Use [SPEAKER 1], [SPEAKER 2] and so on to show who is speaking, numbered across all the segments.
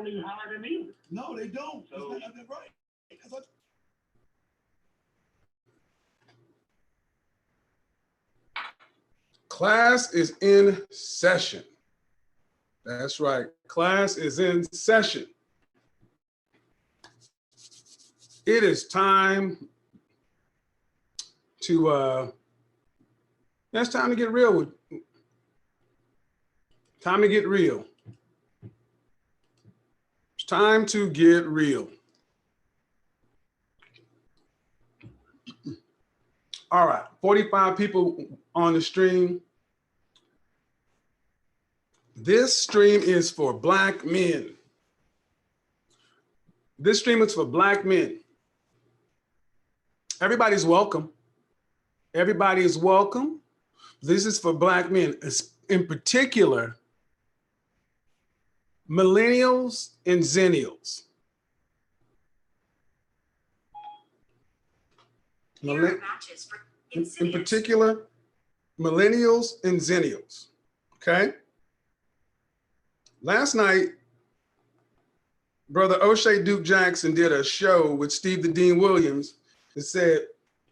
[SPEAKER 1] don't even hire them either.
[SPEAKER 2] No, they don't.
[SPEAKER 1] So,
[SPEAKER 2] that's not right.
[SPEAKER 3] Class is in session. That's right. Class is in session. It is time to it's time to get real. Time to get real. It's time to get real. All right, 45 people on the stream. This stream is for Black men. This stream is for Black men. Everybody's welcome. Everybody is welcome. This is for Black men, in particular, millennials and zennials. In particular, millennials and zennials, okay? Last night, Brother Oshay Duke Jackson did a show with Steve the Dean Williams that said,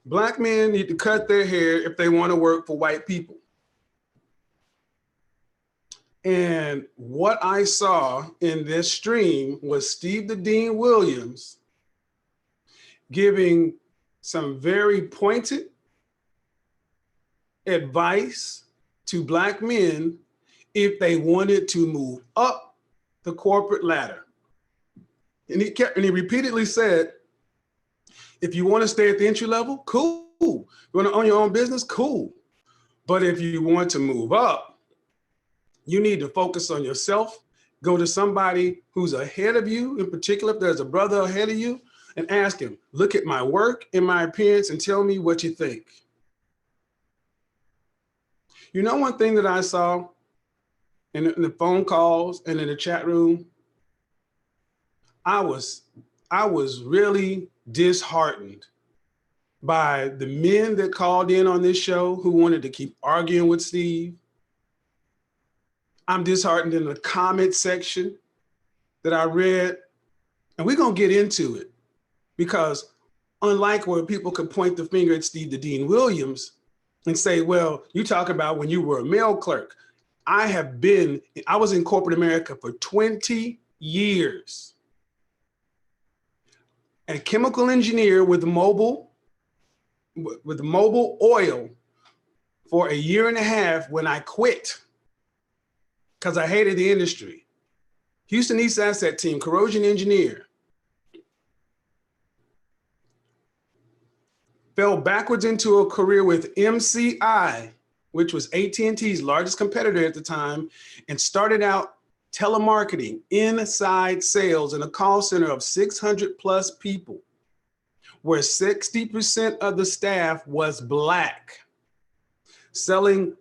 [SPEAKER 3] Black men need to cut their hair if they want to work for white people. And what I saw in this stream was Steve the Dean Williams giving some very pointed advice to Black men if they wanted to move up the corporate ladder. And he repeatedly said, if you want to stay at the entry level, cool. You want to own your own business, cool. But if you want to move up, you need to focus on yourself, go to somebody who's ahead of you, in particular, if there's a brother ahead of you, and ask him, look at my work and my appearance and tell me what you think. You know, one thing that I saw in the phone calls and in the chat room, I was really disheartened by the men that called in on this show who wanted to keep arguing with Steve. I'm disheartened in the comment section that I read, and we're gonna get into it because unlike where people could point the finger at Steve the Dean Williams and say, well, you talk about when you were a mail clerk. I was in corporate America for 20 years. A chemical engineer with mobile oil for a year and a half when I quit because I hated the industry. Houston East Asset Team, corrosion engineer. Fell backwards into a career with MCI, which was AT&T's largest competitor at the time, and started out telemarketing, inside sales in a call center of 600 plus people, where 60% of the staff was Black, selling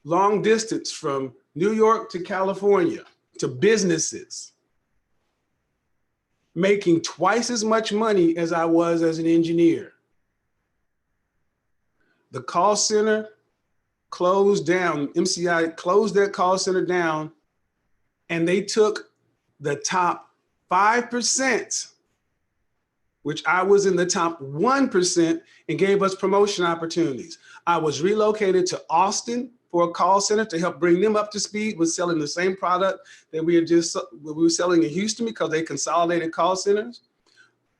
[SPEAKER 3] long distance from New York to California to businesses, making twice as much money as I was as an engineer. The call center closed down. MCI closed their call center down, and they took the top 5%, which I was in the top 1%, and gave us promotion opportunities. I was relocated to Austin for a call center to help bring them up to speed with selling the same product that we were selling in Houston because they consolidated call centers.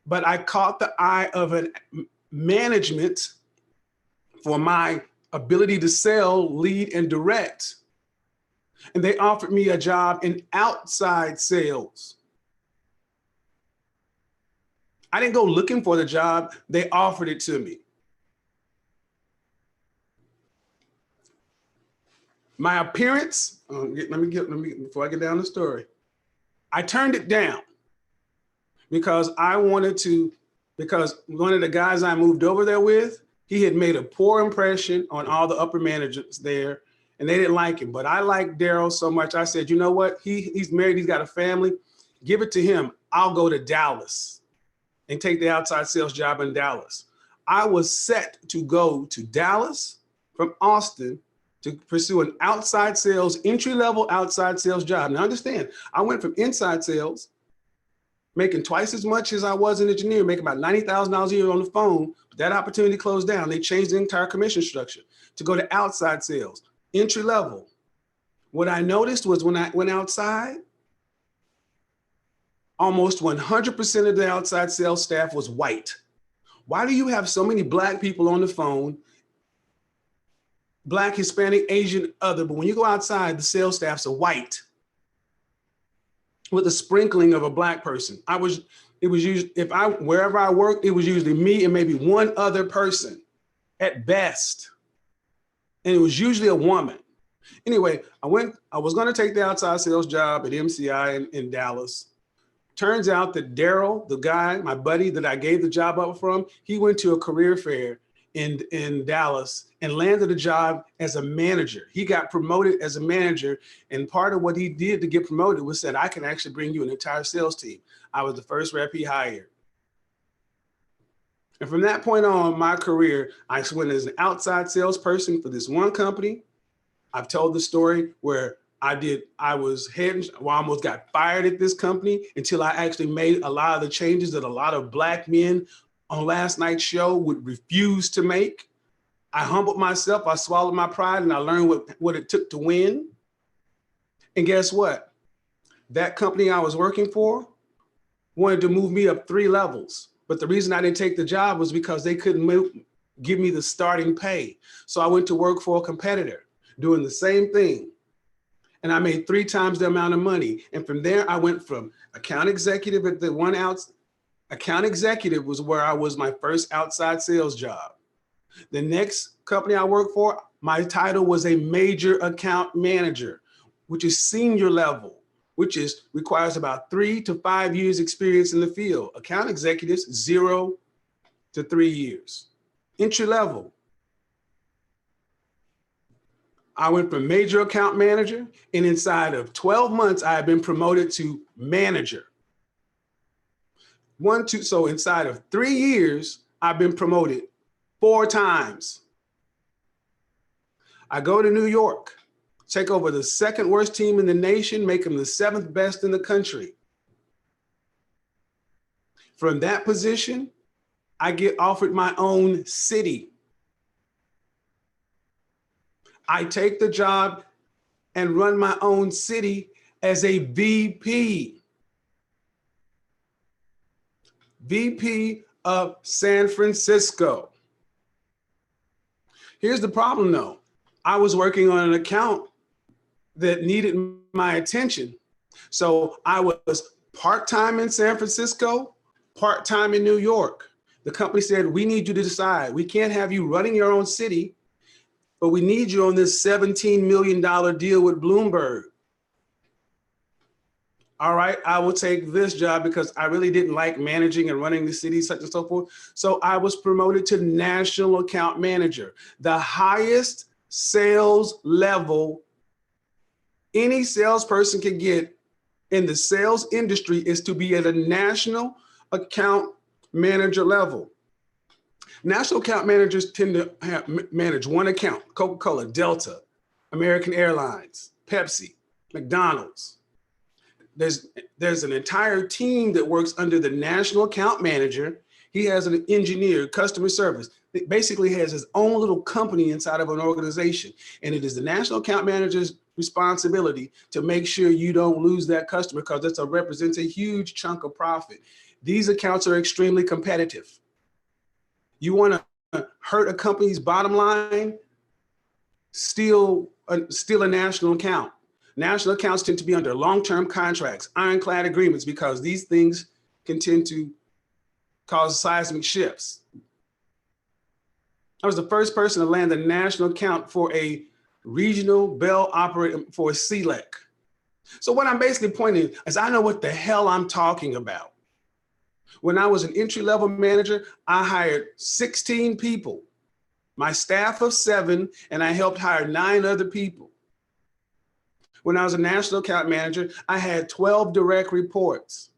[SPEAKER 3] But I caught the eye of an management for my ability to sell, lead, and direct. And they offered me a job in outside sales. I didn't go looking for the job, they offered it to me. My appearance, before I get down the story, I turned it down because one of the guys I moved over there with, he had made a poor impression on all the upper managers there, and they didn't like him. But I liked Daryl so much, I said, you know what? He's married, he's got a family. Give it to him. I'll go to Dallas and take the outside sales job in Dallas. I was set to go to Dallas from Austin to pursue an outside sales, entry-level outside sales job. Now understand, I went from inside sales making twice as much as I was an engineer, making about $90,000 a year on the phone. But that opportunity closed down. They changed the entire commission structure to go to outside sales, entry level. What I noticed was when I went outside, almost 100% of the outside sales staff was white. Why do you have so many Black people on the phone? Black, Hispanic, Asian, other, but when you go outside, the sales staffs are white with a sprinkling of a Black person. It was usually, wherever I worked, it was usually me and maybe one other person at best. And it was usually a woman. Anyway, I was going to take the outside sales job at MCI in Dallas. Turns out that Daryl, the guy, my buddy that I gave the job up from, he went to a career fair in Dallas and landed a job as a manager. He got promoted as a manager. And part of what he did to get promoted was said, I can actually bring you an entire sales team. I was the first rep he hired. And from that point on, my career, I went as an outside salesperson for this one company. I've told the story where I almost got fired at this company until I actually made a lot of the changes that a lot of Black men on last night's show would refuse to make. I humbled myself, I swallowed my pride, and I learned what it took to win. And guess what? That company I was working for wanted to move me up 3 levels. But the reason I didn't take the job was because they couldn't give me the starting pay. So I went to work for a competitor doing the same thing. And I made 3 times the amount of money. And from there, I went from account executive at the account executive was where I was my first outside sales job. The next company I worked for, my title was a major account manager, which is senior level, which requires about 3 to 5 years experience in the field. Account executives, 0 to 3 years. Entry level. I went from major account manager, and inside of 12 months, I had been promoted to manager. So inside of 3 years, I've been promoted 4 times. I go to New York, take over the 2nd worst team in the nation, make them the 7th best in the country. From that position, I get offered my own city. I take the job and run my own city as a VP. VP of San Francisco. Here's the problem though. I was working on an account that needed my attention. So I was part-time in San Francisco, part-time in New York. The company said, we need you to decide. We can't have you running your own city, but we need you on this $17 million deal with Bloomberg. All right, I will take this job because I really didn't like managing and running the city, such and so forth. So I was promoted to national account manager, the highest sales level any salesperson can get in the sales industry is to be at a national account manager level. National account managers tend to manage one account: Coca-Cola, Delta, American Airlines, Pepsi, McDonald's. There's an entire team that works under the national account manager. He has an engineer, customer service. It basically has his own little company inside of an organization. And it is the national account manager's responsibility to make sure you don't lose that customer, because that represents a huge chunk of profit. These accounts are extremely competitive. You want to hurt a company's bottom line, steal a national account. National accounts tend to be under long-term contracts, ironclad agreements, because these things can tend to cause seismic shifts. I was the first person to land a national account for a regional bell operator for a CLEC. So what I'm basically pointing is I know what the hell I'm talking about. When I was an entry-level manager, I hired 16 people, my staff of 7, and I helped hire 9 other people. When I was a national account manager, I had 12 direct reports.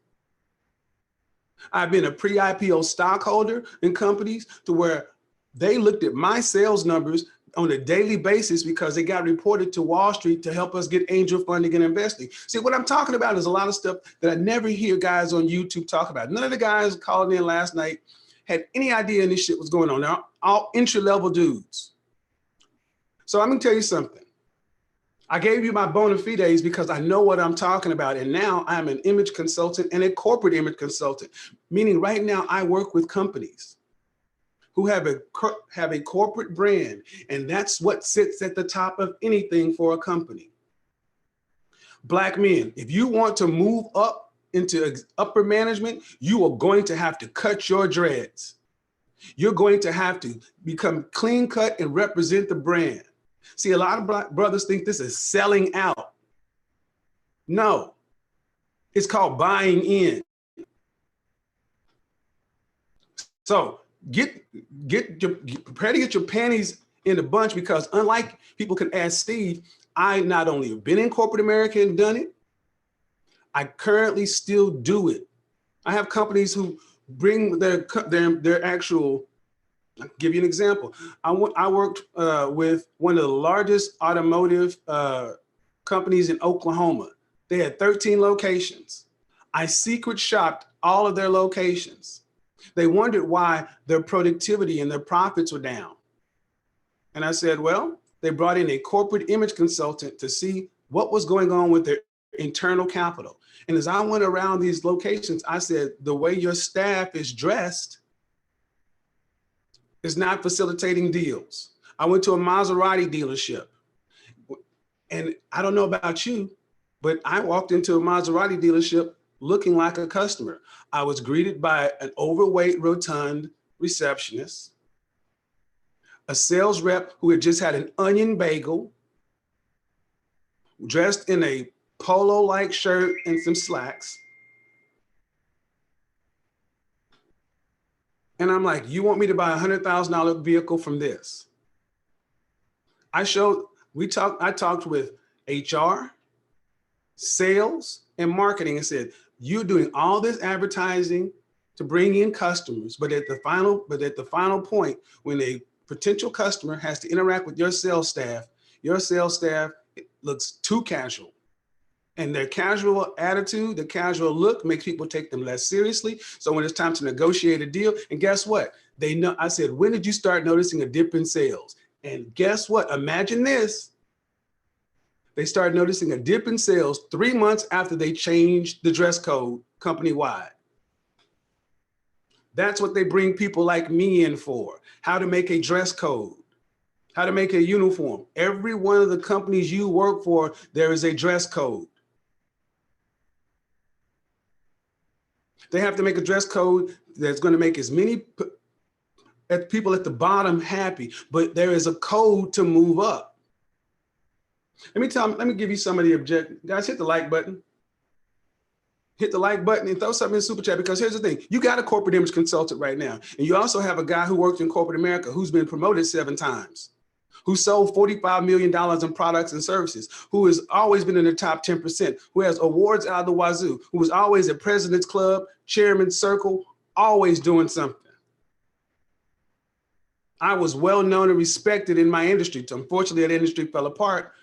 [SPEAKER 3] I've been a pre-IPO stockholder in companies to where they looked at my sales numbers on a daily basis because they got reported to Wall Street to help us get angel funding and investing. See, what I'm talking about is a lot of stuff that I never hear guys on YouTube talk about. None of the guys calling in last night had any idea this shit was going on. They're all entry-level dudes. So I'm gonna tell you something. I gave you my bona fides because I know what I'm talking about. And now I'm an image consultant and a corporate image consultant, meaning right now I work with companies who have a corporate brand, and that's what sits at the top of anything for a company. Black men, if you want to move up into upper management, you are going to have to cut your dreads. You're going to have to become clean cut and represent the brand. See, a lot of Black brothers think this is selling out. No, it's called buying in. So prepare to get your panties in a bunch, because unlike people can ask Steve, I not only have been in corporate America and done it, I currently still do it. I have companies who bring their actual. I'll give you an example. I worked with one of the largest automotive companies in Oklahoma. They had 13 locations. I secret shopped all of their locations. They wondered why their productivity and their profits were down. And I said, well, they brought in a corporate image consultant to see what was going on with their internal capital. And as I went around these locations, I said, the way your staff is dressed is not facilitating deals. I went to a Maserati dealership, and I don't know about you, but I walked into a Maserati dealership looking like a customer. I was greeted by an overweight, rotund receptionist, a sales rep who had just had an onion bagel, dressed in a polo-like shirt and some slacks. And I'm like, you want me to buy a $100,000 vehicle from this? I talked with HR, sales, and marketing and said, you're doing all this advertising to bring in customers, but at the final point, when a potential customer has to interact with your sales staff looks too casual. And their casual attitude, the casual look makes people take them less seriously. So when it's time to negotiate a deal, and guess what? They know. I said, when did you start noticing a dip in sales? And guess what? Imagine this. They started noticing a dip in sales 3 months after they changed the dress code company-wide. That's what they bring people like me in for, how to make a dress code, how to make a uniform. Every one of the companies you work for, there is a dress code. They have to make a dress code that's going to make as many people at the bottom happy, but there is a code to move up. Let me give you some of the objectives. Guys, hit the like button. Hit the like button and throw something in super chat, because here's the thing. You got a corporate image consultant right now. And you also have a guy who worked in corporate America who's been promoted 7 times, who sold $45 million in products and services, who has always been in the top 10%, who has awards out of the wazoo, who was always at President's Club, Chairman's Circle, always doing something. I was well known and respected in my industry. Unfortunately, that industry fell apart.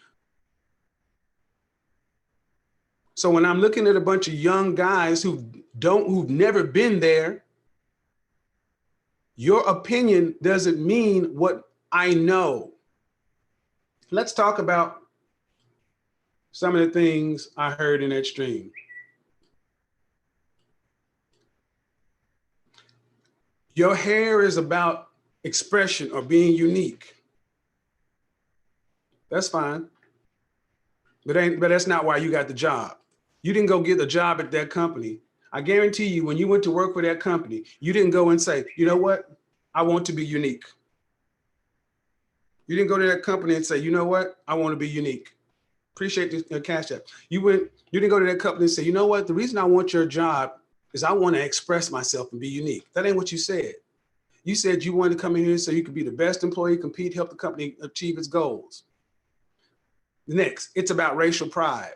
[SPEAKER 3] So when I'm looking at a bunch of young guys who've never been there, your opinion doesn't mean what I know. Let's talk about some of the things I heard in that stream. Your hair is about expression or being unique. That's fine. But that's not why you got the job. You didn't go get a job at that company. I guarantee you, when you went to work for that company, you didn't go and say, you know what? I want to be unique. You didn't go to that company and say, you know what? I want to be unique. Appreciate the cash app. You didn't go to that company and say, you know what? The reason I want your job is I want to express myself and be unique. That ain't what you said. You said you wanted to come in here so you could be the best employee, compete, help the company achieve its goals. Next, it's about racial pride.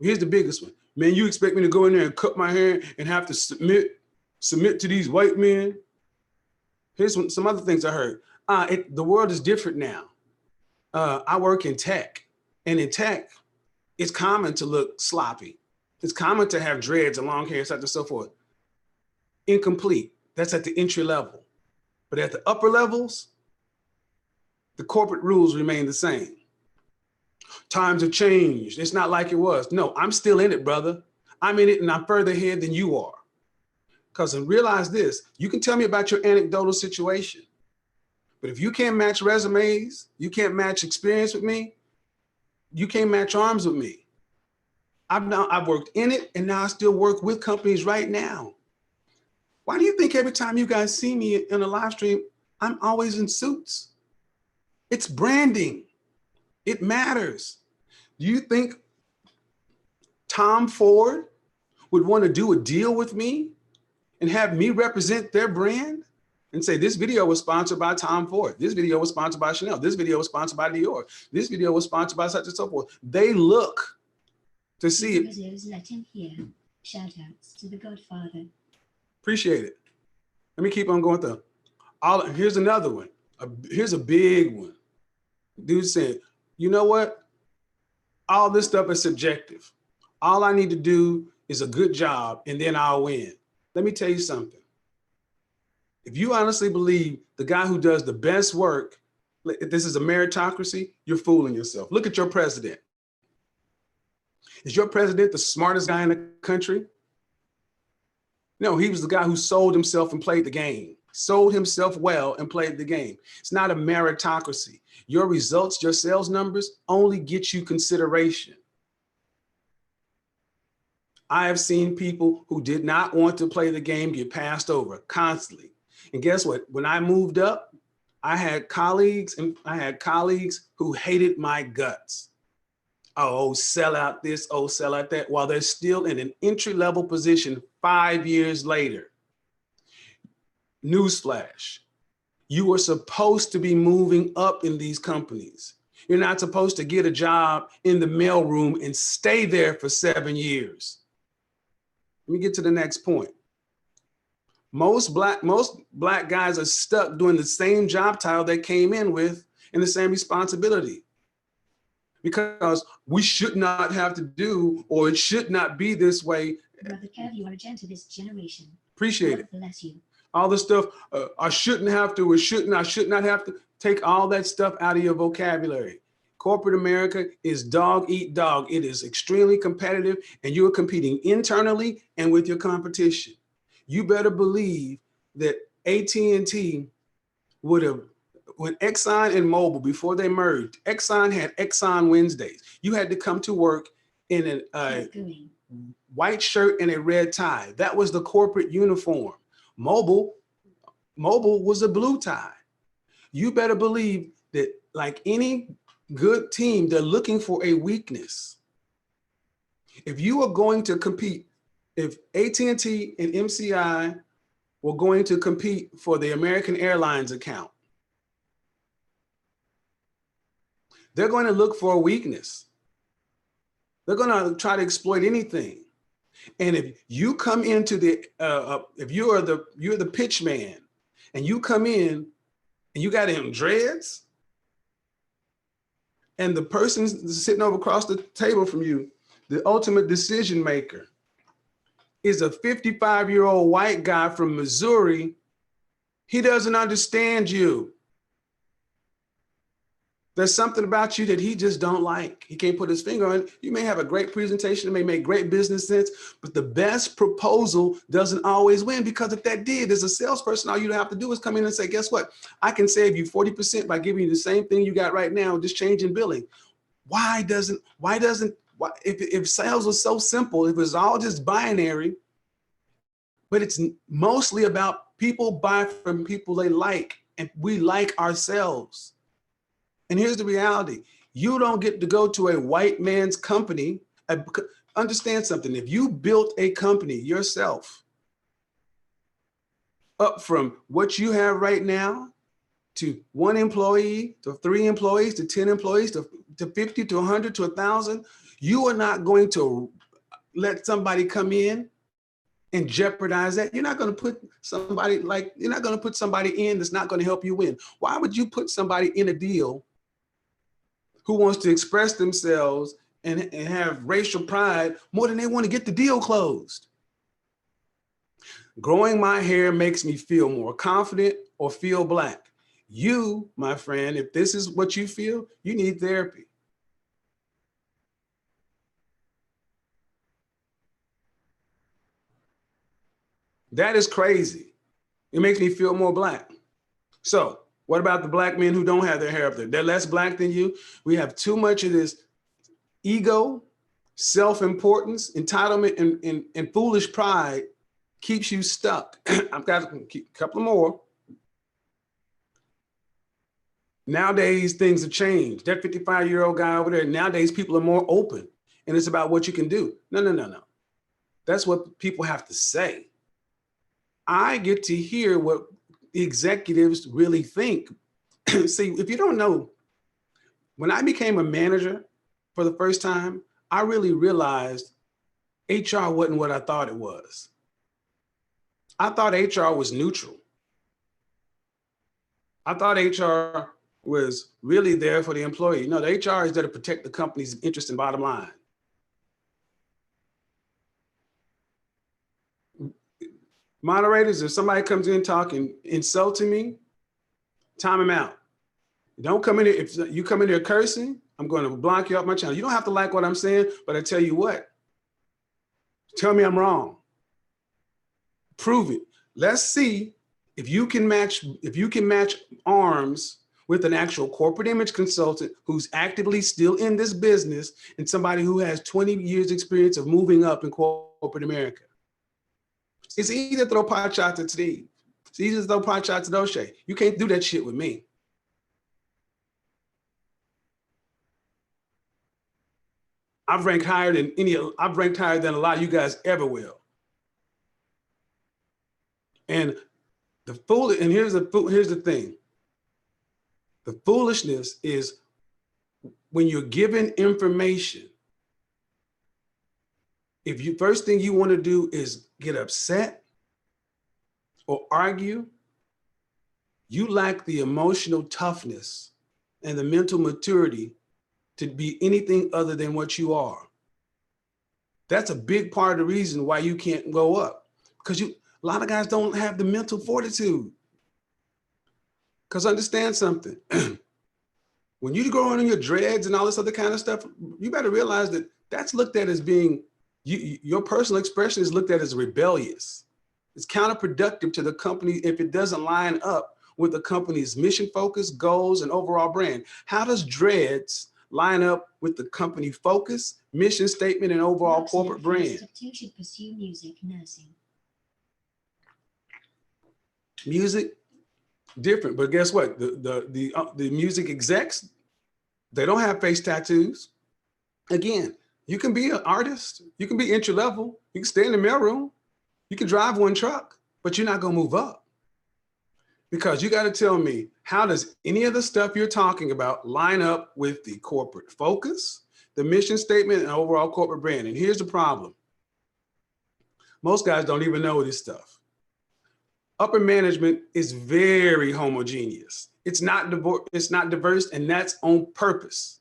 [SPEAKER 3] Here's the biggest one. Man, you expect me to go in there and cut my hair and have to submit to these white men? Here's some other things I heard. The world is different now. I work in tech, and in tech, it's common to look sloppy. It's common to have dreads and long hair, such and so forth. Incomplete. That's at the entry level. But at the upper levels, the corporate rules remain the same. Times have changed. It's not like it was. No, I'm still in it, brother. I'm in it, and I'm further ahead than you are. Because realize this, you can tell me about your anecdotal situation, but if you can't match resumes, you can't match experience with me, you can't match arms with me. I've worked in it, and now I still work with companies right now. Why do you think every time you guys see me in a live stream, I'm always in suits? It's branding. It matters. Do you think Tom Ford would want to do a deal with me and have me represent their brand and say, this video was sponsored by Tom Ford. This video was sponsored by Chanel. This video was sponsored by Dior. This video was sponsored by such and so forth. They look to see it.
[SPEAKER 1] Let him hear. Shout outs to the Godfather.
[SPEAKER 3] Appreciate it. Let me keep on going through. Here's another one. Here's a big one. Dude said, you know what? All this stuff is subjective. All I need to do is a good job, and then I'll win. Let me tell you something. If you honestly believe the guy who does the best work, if this is a meritocracy, you're fooling yourself. Look at your president. Is your president the smartest guy in the country? No, he was the guy who sold himself and played the game, sold himself well and played the game. It's not a meritocracy. Your results, your sales numbers only get you consideration. I have seen people who did not want to play the game get passed over constantly. And guess what? When I moved up, I had colleagues who hated my guts. Oh, sell out this, oh, sell out that, while they're still in an entry-level position 5 years later. Newsflash, you are supposed to be moving up in these companies. You're not supposed to get a job in the mailroom and stay there for 7 years. Let me get to the next point. Most black guys are stuck doing the same job title they came in with and the same responsibility, because we should not have to do, or it should not be this way.
[SPEAKER 1] Brother Kev, you are a gent of this generation.
[SPEAKER 3] Appreciate it.
[SPEAKER 1] Bless you.
[SPEAKER 3] All the stuff, I shouldn't have to, or I should not have to. Take all that stuff out of your vocabulary. Corporate America is dog eat dog. It is extremely competitive, and you're competing internally and with your competition. You better believe that AT&T would have, when Exxon and Mobil, before they merged, Exxon had Exxon Wednesdays. You had to come to work in a white shirt and a red tie. That was the corporate uniform. Mobil was a blue tie. You better believe that, like any good team, they're looking for a weakness. If you are going to compete, if AT&T and MCI were going to compete for the American Airlines account, they're going to look for a weakness. They're going to try to exploit anything. And if you come into the, if you're the pitch man, and you come in and you got him dreads, and the person sitting over across the table from you, the ultimate decision maker, is a 55-year-old white guy from Missouri, he doesn't understand you. There's something about you that he just don't like. He can't put his finger on it. You may have a great presentation, it may make great business sense, but the best proposal doesn't always win, because if that did, as a salesperson, all you have to do is come in and say, guess what? I can save you 40% by giving you the same thing you got right now, just changing billing. If sales was so simple, if it was all just binary, but it's mostly about people buy from people they like, and we like ourselves. And here's the reality. You don't get to go to a white man's company. Understand something. If you built a company yourself up from what you have right now to 1 employee, to 3 employees, to 10 employees, to 50, to 100, to 1,000, you are not going to let somebody come in and jeopardize that. You're not going to put somebody in that's not going to help you win. Why would you put somebody in a deal who wants to express themselves and have racial pride more than they want to get the deal closed? Growing my hair makes me feel more confident or feel black. You, my friend, if this is what you feel, you need therapy. That is crazy. It makes me feel more black. So what about the black men who don't have their hair up there? They're less black than you. We have too much of this ego, self-importance, entitlement, and foolish pride keeps you stuck. I've got a couple more. Nowadays, things have changed. That 55-year-old guy over there, nowadays people are more open, and it's about what you can do. No. That's what people have to say. I get to hear what the executives really think. See, if you don't know, when I became a manager for the first time, I really realized HR wasn't what I thought it was. I thought HR was neutral. I thought HR was really there for the employee. No, the HR is there to protect the company's interest and bottom line. Moderators, if somebody comes in talking, insulting me, time them out. Don't come in here. If you come in here cursing, I'm going to block you off my channel. You don't have to like what I'm saying, but I tell you what, tell me I'm wrong. Prove it. Let's see if you can match arms with an actual corporate image consultant who's actively still in this business and somebody who has 20 years experience of moving up in corporate America. It's easy to throw pot shots at Steve. It's easy to throw pot shots at Oshay. You can't do that shit with me. I've ranked higher than a lot of you guys ever will. And here's the thing. The foolishness is when you're given information, if you first thing you want to do is get upset or argue, you lack the emotional toughness and the mental maturity to be anything other than what you are. That's a big part of the reason why you can't go up, because a lot of guys don't have the mental fortitude. Because understand something, when you go on your dreads and all this other kind of stuff, you better realize that that's looked at as being, your personal expression is looked at as rebellious. It's counterproductive to the company if it doesn't line up with the company's mission focus, goals, and overall brand. How does dreads line up with the company focus, mission statement, and overall corporate brand?
[SPEAKER 1] You should pursue music, nursing.
[SPEAKER 3] Music, different, but guess what? The music execs, they don't have face tattoos. Again, you can be an artist, you can be entry level, you can stay in the mailroom, you can drive one truck, but you're not gonna move up. Because you gotta tell me, how does any of the stuff you're talking about line up with the corporate focus, the mission statement, and overall corporate brand? And here's the problem. Most guys don't even know this stuff. Upper management is very homogeneous. It's not diverse, and that's on purpose.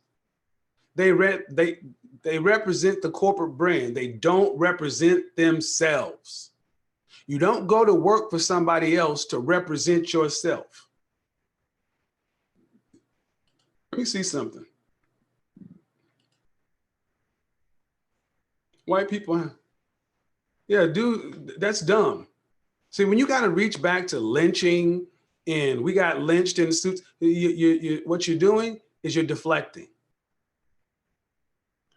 [SPEAKER 3] They represent the corporate brand. They don't represent themselves. You don't go to work for somebody else to represent yourself. Let me see something. White people, yeah, dude, that's dumb. See, when you got to reach back to lynching and we got lynched in suits, what you're doing is you're deflecting.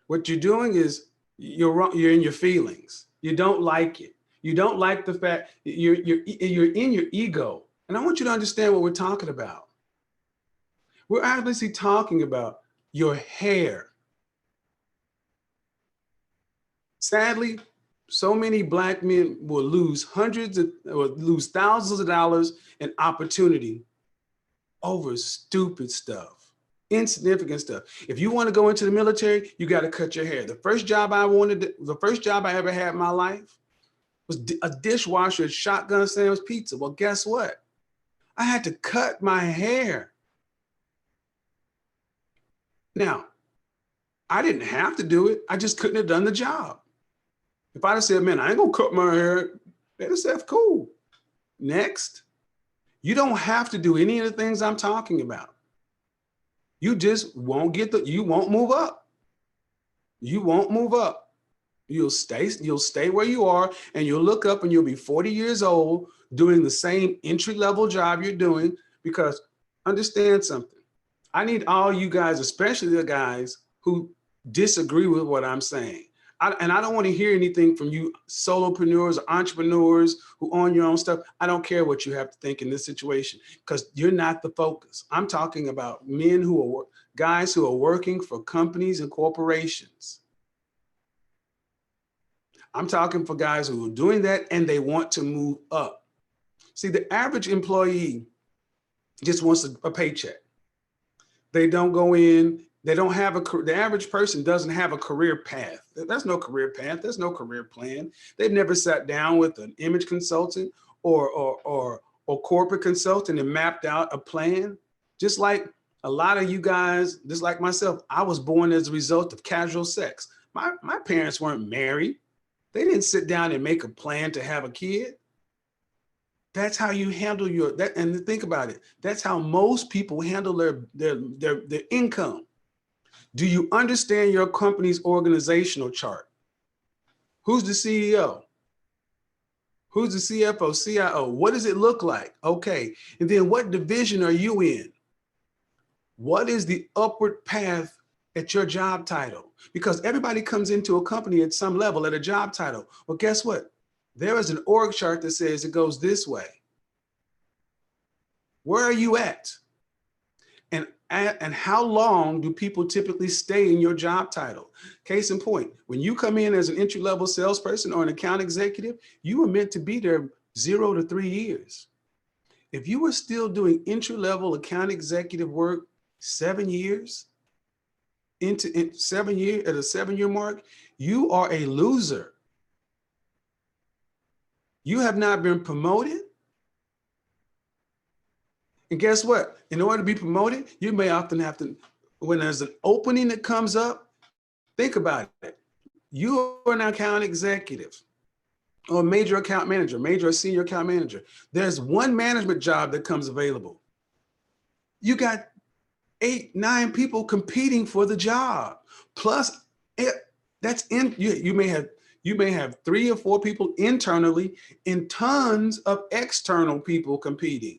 [SPEAKER 3] What you're doing is you're in your feelings. You don't like it. You don't like the fact you're in your ego. And I want you to understand what we're talking about. We're obviously talking about your hair. Sadly, so many Black men will lose thousands of dollars in opportunity over stupid stuff, insignificant stuff. If you want to go into the military, you got to cut your hair. The first job I ever had in my life was a dishwasher at Shotgun Sam's Pizza. Well, guess what? I had to cut my hair. Now, I didn't have to do it. I just couldn't have done the job. If I'd have said, man, I ain't gonna cut my hair, they'd have said, cool. Next. You don't have to do any of the things I'm talking about. You just won't you won't move up. You won't move up. You'll stay where you are, and you'll look up and you'll be 40 years old doing the same entry-level job you're doing, because understand something. I need all you guys, especially the guys who disagree with what I'm saying. And I don't want to hear anything from you solopreneurs or entrepreneurs who own your own stuff. I don't care what you have to think in this situation, because you're not the focus. I'm talking about guys who are working for companies and corporations. I'm talking for guys who are doing that and they want to move up. See, the average employee just wants a paycheck. They don't go in. They don't have the average person doesn't have a career path. There's no career path. There's no career plan. They've never sat down with an image consultant or corporate consultant and mapped out a plan. Just like a lot of you guys, just like myself, I was born as a result of casual sex. My parents weren't married. They didn't sit down and make a plan to have a kid. That's how you handle and think about it. That's how most people handle their income. Do you understand your company's organizational chart? Who's the CEO? Who's the CFO, CIO? What does it look like? Okay. And then what division are you in? What is the upward path at your job title? Because everybody comes into a company at some level at a job title. Well, guess what? There is an org chart that says it goes this way. Where are you at? And how long do people typically stay in your job title? Case in point, when you come in as an entry-level salesperson or an account executive, you were meant to be there 0 to 3 years. If you were still doing entry-level account executive work 7 years, at a 7-year mark, you are a loser. You have not been promoted. And guess what? In order to be promoted, you may often have to, when there's an opening that comes up, think about it. You are an account executive or a major account manager, major or senior account manager. There's one management job that comes available. You got 8, 9 people competing for the job. Plus, you may have 3 or 4 people internally and tons of external people competing.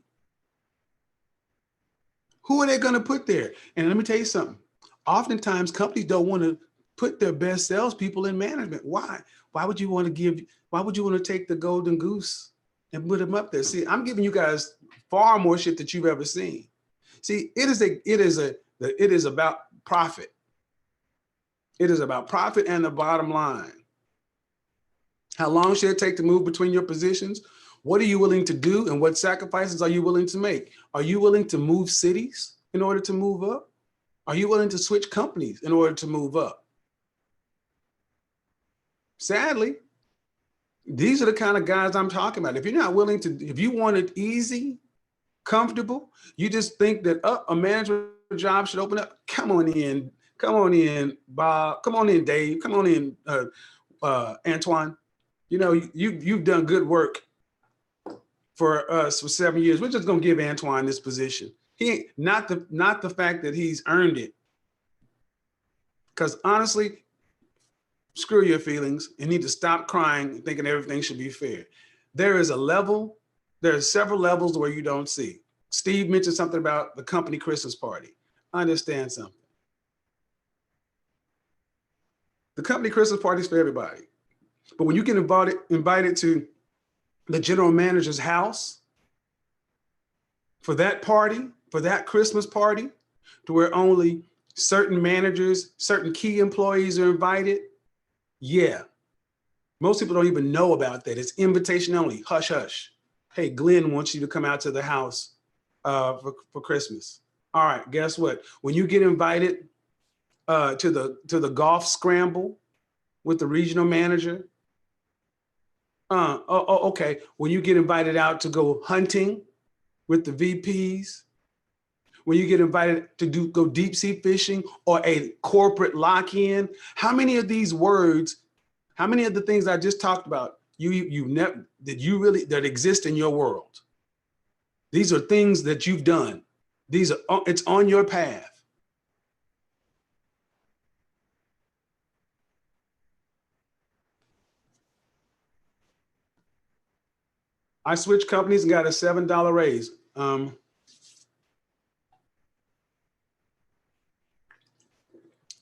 [SPEAKER 3] Who are they going to put there? And let me tell you something. Oftentimes, companies don't want to put their best salespeople in management. Why? Why would you want to take the golden goose and put them up there? See, I'm giving you guys far more shit that you've ever seen. See, it is about profit. It is about profit and the bottom line. How long should it take to move between your positions? What are you willing to do, and what sacrifices are you willing to make? Are you willing to move cities in order to move up? Are you willing to switch companies in order to move up? Sadly, these are the kind of guys I'm talking about. If you're not willing to, if you want it easy, comfortable, you just think that a management job should open up. Come on in, Bob. Come on in, Dave. Come on in, Antoine. You know, you've done good work for us for 7 years. We're just gonna give Antoine this position. He not the fact that he's earned it. Because honestly, screw your feelings. You need to stop crying and thinking everything should be fair. There are several levels where you don't see. Steve mentioned something about the company Christmas party. Understand something. The company Christmas party is for everybody. But when you get invited to the general manager's house for that party, for that Christmas party, to where only certain managers, certain key employees are invited, yeah. Most people don't even know about that. It's invitation only, hush, hush. Hey, Glenn wants you to come out to the house for Christmas. All right, guess what? When you get invited to the golf scramble with the regional manager, Okay. When you get invited out to go hunting with the VPs, when you get invited to go deep sea fishing or a corporate lock-in, how many of these words, how many of the things I just talked about, you never that exist in your world? These are things that you've done. It's on your path. I switched companies and got a $7 raise.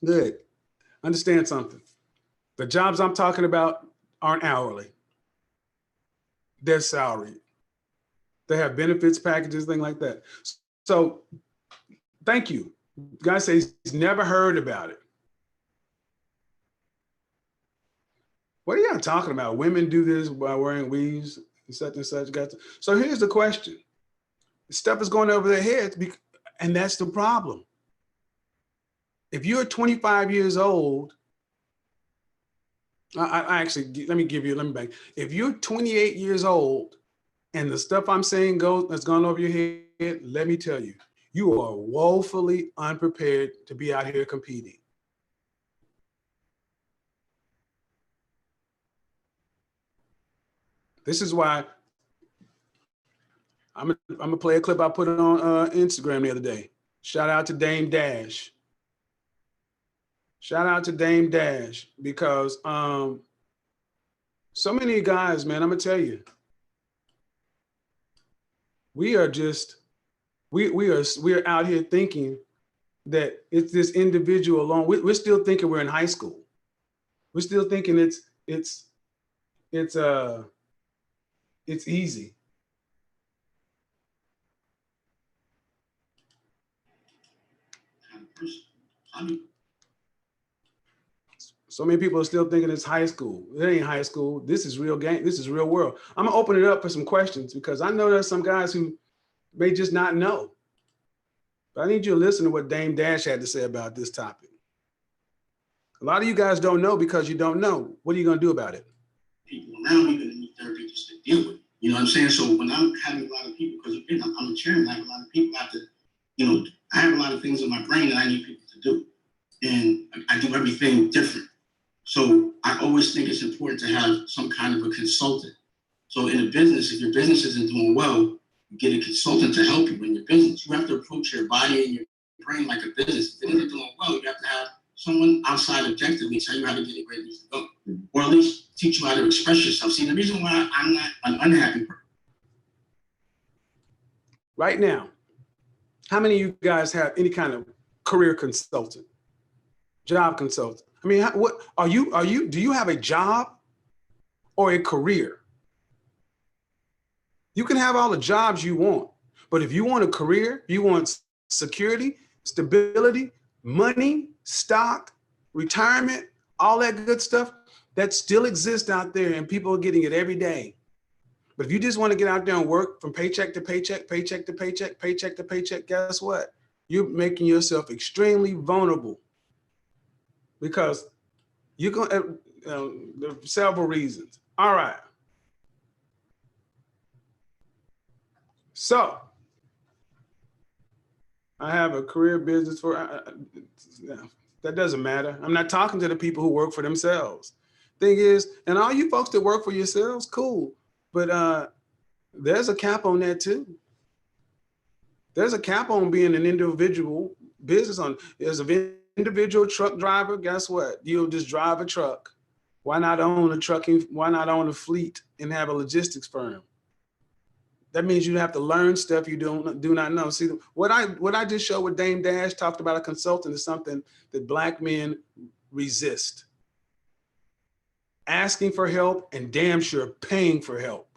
[SPEAKER 3] Good. Understand something. The jobs I'm talking about aren't hourly. They're salaried. They have benefits packages, things like that. So thank you. Guy says he's never heard about it. What are y'all talking about? Women do this by wearing weaves and such and such. So here's the question. Stuff is going over their heads, and that's the problem. If you're 25 years old, I actually, let me back. If you're 28 years old and the stuff I'm saying has gone over your head, let me tell you, you are woefully unprepared to be out here competing. This is why I'm gonna play a clip I put on Instagram the other day. Shout out to Dame Dash. Shout out to Dame Dash, because so many guys, man, I'm gonna tell you, we are out here thinking that it's this individual alone. We're still thinking we're in high school. We're still thinking it's easy. So many people are still thinking it's high school. It ain't high school. This is real game. This is real world. I'm gonna open it up for some questions, because I know there's some guys who may just not know. But I need you to listen to what Dame Dash had to say about this topic. A lot of you guys don't know because you don't know. What are you gonna do about it?
[SPEAKER 2] People around me that need therapy just to deal with it. You know what I'm saying? So when I'm having a lot of people, because again, I'm a chairman, I have a lot of people I have to, I have a lot of things in my brain that I need people to do. And I do everything different. So I always think it's important to have some kind of a consultant. So in a business, if your business isn't doing well, you get a consultant to help you in your business. You have to approach your body and your brain like a business. If it isn't doing well, you have to have someone outside objectively tell you how to get it where it needs to go, or at least teach you how to express yourself. See, the reason why I'm not an unhappy person.
[SPEAKER 3] Right now, how many of you guys have any kind of career consultant, job consultant? I mean, what are you? Do you have a job or a career? You can have all the jobs you want, but if you want a career, you want security, stability, money, stock, retirement, all that good stuff, that still exists out there, and people are getting it every day. But if you just want to get out there and work from paycheck to paycheck, paycheck to paycheck, paycheck to paycheck, guess what? You're making yourself extremely vulnerable, because you're going to, there are several reasons. All right. So I have a career business for, that doesn't matter. I'm not talking to the people who work for themselves. Thing is, and all you folks that work for yourselves, cool. But there's a cap on that too. There's a cap on being an individual business owner. As an individual truck driver, guess what? You'll just drive a truck. Why not own a fleet and have a logistics firm? That means you have to learn stuff you do not know. See, what I just showed with Dame Dash talked about a consultant is something that Black men resist. Asking for help and damn sure paying for help.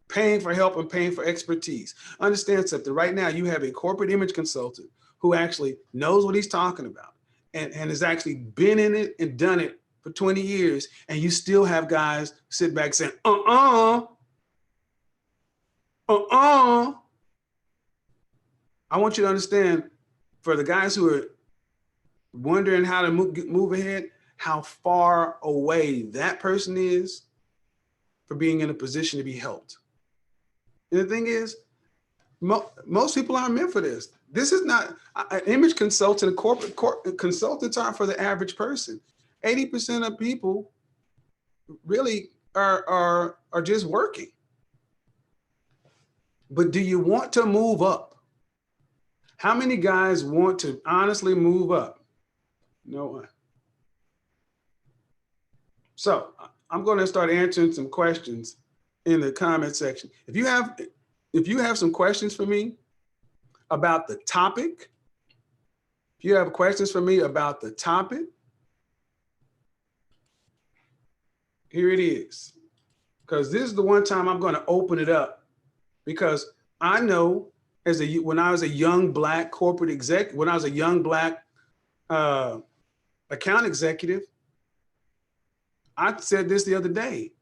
[SPEAKER 3] Paying for help and paying for expertise. Understand something. Right now, you have a corporate image consultant who actually knows what he's talking about and has actually been in it and done it for 20 years. And you still have guys sit back saying, I want you to understand, for the guys who are wondering how to move ahead, how far away that person is for being in a position to be helped. And the thing is, most people aren't meant for this. This is not an image consultant, corporate consultants aren't for the average person. 80% of people really are just working. But do you want to move up? How many guys want to honestly move up? No one. So I'm going to start answering some questions in the comment section. If you have some questions for me about the topic, if you have questions for me about the topic, here it is. Because this is the one time I'm going to open it up, because I know when I was a young Black corporate exec, when I was a young Black account executive, I said this the other day.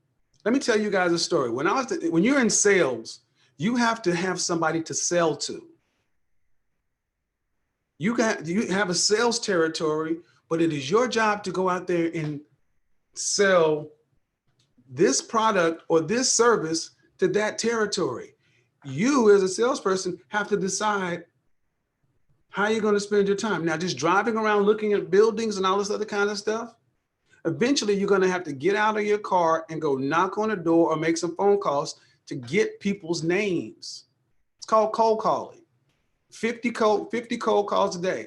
[SPEAKER 3] Let me tell you guys a story. When you're in sales, you have to have somebody to sell to. You have a sales territory, but it is your job to go out there and sell this product or this service to that territory. You as a salesperson have to decide how you're going to spend your time. Now, just driving around looking at buildings and all this other kind of stuff, eventually you're going to have to get out of your car and go knock on a door or make some phone calls to get people's names. It's called cold calling. 50 cold calls a day.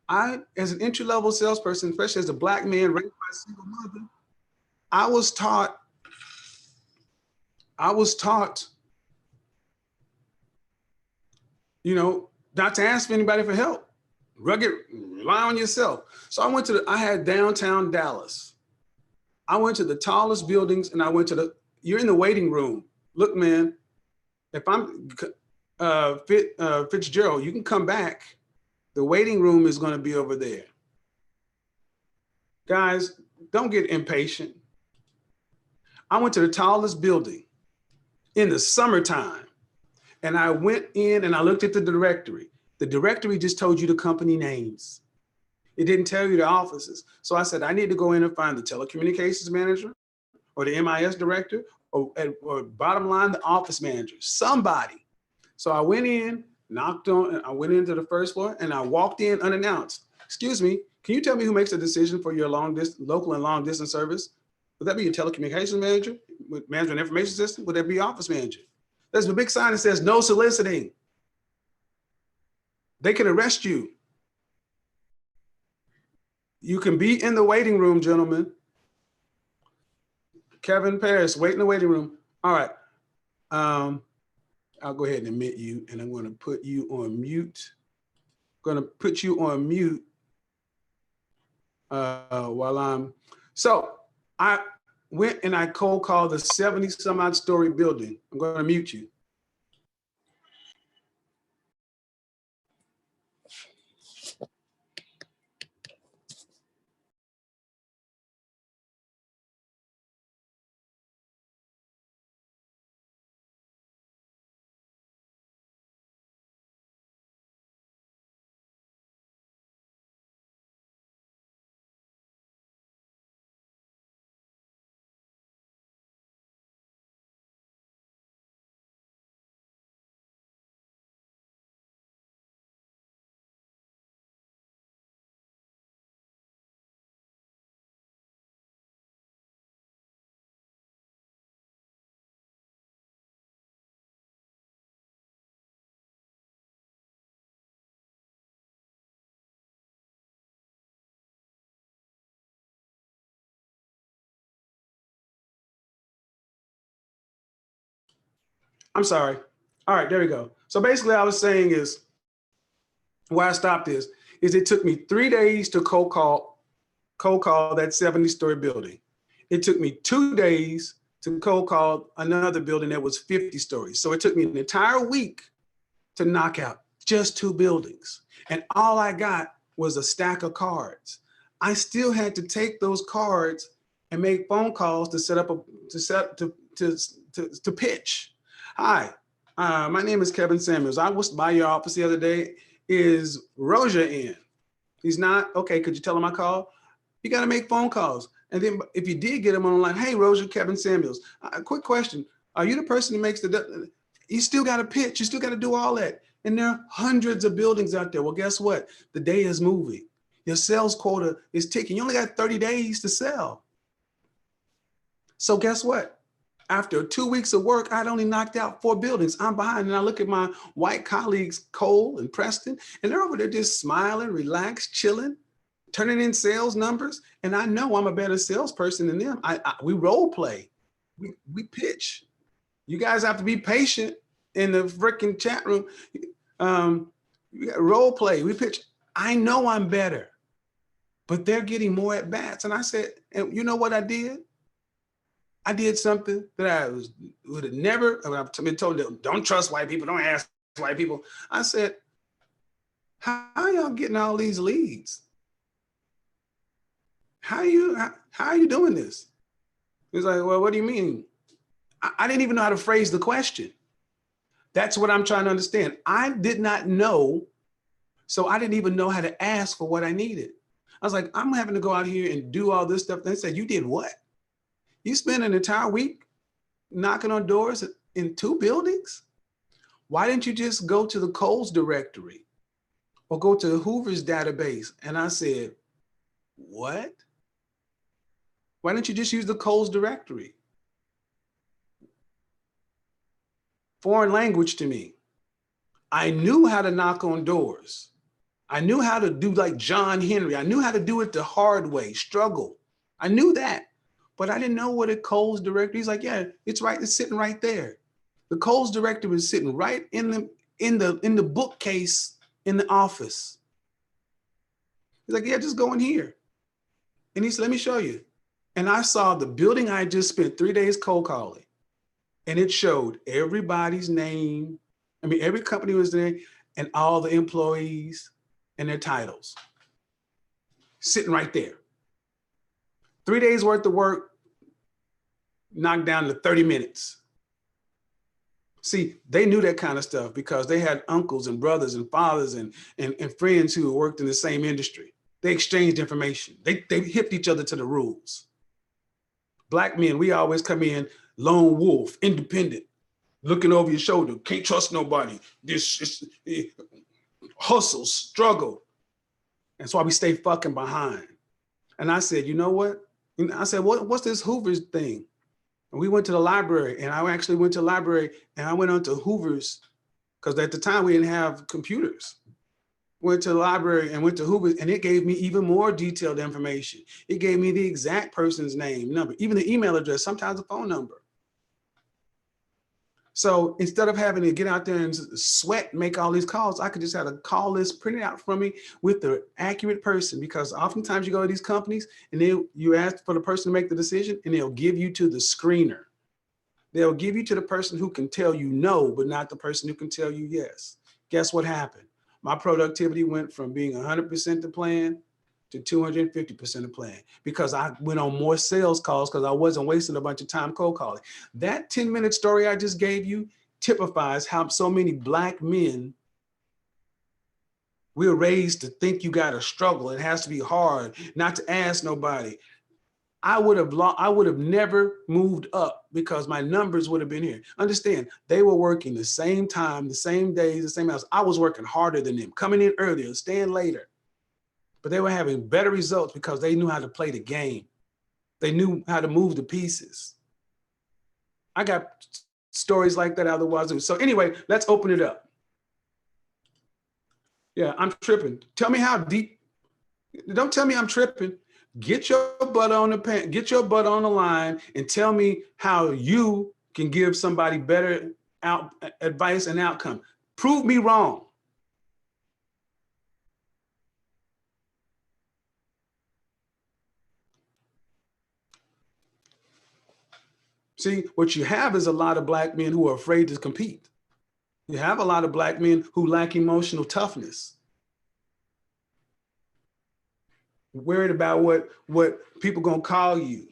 [SPEAKER 3] I, as an entry-level salesperson, especially as a Black man raised by a single mother, I was taught, not to ask anybody for help. Rely on yourself. So I had downtown Dallas. I went to the tallest buildings, and I went to you're in the waiting room. Look, man, if I'm Fitzgerald, you can come back. The waiting room is going to be over there. Guys, don't get impatient. I went to the tallest building in the summertime, and I went in and I looked at the directory. The directory just told you the company names. It didn't tell you the offices. So I said, I need to go in and find the telecommunications manager or the MIS director or bottom line, the office manager, somebody. So I went in, I went into the first floor and I walked in unannounced. Excuse me, can you tell me who makes the decision for your local and long distance service? Would that be your telecommunications manager, management information system? Would that be office manager? There's a big sign that says no soliciting. They can arrest you. You can be in the waiting room, gentlemen. Kevin Paris, wait in the waiting room. All right. I'll go ahead and admit you, and I'm going to put you on mute. I'm going to put you on mute So I went and I cold called the 70 some odd story building. I'm going to mute you. I'm sorry. All right, there we go. So basically I was saying is, why I stopped is it took me 3 days to cold call that 70-story building. It took me 2 days to cold call another building that was 50 stories. So it took me an entire week to knock out just 2 buildings. And all I got was a stack of cards. I still had to take those cards and make phone calls to set up to pitch. Hi, my name is Kevin Samuels. I was by your office the other day. Is Roja in? He's not? Okay, could you tell him I called? You got to make phone calls. And then if you did get them on the line, hey, Roger, Kevin Samuels, a quick question. Are you the person who makes you still got to pitch, you still got to do all that. And there are hundreds of buildings out there. Well, guess what? The day is moving. Your sales quota is ticking. You only got 30 days to sell. So guess what? After 2 weeks of work, I'd only knocked out 4 buildings. I'm behind. And I look at my white colleagues, Cole and Preston, and they're over there just smiling, relaxed, chilling, turning in sales numbers. And I know I'm a better salesperson than them. We role play. We pitch. You guys have to be patient in the freaking chat room. We got role play. We pitch. I know I'm better, but they're getting more at bats. And I said, and you know what I did? I did something that I would have never, I've been told, don't trust white people, don't ask white people. I said, how are y'all getting all these leads? How are you doing this? He's like, well, what do you mean? I didn't even know how to phrase the question. That's what I'm trying to understand. I did not know, so I didn't even know how to ask for what I needed. I was like, I'm having to go out here and do all this stuff. They said, you did what? You spent an entire week knocking on doors in 2 buildings? Why didn't you just go to the Kohl's directory or go to Hoover's database? And I said, what? Why didn't you just use the Kohl's directory? Foreign language to me. I knew how to knock on doors. I knew how to do like John Henry. I knew how to do it the hard way, struggle. I knew that, but I didn't know what a Kohl's directory. He's like, yeah, it's right. It's sitting right there. The Kohl's directory was sitting right in the bookcase in the office. He's like, yeah, just go in here. And he said, let me show you. And I saw the building I just spent 3 days cold calling. And it showed everybody's name. I mean, every company was there and all the employees and their titles sitting right there. 3 days worth of work knocked down to 30 minutes. See, they knew that kind of stuff because they had uncles and brothers and fathers and friends who worked in the same industry. They exchanged information. They hipped each other to the rules. Black men, we always come in lone wolf, independent, looking over your shoulder, can't trust nobody. This is hustle, struggle. That's why we stay fucking behind. And I said, you know what? And I said, what's this Hoover's thing? And we went to the library, and I actually went to the library and I went on to Hoover's because at the time we didn't have computers. Went to the library and went to Hoover's, and it gave me even more detailed information. It gave me the exact person's name, number, even the email address, sometimes a phone number. So instead of having to get out there and sweat, make all these calls, I could just have a call list printed out from me with the accurate person, because oftentimes you go to these companies and you ask for the person to make the decision and they'll give you to the screener. They'll give you to the person who can tell you no, but not the person who can tell you yes. Guess what happened? My productivity went from being 100% the plan to 250% the plan because I went on more sales calls because I wasn't wasting a bunch of time cold calling. That 10-minute story I just gave you typifies how so many Black men, we're raised to think you got to struggle. It has to be hard, not to ask nobody. I would have never moved up because my numbers would have been here. Understand, they were working the same time, the same days, the same hours. I was working harder than them, coming in earlier, staying later. But they were having better results because they knew how to play the game. They knew how to move the pieces. I got stories like that otherwise. So anyway, let's open it up. Yeah, I'm tripping. Tell me how deep. Don't tell me I'm tripping. Get your butt on the line and tell me how you can give somebody better advice and outcome. Prove me wrong. See, what you have is a lot of Black men who are afraid to compete. You have a lot of Black men who lack emotional toughness. Worried about what people gonna call you.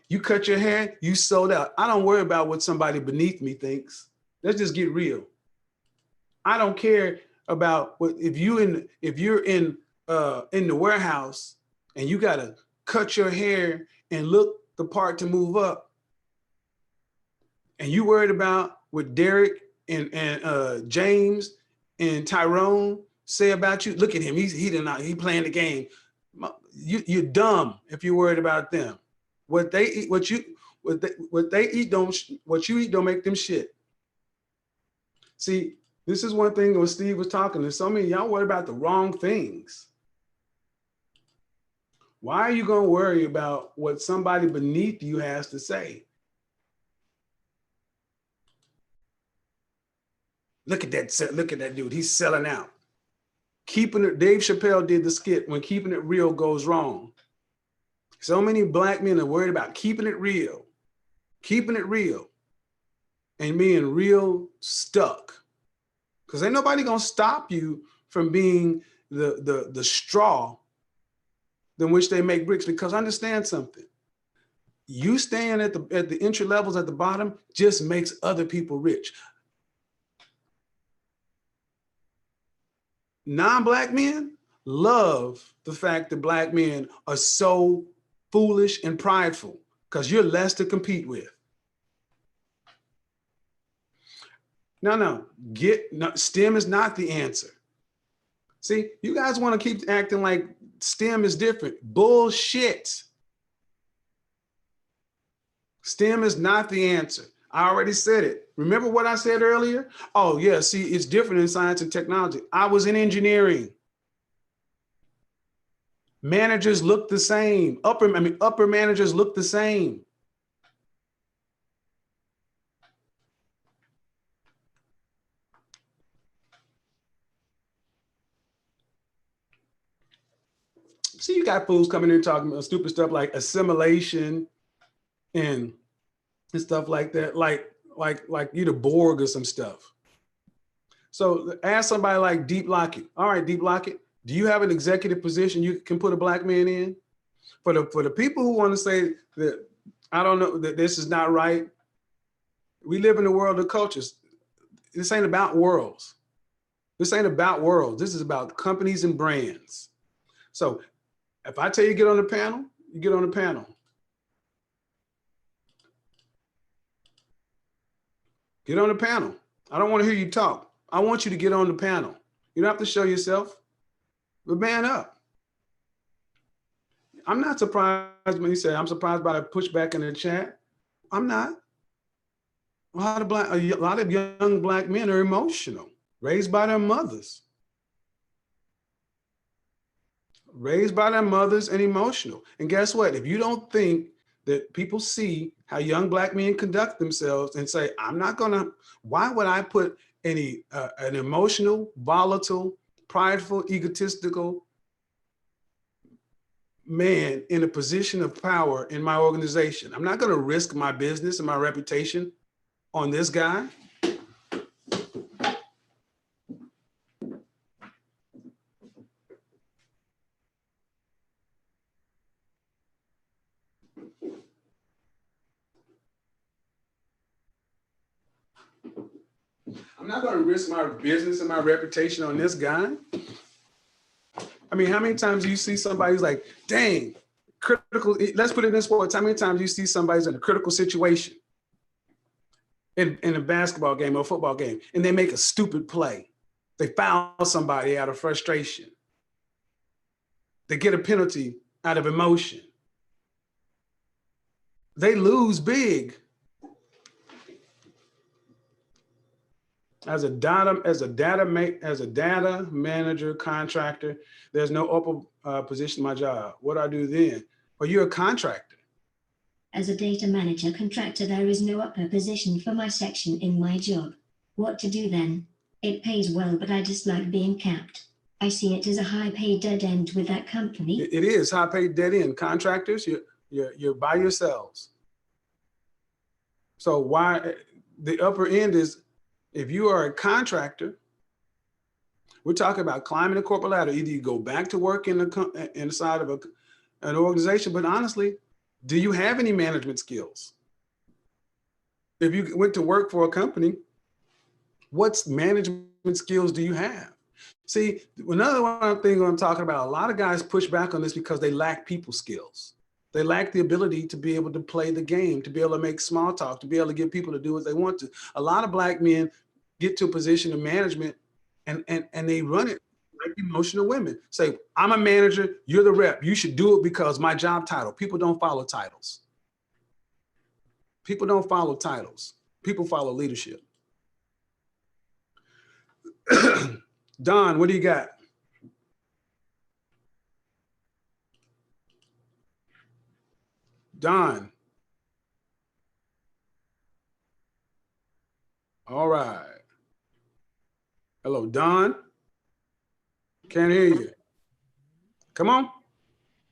[SPEAKER 3] You cut your hair, you sold out. I don't worry about what somebody beneath me thinks. Let's just get real. I don't care about what if you're in the warehouse and you got a cut your hair and look the part to move up, and you worried about what Derek and James and Tyrone say about you. Look at him. He playing the game. You're dumb if you're worried about them. What you eat don't make them shit. See, this is one thing when Steve was talking. There's so many y'all worry about the wrong things. Why are you gonna worry about what somebody beneath you has to say? Look at that dude. He's selling out. Keeping it. Dave Chappelle did the skit when keeping it real goes wrong. So many black men are worried about keeping it real, and being real stuck. Because ain't nobody gonna stop you from being the straw in which they make bricks. Because understand something. You staying at the entry levels at the bottom just makes other people rich. Non-black men love the fact that black men are so foolish and prideful because you're less to compete with. No, STEM is not the answer. See, you guys want to keep acting like STEM is different. Bullshit. STEM is not the answer. I already said it. Remember what I said earlier? Oh, yeah, see, it's different in science and technology. I was in engineering. Managers look the same. Upper managers look the same. See, you got fools coming in talking about stupid stuff like assimilation and stuff like that, like you the Borg or some stuff. So ask somebody like Deep Lockett. All right, Deep Lockett, do you have an executive position you can put a black man in? For the people who want to say that, I don't know, that this is not right, we live in a world of cultures. This ain't about worlds. This ain't about worlds. This is about companies and brands. So if I tell you get on the panel, you get on the panel. Get on the panel. I don't want to hear you talk. I want you to get on the panel. You don't have to show yourself, but man up. I'm not surprised when you say, I'm surprised by the pushback in the chat. I'm not. A lot of young black men are emotional, raised by their mothers. Raised by their mothers and emotional. And guess what? If you don't think that people see how young black men conduct themselves and say, why would I put an emotional, volatile, prideful, egotistical man in a position of power in my organization? I'm not going to risk my business and my reputation on this guy. I'm not going to risk my business and my reputation on this guy. I mean, how many times do you see somebody who's like, dang, critical, let's put it in sports. How many times do you see somebody's in a critical situation in a basketball game or a football game, and they make a stupid play? They foul somebody out of frustration. They get a penalty out of emotion. They lose big. As a data manager, contractor, there's no upper position in my job. What do I do then? Well, you're a contractor.
[SPEAKER 1] As a data manager contractor, there is no upper position for my section in my job. What to do then? It pays well, but I dislike being capped. I see it as a high-paid dead end with that company.
[SPEAKER 3] It is high-paid dead end. Contractors, you're by yourselves. So why the upper end is, if you are a contractor, we're talking about climbing the corporate ladder. Either you go back to work inside of an organization, but honestly, do you have any management skills? If you went to work for a company, what management skills do you have? See, another one thing I'm talking about, a lot of guys push back on this because they lack people skills. They lack the ability to be able to play the game, to be able to make small talk, to be able to get people to do what they want to. A lot of Black men get to a position of management and they run it like emotional women. Say, I'm a manager, you're the rep. You should do it because my job title. People don't follow titles. People don't follow titles. People follow leadership. Don, what do you got? Don. All right. Hello, Don. Can't hear you. Come on.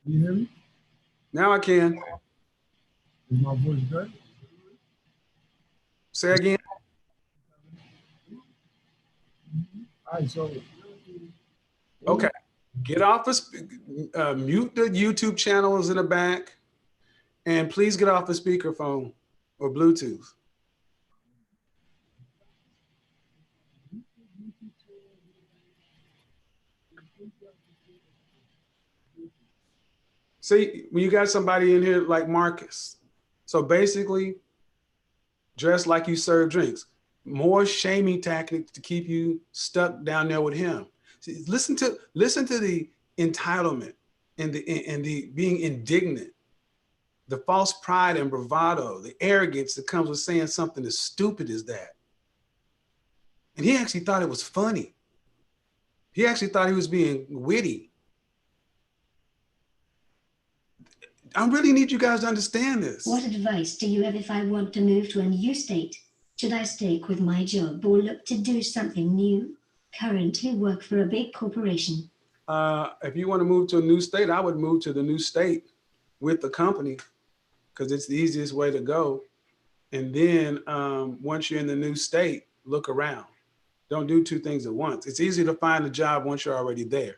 [SPEAKER 4] Can you hear me?
[SPEAKER 3] Now I can.
[SPEAKER 4] Is my voice good?
[SPEAKER 3] Say again.
[SPEAKER 4] All right, so.
[SPEAKER 3] Okay. Get off of, mute the YouTube channels in the back, and please get off the speakerphone or Bluetooth. See, when you got somebody in here like Marcus, so basically, dress like you serve drinks. More shaming tactics to keep you stuck down there with him. See, listen to the entitlement and the being indignant, the false pride and bravado, the arrogance that comes with saying something as stupid as that. And he actually thought it was funny. He actually thought he was being witty. I really need you guys to understand this.
[SPEAKER 1] What advice do you have if I want to move to a new state? Should I stick with my job or look to do something new? Currently work for a big corporation.
[SPEAKER 3] If you want to move to a new state, I would move to the new state with the company because it's the easiest way to go. And then once you're in the new state, look around. Don't do two things at once. It's easy to find a job once you're already there.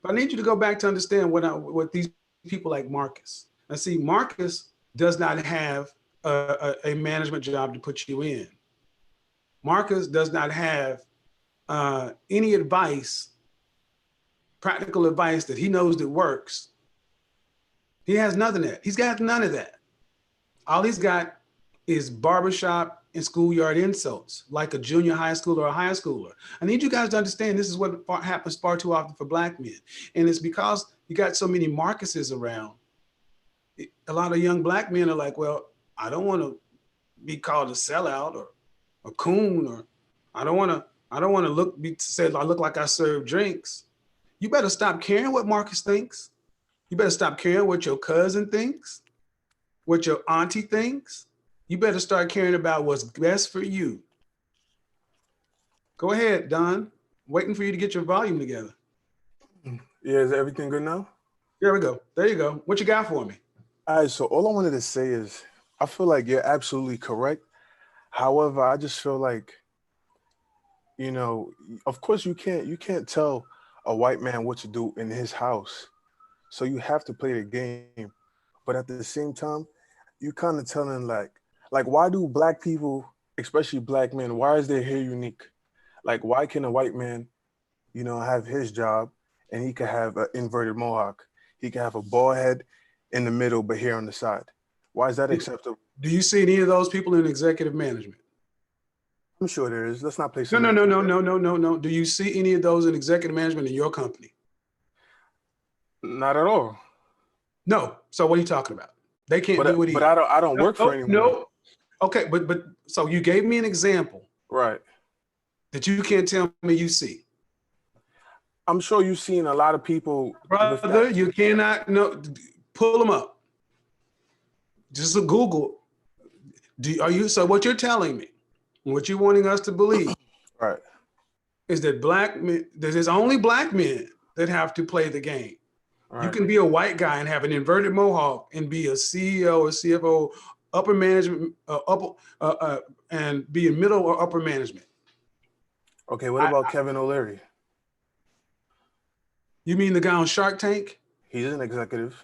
[SPEAKER 3] But I need you to go back to understand what these people like Marcus. Now see, Marcus does not have a management job to put you in. Marcus does not have any advice, practical advice that he knows that works. He has none of that. He's got none of that. All he's got is barbershop and schoolyard insults, like a junior high schooler or a high schooler. I need you guys to understand this is what happens far too often for Black men. And it's because you got so many Marcuses around. A lot of young Black men are like, well, I don't want to be called a sellout or a coon, or I don't want to be said I look like I serve drinks. You better stop caring what Marcus thinks. You better stop caring what your cousin thinks, what your auntie thinks. You better start caring about what's best for you. Go ahead, Don. Waiting for you to get your volume together.
[SPEAKER 5] Yeah, is everything good now?
[SPEAKER 3] There we go. There you go. What you got for me?
[SPEAKER 5] All right, so all I wanted to say is I feel like you're absolutely correct. However, I just feel like, you know, of course you can't tell a white man what to do in his house. So you have to play the game. But at the same time, you kind of telling like why do Black people, especially Black men, why is their hair unique? Like why can a white man, you know, have his job and he could have an inverted mohawk? He can have a bald head in the middle, but hair on the side. Why is that acceptable?
[SPEAKER 3] Do you see any of those people in executive management?
[SPEAKER 5] I'm sure there is. Let's not play.
[SPEAKER 3] No. Do you see any of those in executive management in your company?
[SPEAKER 5] Not at all.
[SPEAKER 3] No. So what are you talking about? They can't do it either.
[SPEAKER 5] But I don't work for anyone.
[SPEAKER 3] No. Okay, but so you gave me an example.
[SPEAKER 5] Right.
[SPEAKER 3] That you can't tell me you see.
[SPEAKER 5] I'm sure you've seen a lot of people.
[SPEAKER 3] Brother, you cannot pull them up. Just a Google. So what you're telling me, what you're wanting us to believe,
[SPEAKER 5] right,
[SPEAKER 3] is that Black men, there's only Black men that have to play the game. Right. You can be a white guy and have an inverted mohawk and be a CEO or CFO, upper management, and be in middle or upper management.
[SPEAKER 5] Okay, what about Kevin O'Leary?
[SPEAKER 3] You mean the guy on Shark Tank?
[SPEAKER 5] He's an executive.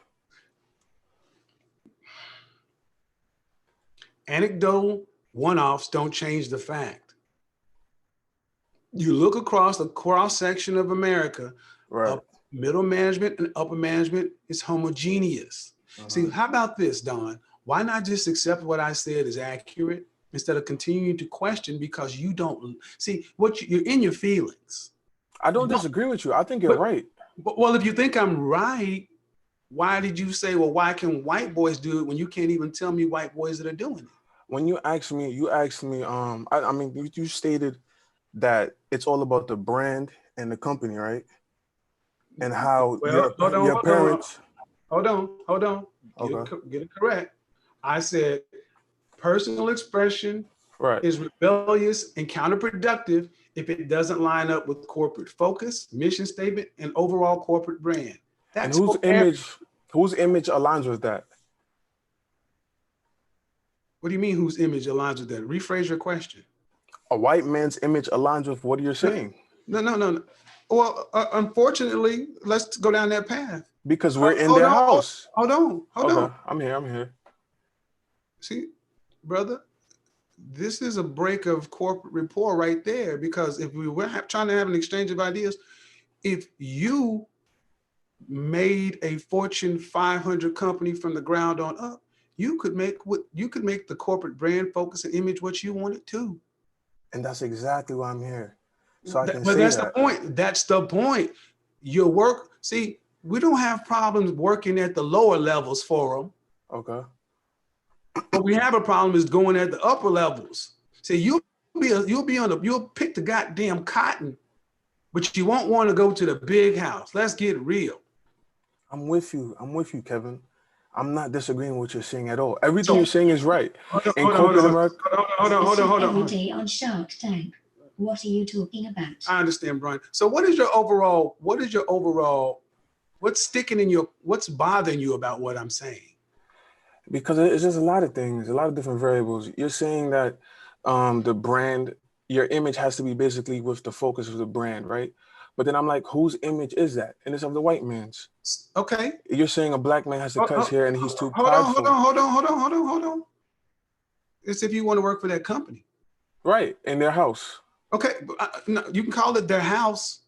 [SPEAKER 3] Anecdotal one-offs don't change the fact. You look across the cross-section of America,
[SPEAKER 5] right.
[SPEAKER 3] Middle management and upper management is homogeneous. See, how about this, Don? Why not just accept what I said is accurate instead of continuing to question because you don't see what you're in your feelings.
[SPEAKER 5] I don't disagree with you. I think you're right.
[SPEAKER 3] Well, if you think I'm right, why did you say, well, why can white boys do it when you can't even tell me white boys that are doing it?
[SPEAKER 5] When you asked me, I mean, you stated that it's all about the brand and the company, right? And how your parents.
[SPEAKER 3] Hold on.
[SPEAKER 5] Okay.
[SPEAKER 3] Get it correct. I said personal expression
[SPEAKER 5] Right.
[SPEAKER 3] is rebellious and counterproductive if it doesn't line up with corporate focus, mission statement, and overall corporate brand.
[SPEAKER 5] And whose image aligns with that?
[SPEAKER 3] What do you mean whose image aligns with that? Rephrase your question.
[SPEAKER 5] A white man's image aligns with what you're saying.
[SPEAKER 3] No. Well, unfortunately, let's go down that path.
[SPEAKER 5] Because we're in their house.
[SPEAKER 3] Hold on.
[SPEAKER 5] I'm here.
[SPEAKER 3] See, brother, this is a break of corporate rapport right there. Because if we were trying to have an exchange of ideas, if you made a Fortune 500 company from the ground on up, you could make the corporate brand focus and image what you wanted to.
[SPEAKER 5] And that's exactly why I'm here. So I can
[SPEAKER 3] But
[SPEAKER 5] say
[SPEAKER 3] that's
[SPEAKER 5] that.
[SPEAKER 3] the point. That's the point. Your work. See, we don't have problems working at the lower levels for them.
[SPEAKER 5] Okay.
[SPEAKER 3] But we have a problem is going at the upper levels. See, you'll pick the goddamn cotton, but you won't want to go to the big house. Let's get real. I'm
[SPEAKER 5] with you, Kevin. I'm not disagreeing with what you're saying at all. Everything you're saying is right.
[SPEAKER 3] Hold on.
[SPEAKER 1] Every day on Shark Tank. What are you talking about?
[SPEAKER 3] I understand, Brian. So what's bothering you about what I'm saying?
[SPEAKER 5] Because it's just a lot of things, a lot of different variables. You're saying that the brand, your image has to be basically with the focus of the brand, right? But then I'm like, whose image is that? And it's of the white man's.
[SPEAKER 3] Okay.
[SPEAKER 5] You're saying a black man has to cut his hair and he's too prideful.
[SPEAKER 3] Hold on. It's if you want to work for that company.
[SPEAKER 5] Right, in their house.
[SPEAKER 3] Okay, no, you can call it their house,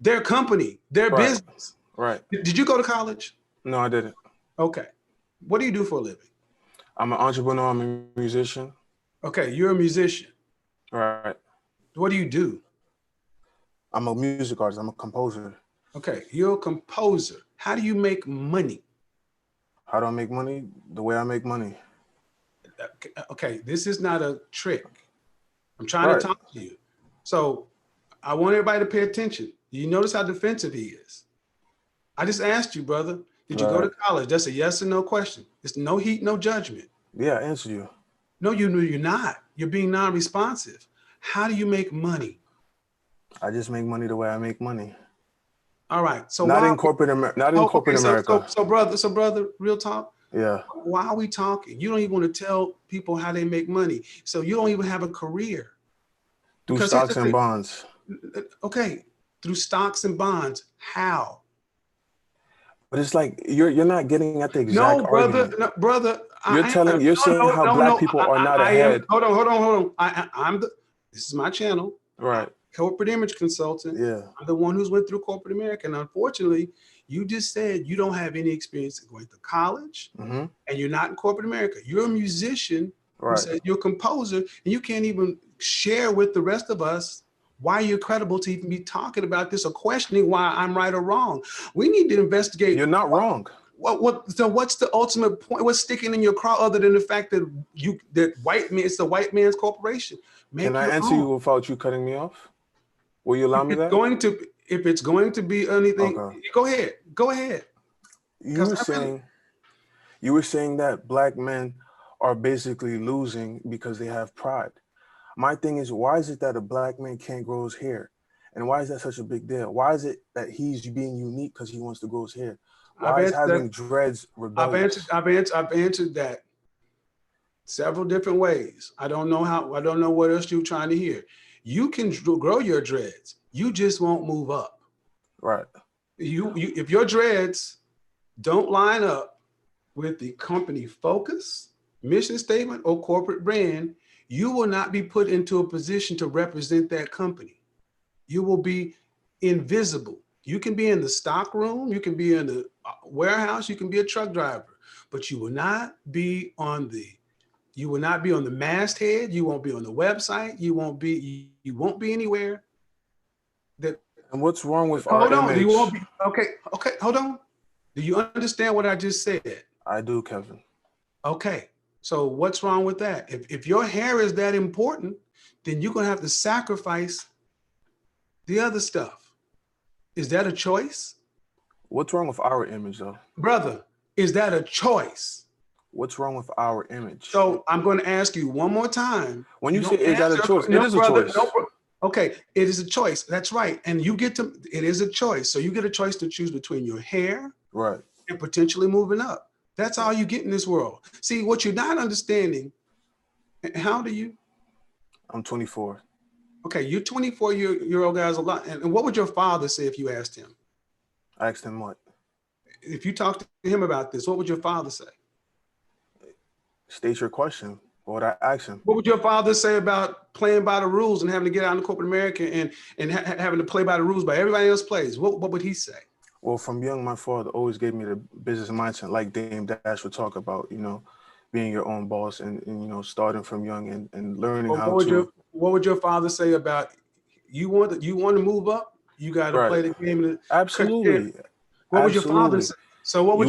[SPEAKER 3] their company, their business.
[SPEAKER 5] Right.
[SPEAKER 3] Did you go to college?
[SPEAKER 5] No, I didn't.
[SPEAKER 3] Okay. What do you do for a living?
[SPEAKER 5] I'm an entrepreneur. I'm a musician.
[SPEAKER 3] Okay, you're a musician.
[SPEAKER 5] Right.
[SPEAKER 3] What do you do?
[SPEAKER 5] I'm a music artist. I'm a composer.
[SPEAKER 3] Okay, you're a composer. How do you make money?
[SPEAKER 5] How do I make money? The way I make money.
[SPEAKER 3] Okay, this is not a trick. I'm trying to talk to you. So I want everybody to pay attention. You notice how defensive he is. I just asked you, brother, did you go to college? That's a yes or no question. It's no heat, no judgment.
[SPEAKER 5] Yeah, I answered you.
[SPEAKER 3] No, you're not. You're being non-responsive. How do you make money?
[SPEAKER 5] I just make money the way I make money.
[SPEAKER 3] All right. So
[SPEAKER 5] not in corporate America.
[SPEAKER 3] So brother, real talk.
[SPEAKER 5] Yeah.
[SPEAKER 3] Why are we talking? You don't even want to tell people how they make money. So you don't even have a career.
[SPEAKER 5] Through stocks and bonds.
[SPEAKER 3] Okay. Through stocks and bonds. How?
[SPEAKER 5] But it's like you're not getting at the exact argument.
[SPEAKER 3] No, brother.
[SPEAKER 5] You're saying how black people are not ahead.
[SPEAKER 3] Hold on. This is my channel.
[SPEAKER 5] Right.
[SPEAKER 3] Corporate image consultant.
[SPEAKER 5] Yeah.
[SPEAKER 3] I'm the one who's went through corporate America. And unfortunately, you just said you don't have any experience going to college and you're not in corporate America. You're a musician. Who says you're a composer, and you can't even share with the rest of us why you're credible to even be talking about this or questioning why I'm right or wrong. We need to investigate.
[SPEAKER 5] You're not wrong.
[SPEAKER 3] So what's the ultimate point? What's sticking in your craw other than the fact that it's the white man's corporation?
[SPEAKER 5] Can I answer you without you cutting me off? Will you allow me that?
[SPEAKER 3] If it's going to be anything, go ahead.
[SPEAKER 5] You were saying that black men are basically losing because they have pride. My thing is, why is it that a black man can't grow his hair? And why is that such a big deal? Why is it that he's being unique because he wants to grow his hair? Why is having dreads rebellious?
[SPEAKER 3] I've answered that several different ways. I don't know what else you're trying to hear. You can grow your dreads. You just won't move up.
[SPEAKER 5] Right.
[SPEAKER 3] If your dreads don't line up with the company focus, mission statement, or corporate brand, you will not be put into a position to represent that company. You will be invisible. You can be in the stock room, you can be in the warehouse, you can be a truck driver. but you will not be on the masthead. You won't be on the website. You won't be anywhere. That
[SPEAKER 5] And what's wrong with
[SPEAKER 3] hold
[SPEAKER 5] our
[SPEAKER 3] on.
[SPEAKER 5] image?
[SPEAKER 3] You won't be okay. Hold on. Do you understand what I just said?
[SPEAKER 5] I do, Kevin.
[SPEAKER 3] Okay. So what's wrong with that? If your hair is that important, then you're gonna have to sacrifice the other stuff. Is that a choice?
[SPEAKER 5] What's wrong with our image, though?
[SPEAKER 3] Brother, is that a choice?
[SPEAKER 5] What's wrong with our image?
[SPEAKER 3] So I'm going to ask you one more time.
[SPEAKER 5] When you say, is that a choice?
[SPEAKER 3] No,
[SPEAKER 5] It is a
[SPEAKER 3] brother,
[SPEAKER 5] choice.
[SPEAKER 3] no, okay, it is a choice. That's right. And it is a choice. So you get a choice to choose between your hair
[SPEAKER 5] Right.
[SPEAKER 3] and potentially moving up. That's all you get in this world. See, what you're not understanding, how do you?
[SPEAKER 5] I'm 24.
[SPEAKER 3] Okay, you're 24-year-old guys a lot. And what would your father say if you asked him?
[SPEAKER 5] I asked him what?
[SPEAKER 3] If you talked to him about this, what would your father say?
[SPEAKER 5] State your question. What would I ask him?
[SPEAKER 3] What would your father say about playing by the rules and having to get out in corporate America and having to play by the rules by everybody else plays? What would he say?
[SPEAKER 5] Well, from young, my father always gave me the business mindset, like Dame Dash would talk about, being your own boss and starting from young and learning
[SPEAKER 3] What would your father say about you want to move up? You got to play the game.
[SPEAKER 5] Absolutely.
[SPEAKER 3] What would your father say? So what would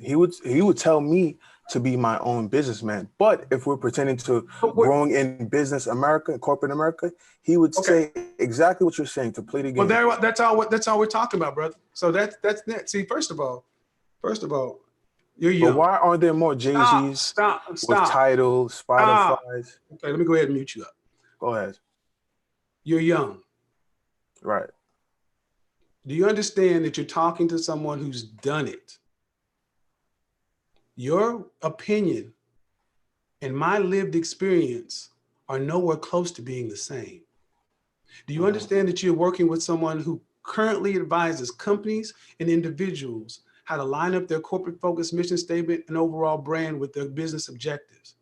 [SPEAKER 5] he would tell me to be my own businessman. But if we're pretending to growing in business America, corporate America, he would say exactly what you're saying, to play the game.
[SPEAKER 3] Well, that's all we're talking about, brother. So that's that. See, first of all, you're young.
[SPEAKER 5] But why aren't there more Jay-Z's
[SPEAKER 3] Stop.
[SPEAKER 5] with titles, Spotify's?
[SPEAKER 3] Okay, let me go ahead and mute you up.
[SPEAKER 5] Go ahead.
[SPEAKER 3] You're young.
[SPEAKER 5] Right.
[SPEAKER 3] Do you understand that you're talking to someone who's done it? Your opinion and my lived experience are nowhere close to being the same. Do you understand that you're working with someone who currently advises companies and individuals how to line up their corporate focus, mission statement, and overall brand with their business objectives?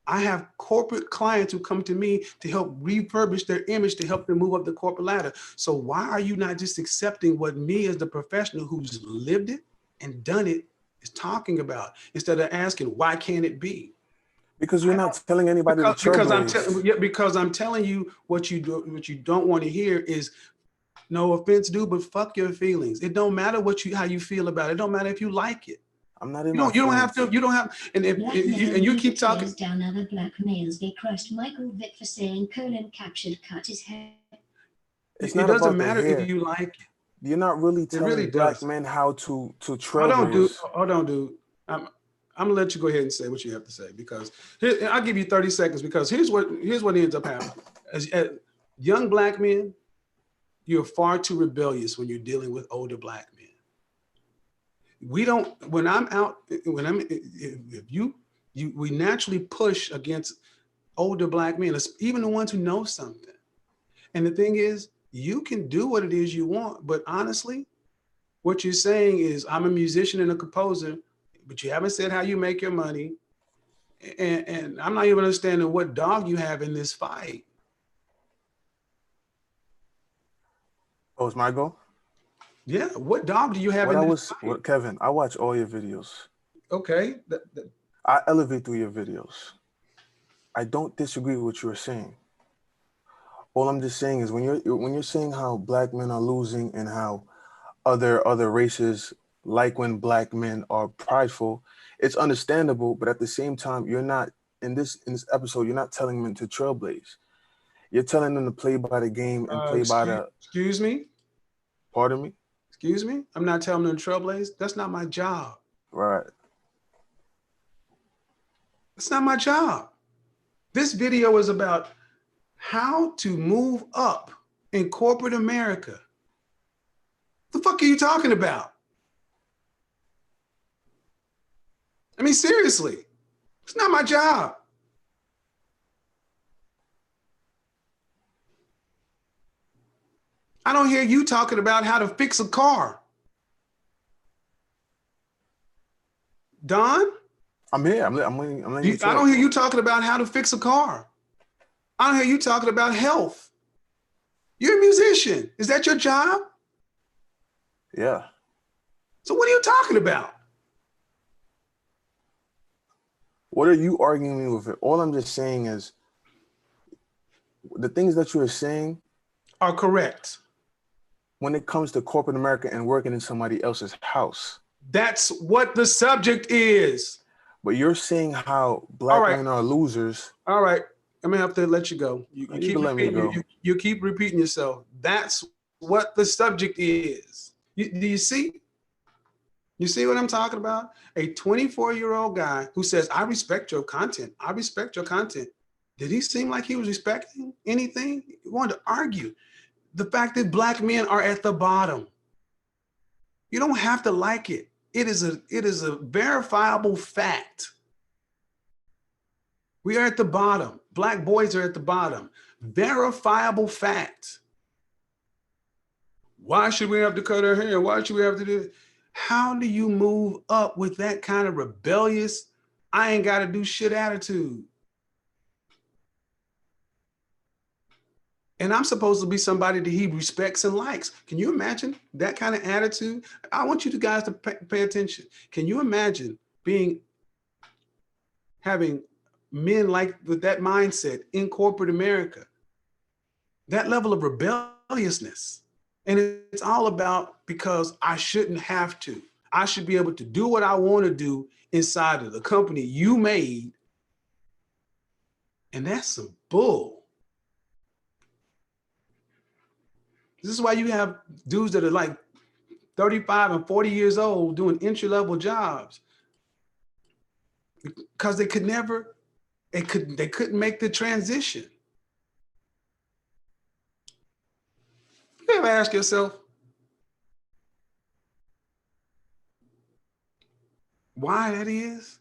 [SPEAKER 3] I have corporate clients who come to me to help refurbish their image to help them move up the corporate ladder. So why are you not just accepting what me as the professional who's lived it and done it is talking about, instead of asking, why can't it be?
[SPEAKER 5] Because you're not telling anybody to trailblaze.
[SPEAKER 3] Because I'm telling you what you don't want to hear is, no offense, dude, but fuck your feelings. It don't matter how you feel about it. It don't matter if you like it.
[SPEAKER 5] I'm not in.
[SPEAKER 3] You don't have to. And you keep talking.
[SPEAKER 1] Down other black males. They crushed Michael Vick for saying Conan captured cut his hair.
[SPEAKER 3] It doesn't matter if you like it.
[SPEAKER 5] You're not really telling black men how to trailblaze.
[SPEAKER 3] Hold on, dude. I'm gonna let you go ahead and say what you have to say, because I'll give you 30 seconds, because here's what ends up happening. As young black men, you're far too rebellious when you're dealing with older black men. We naturally push against older black men, even the ones who know something. And the thing is, you can do what it is you want, but honestly, what you're saying is, I'm a musician and a composer, but you haven't said how you make your money. And I'm not even understanding what dog you have in this fight.
[SPEAKER 5] Oh, it's my goal?
[SPEAKER 3] Yeah, what dog do you have in this fight?
[SPEAKER 5] Kevin, I watch all your videos.
[SPEAKER 3] Okay.
[SPEAKER 5] I elevate through your videos. I don't disagree with what you're saying. All I'm just saying is, when you're saying how black men are losing and how other races like when black men are prideful, it's understandable. But at the same time, you're not in this episode. You're not telling men to trailblaze. You're telling them to play by the game and play by the.
[SPEAKER 3] Excuse me.
[SPEAKER 5] Pardon me.
[SPEAKER 3] Excuse me. I'm not telling them to trailblaze. That's not my job.
[SPEAKER 5] Right.
[SPEAKER 3] It's not my job. This video is about how to move up in corporate America. The fuck are you talking about? I mean, seriously, it's not my job. I don't hear you talking about how to fix a car. Don?
[SPEAKER 5] I'm here. I'm letting you talk.
[SPEAKER 3] I don't hear you talking about how to fix a car. I don't hear you talking about health. You're a musician. Is that your job?
[SPEAKER 5] Yeah.
[SPEAKER 3] So what are you talking about?
[SPEAKER 5] What are you arguing me with it? All I'm just saying is the things that you are saying
[SPEAKER 3] are correct.
[SPEAKER 5] When it comes to corporate America and working in somebody else's house.
[SPEAKER 3] That's what the subject is.
[SPEAKER 5] But you're saying how black men are losers.
[SPEAKER 3] All right. I'm gonna have to let you go. You keep repeating yourself. That's what the subject is. Do you see? You see what I'm talking about? A 24-year-old guy who says, I respect your content. I respect your content. Did he seem like he was respecting anything? He wanted to argue. The fact that black men are at the bottom. You don't have to like it. It is a verifiable fact. We are at the bottom. Black boys are at the bottom. Verifiable fact. Why should we have to cut our hair? Why should we have to do it? How do you move up with that kind of rebellious, I ain't got to do shit attitude? And I'm supposed to be somebody that he respects and likes. Can you imagine that kind of attitude? I want you guys to pay attention. Can you imagine having men like with that mindset in corporate America? That level of rebelliousness. And it's all about because I shouldn't have to. I should be able to do what I want to do inside of the company you made. And that's some bull. This is why you have dudes that are like 35 and 40 years old doing entry-level jobs. Because they couldn't make the transition. You ever ask yourself, why that is?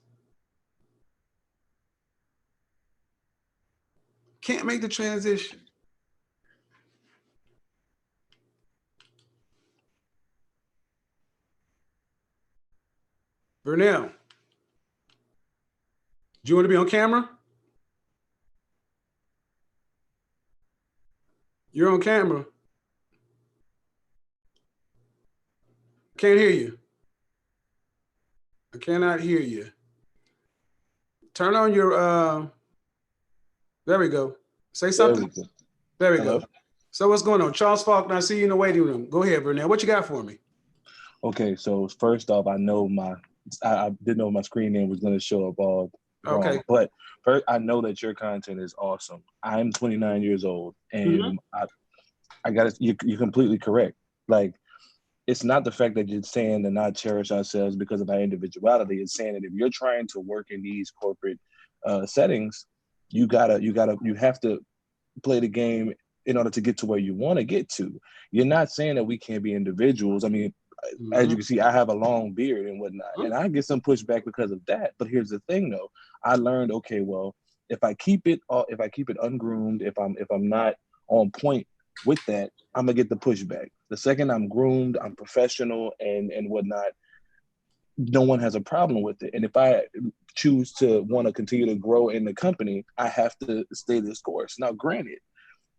[SPEAKER 3] Can't make the transition. Vernell, do you want to be on camera? You're on camera. Can't hear you. I cannot hear you. Turn on your, there we go. Say something. There we go. So what's going on? Charles Faulkner, I see you in the waiting room. Go ahead, Vernell. What you got for me?
[SPEAKER 6] Okay, so first off, I didn't know my screen name was going to show up all wrong. Okay. But first, I know that your content is awesome. I'm 29 years old, and I got it. You're completely correct. Like, it's not the fact that you're saying to not cherish ourselves because of our individuality. It's saying that if you're trying to work in these corporate settings, you have to play the game in order to get to where you want to get to. You're not saying that we can't be individuals. I mean, as you can see, I have a long beard and whatnot, and I get some pushback because of that. But here's the thing, though. I learned, okay, well, if I keep it ungroomed, if I'm not on point with that, I'm gonna get the pushback. The second I'm groomed, I'm professional and whatnot, no one has a problem with it. And if I choose to want to continue to grow in the company, I have to stay this course. Now, granted,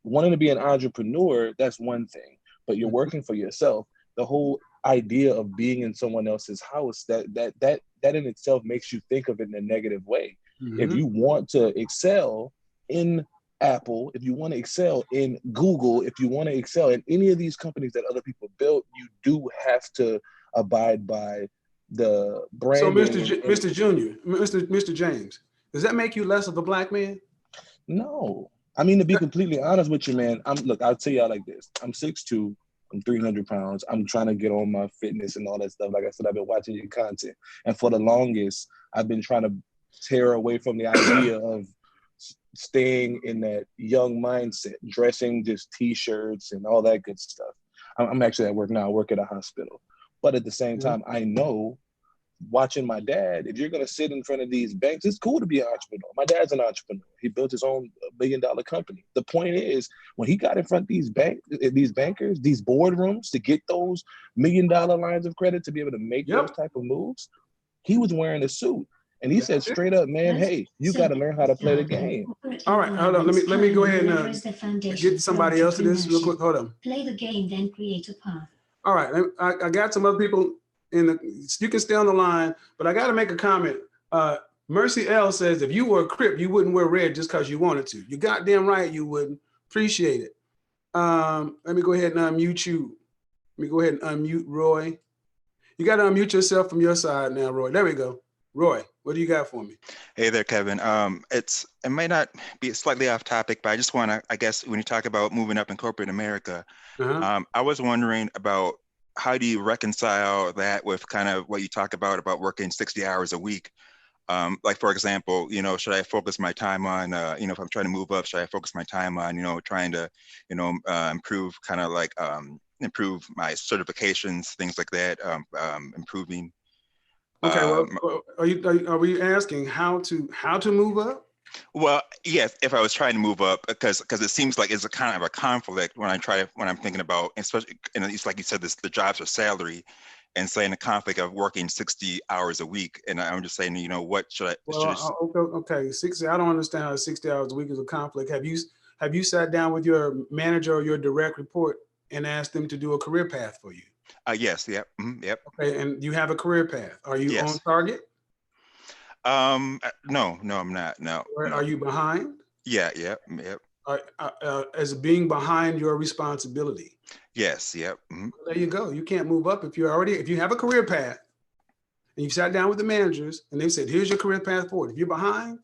[SPEAKER 6] wanting to be an entrepreneur, that's one thing, but you're working for yourself. The whole idea of being in someone else's house, that in itself makes you think of it in a negative way. If you want to excel in Apple, if you want to excel in Google, if you want to excel in any of these companies that other people built, you do have to abide by the branding.
[SPEAKER 3] So Mr. James, does that make you less of a black man?
[SPEAKER 6] No. I mean, to be completely honest with you, man, I'll tell y'all like this. I'm 6'2", I'm 300 pounds. I'm trying to get on my fitness and all that stuff. Like I said, I've been watching your content. And for the longest, I've been trying to tear away from the idea of staying in that young mindset, dressing just t-shirts and all that good stuff. I'm actually at work now. I work at a hospital. But at the same time, I know, watching my dad, if you're going to sit in front of these banks, it's cool to be an entrepreneur. My dad's an entrepreneur. He built his own $1 billion company. The point is, when he got in front of these bankers, these boardrooms to get those $1 million lines of credit to be able to make those type of moves, he was wearing a suit. And he said straight up, man, hey, you got to learn how to play the game.
[SPEAKER 3] All right, hold on. Let me go ahead and get somebody else to this real quick. Hold on.
[SPEAKER 1] Play the game, then create a path.
[SPEAKER 3] All right, I got some other people you can stay on the line, but I got to make a comment. Mercy L says, if you were a Crip, you wouldn't wear red just because you wanted to. You're goddamn right you wouldn't. Appreciate it. Let me go ahead and unmute you. Let me go ahead and unmute Roy. You got to unmute yourself from your side now, Roy. There we go. Roy, what do you got for me?
[SPEAKER 7] Hey there, Kevin. It might not be slightly off topic, but I just want to, I guess, when you talk about moving up in corporate America, I was wondering about how do you reconcile that with kind of what you talk about working 60 hours a week? Like, for example, you know, should I focus my time on, you know, if I'm trying to move up, should I focus my time on, you know, trying to, you know, improve kind of like, improve my certifications, things like that, improving.
[SPEAKER 3] Okay, well, are we asking how to move up?
[SPEAKER 7] Well, yes, if I was trying to move up, because it seems like it's a kind of a conflict when I'm thinking about, especially, and it's like you said, the jobs are salary, and saying the conflict of working 60 hours a week. And I'm just saying, you know, what should I?
[SPEAKER 3] Well, okay, 60. I don't understand how 60 hours a week is a conflict. Have you sat down with your manager or your direct report and asked them to do a career path for you?
[SPEAKER 7] Yes. Yep. Yep.
[SPEAKER 3] Okay, and you have a career path. Are you on target?
[SPEAKER 7] No, I'm not. No.
[SPEAKER 3] Are you behind?
[SPEAKER 7] Yeah. Yep.
[SPEAKER 3] As being behind your responsibility.
[SPEAKER 7] Yes. Yep.
[SPEAKER 3] There you go. You can't move up if you have a career path and you sat down with the managers and they said, here's your career path forward. If you're behind,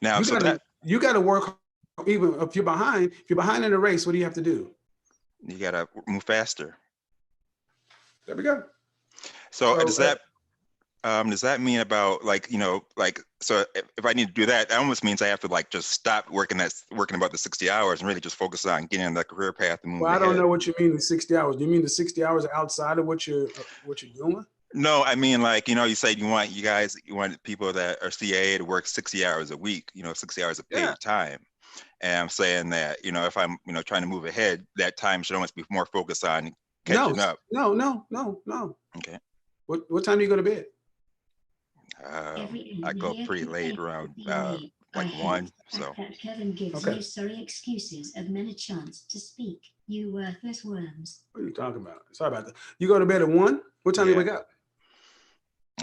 [SPEAKER 7] now
[SPEAKER 3] you got to work. Even if you're behind in the race, what do you have to do?
[SPEAKER 7] You got to move faster.
[SPEAKER 3] There we go.
[SPEAKER 7] So does that mean about, like, you know, like, so if I need to do that, that almost means I have to like just stop working about the 60 hours and really just focus on getting on the career path and move ahead.
[SPEAKER 3] I don't know what you mean with 60 hours. Do you mean the 60 hours outside of what you're doing?
[SPEAKER 7] No, I mean, like, you know, you said you want people that are CAA to work 60 hours a week, you know, 60 hours of paid time. And I'm saying that, you know, if I'm, you know, trying to move ahead, that time should almost be more focused on catching up.
[SPEAKER 3] No.
[SPEAKER 7] Okay.
[SPEAKER 3] What time do you go to bed?
[SPEAKER 7] I go pretty late, around like 1. So
[SPEAKER 1] that Kevin gives necessary excuses of men a chance to speak. You worthless worms.
[SPEAKER 3] What are you talking about? Sorry about that. You go to bed at 1? What time do you wake up?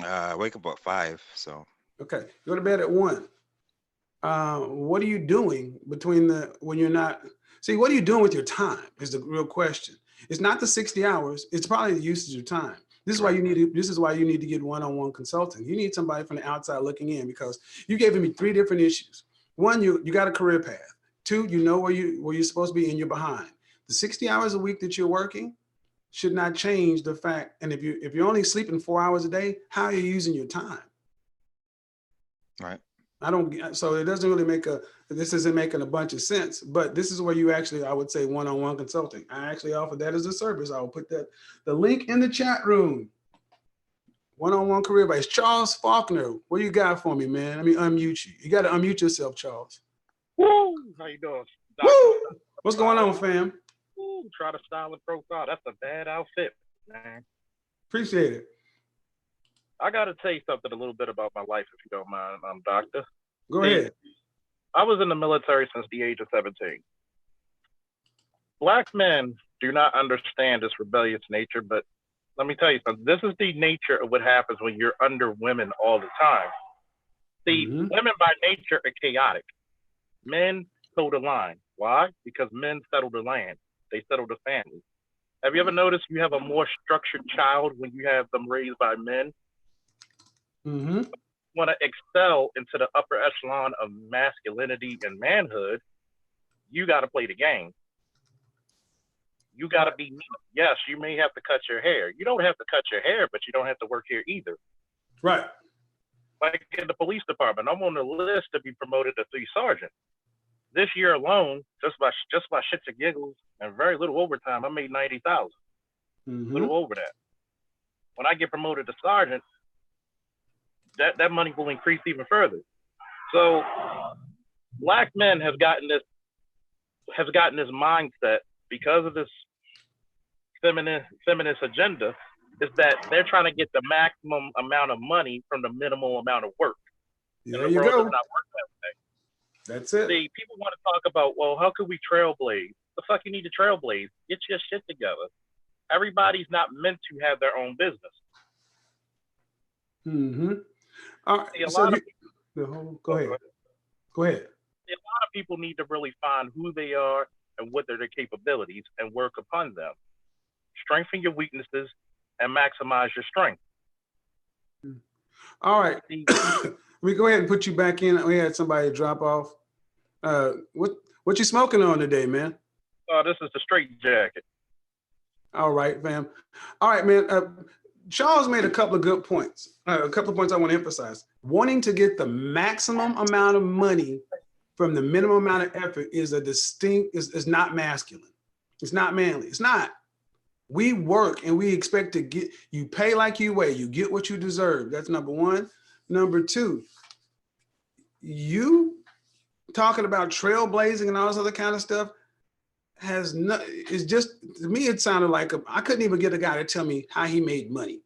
[SPEAKER 7] I wake up about 5. So
[SPEAKER 3] okay, you go to bed at 1. What are you doing when you're not? See, what are you doing with your time is the real question. It's not the 60 hours. It's probably the usage of time. This is why you need to get one-on-one consulting. You need somebody from the outside looking in, because you gave me 3 different issues. 1, you got a career path. 2, you know where you're supposed to be and you're behind. The 60 hours a week that you're working should not change the fact. And if you're only sleeping 4 hours a day, how are you using your time?
[SPEAKER 7] Right.
[SPEAKER 3] So it doesn't really this isn't making a bunch of sense, but this is where you actually, I would say, one-on-one consulting. I actually offer that as a service. I will put the link in the chat room. One-on-one career advice. Charles Faulkner, what do you got for me, man? Let me unmute you. You got to unmute yourself, Charles.
[SPEAKER 8] Woo! How you doing?
[SPEAKER 3] Woo! What's going on, fam?
[SPEAKER 8] Woo! Try to style and profile. That's a bad outfit, man.
[SPEAKER 3] Appreciate it.
[SPEAKER 8] I got to tell you something a little bit about my life, if you don't mind, Doctor.
[SPEAKER 3] Go ahead.
[SPEAKER 8] I was in the military since the age of 17. Black men do not understand this rebellious nature, but let me tell you something. This is the nature of what happens when you're under women all the time. See, women by nature are chaotic. Men toe the line. Why? Because men settle the land. They settle the family. Have you ever noticed you have a more structured child when you have them raised by men?
[SPEAKER 3] Mm-hmm.
[SPEAKER 8] Want to excel into the upper echelon of masculinity and manhood, you got to play the game. You got to be, yes, you may have to cut your hair. You don't have to cut your hair, but you don't have to work here either.
[SPEAKER 3] Right.
[SPEAKER 8] Like in the police department, I'm on the list to be promoted to 3 sergeant. This year alone, just by shits and giggles and very little overtime, I made $90,000. A little over that. When I get promoted to sergeant, that money will increase even further. So Black men have gotten this mindset because of this feminist agenda, is that they're trying to get the maximum amount of money from the minimal amount of work.
[SPEAKER 3] There you go.
[SPEAKER 8] Does not work that way.
[SPEAKER 3] That's it.
[SPEAKER 8] See, people want to talk about, well, how could we trailblaze? The fuck you need to trailblaze? Get your shit together. Everybody's not meant to have their own business.
[SPEAKER 3] All right.
[SPEAKER 8] See,
[SPEAKER 3] So
[SPEAKER 8] go ahead.
[SPEAKER 3] Go ahead.
[SPEAKER 8] See, a lot of people need to really find who they are and what are their capabilities and work upon them. Strengthen your weaknesses and maximize your strength.
[SPEAKER 3] All right. We go ahead and put you back in. We had somebody drop off. What you smoking on today, man?
[SPEAKER 8] This is the straight jacket.
[SPEAKER 3] All right, fam. All right, man. Charles made a couple of good points. A couple of points I want to emphasize. Wanting to get the maximum amount of money from the minimum amount of effort is is not masculine. It's not manly. It's not. We work and we expect to get, you pay like you weigh, you get what you deserve. That's number one. Number two, you talking about trailblazing and all this other kind of stuff it's just, to me, it sounded like I couldn't even get a guy to tell me how he made money.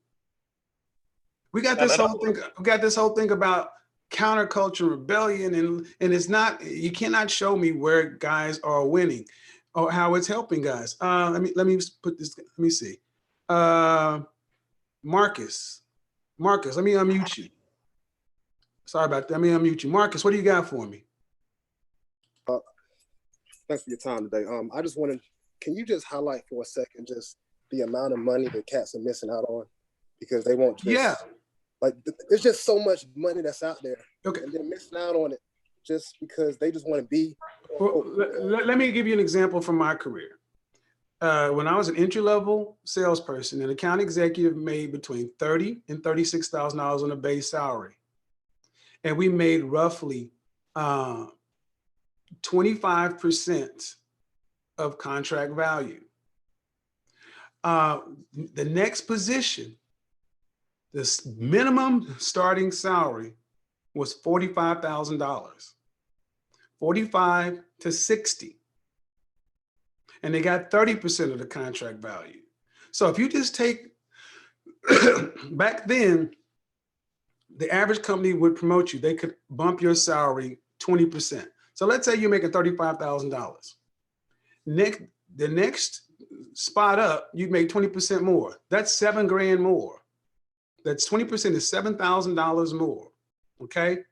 [SPEAKER 3] We got this whole thing about counterculture rebellion, and it's not, you cannot show me where guys are winning or how it's helping guys. Let me put this, let me see. Marcus, let me unmute you. Sorry about that, let me unmute you. Marcus, what do you got for me?
[SPEAKER 9] Thanks for your time today. I just wanted, can you just highlight for a second just the amount of money that cats are missing out on because they won't just, like, there's just so much money that's out there. Okay. And they're missing out on it just because they just want to be.
[SPEAKER 3] Well, let me give you an example from my career. When I was an entry-level salesperson, an account executive made between $30,000 and $36,000 on a base salary. And we made roughly 25% of contract value. The next position, this minimum starting salary was $45,000, 45 to 60. And they got 30% of the contract value. So if you just take, back then, the average company would promote you. They could bump your salary 20%. So let's say you're making $35,000. The next spot up, you make 20% more. That's $7,000 more. That's 20% is $7,000 more. Okay.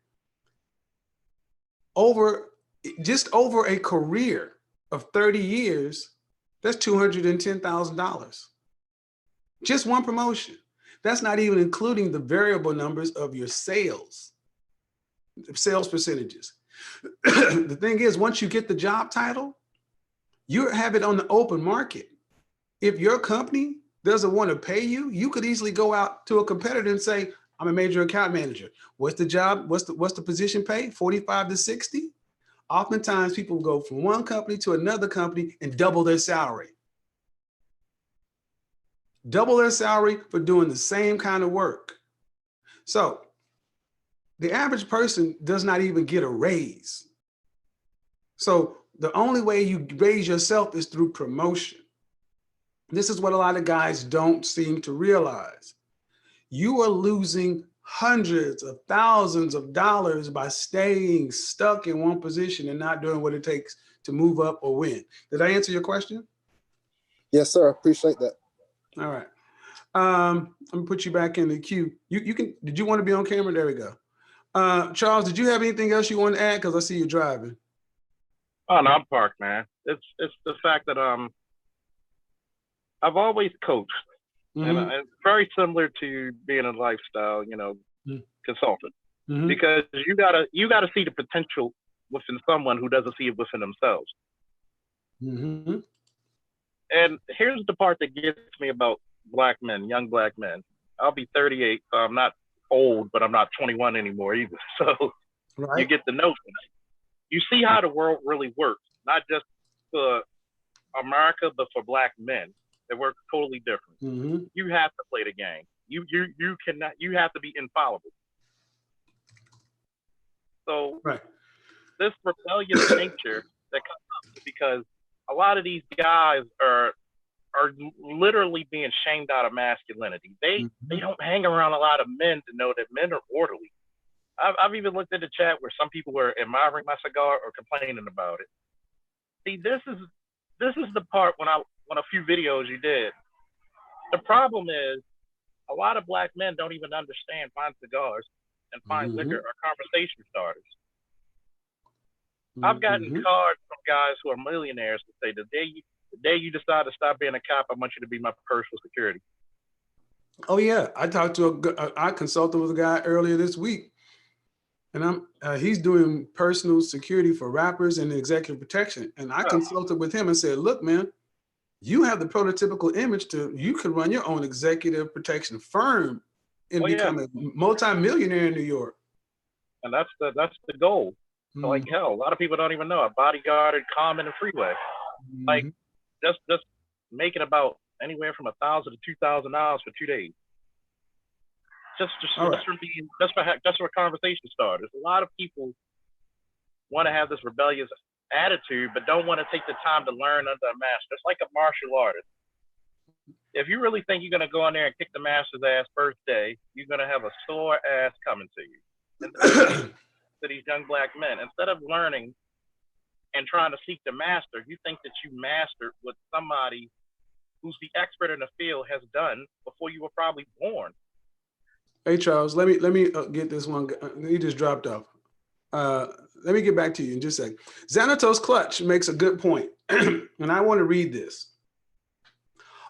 [SPEAKER 3] Just over a career of 30 years, that's $210,000. Just one promotion. That's not even including the variable numbers of your sales percentages. The thing is, once you get the job title, you have it on the open market. If your company doesn't want to pay you, you could easily go out to a competitor and say, I'm a major account manager. What's the job? What's the position pay? 45 to 60? Oftentimes people go from one company to another company and double their salary. Double their salary for doing the same kind of work. So the average person does not even get a raise. So the only way you raise yourself is through promotion. This is what a lot of guys don't seem to realize. You are losing hundreds of thousands of dollars by staying stuck in one position and not doing what it takes to move up or win. Did I answer your question?
[SPEAKER 9] Yes, sir. I appreciate that.
[SPEAKER 3] All right. I'm gonna put you back in the queue. You can, did you want to be on camera? There we go. Charles, did you have anything else you want to add? Because I see you driving.
[SPEAKER 8] Oh, no, I'm parked, man. It's the fact that I've always coached, and it's very similar to being a lifestyle, consultant, because you gotta see the potential within someone who doesn't see it within themselves. And here's the part that gets me about black men, young black men. I'll be 38, so I'm not old, but I'm not 21 anymore either. So you get the notion. You see how the world really works, not just for America, but for black men. They work totally different. You have to play the game. You cannot. You have to be infallible. So this rebellious nature that comes up because a lot of these guys are literally being shamed out of masculinity. They don't hang around a lot of men to know that men are orderly. I've even looked at the chat where some people were admiring my cigar or complaining about it. See, this is the part when a few videos you did. The problem is a lot of black men don't even understand fine cigars and find liquor or conversation starters. I've gotten cards from guys who are millionaires to say, the day you decide to stop being a cop, I want you to be my personal security.
[SPEAKER 3] Oh yeah, I consulted with a guy earlier this week, and he's doing personal security for rappers and executive protection. And I consulted with him and said, look, man, you have the prototypical image you could run your own executive protection firm and become a multi-millionaire in New York.
[SPEAKER 8] And that's the goal. So like, hell, a lot of people don't even know. I bodyguarded Common and Freeway. Like, just making about anywhere from $1,000 to $2,000 for 2 days. Just for conversation starters. A lot of people want to have this rebellious attitude, but don't want to take the time to learn under a master. It's like a martial artist. If you really think you're going to go in there and kick the master's ass first day, you're going to have a sore ass coming to you. To these young black men, instead of learning and trying to seek the master, you think that you mastered what somebody who's the expert in the field has done before you were probably born.
[SPEAKER 3] Hey Charles, let me get this one. He just dropped off. Let me get back to you in just a second. Xanatos Clutch makes a good point, and I want to read this.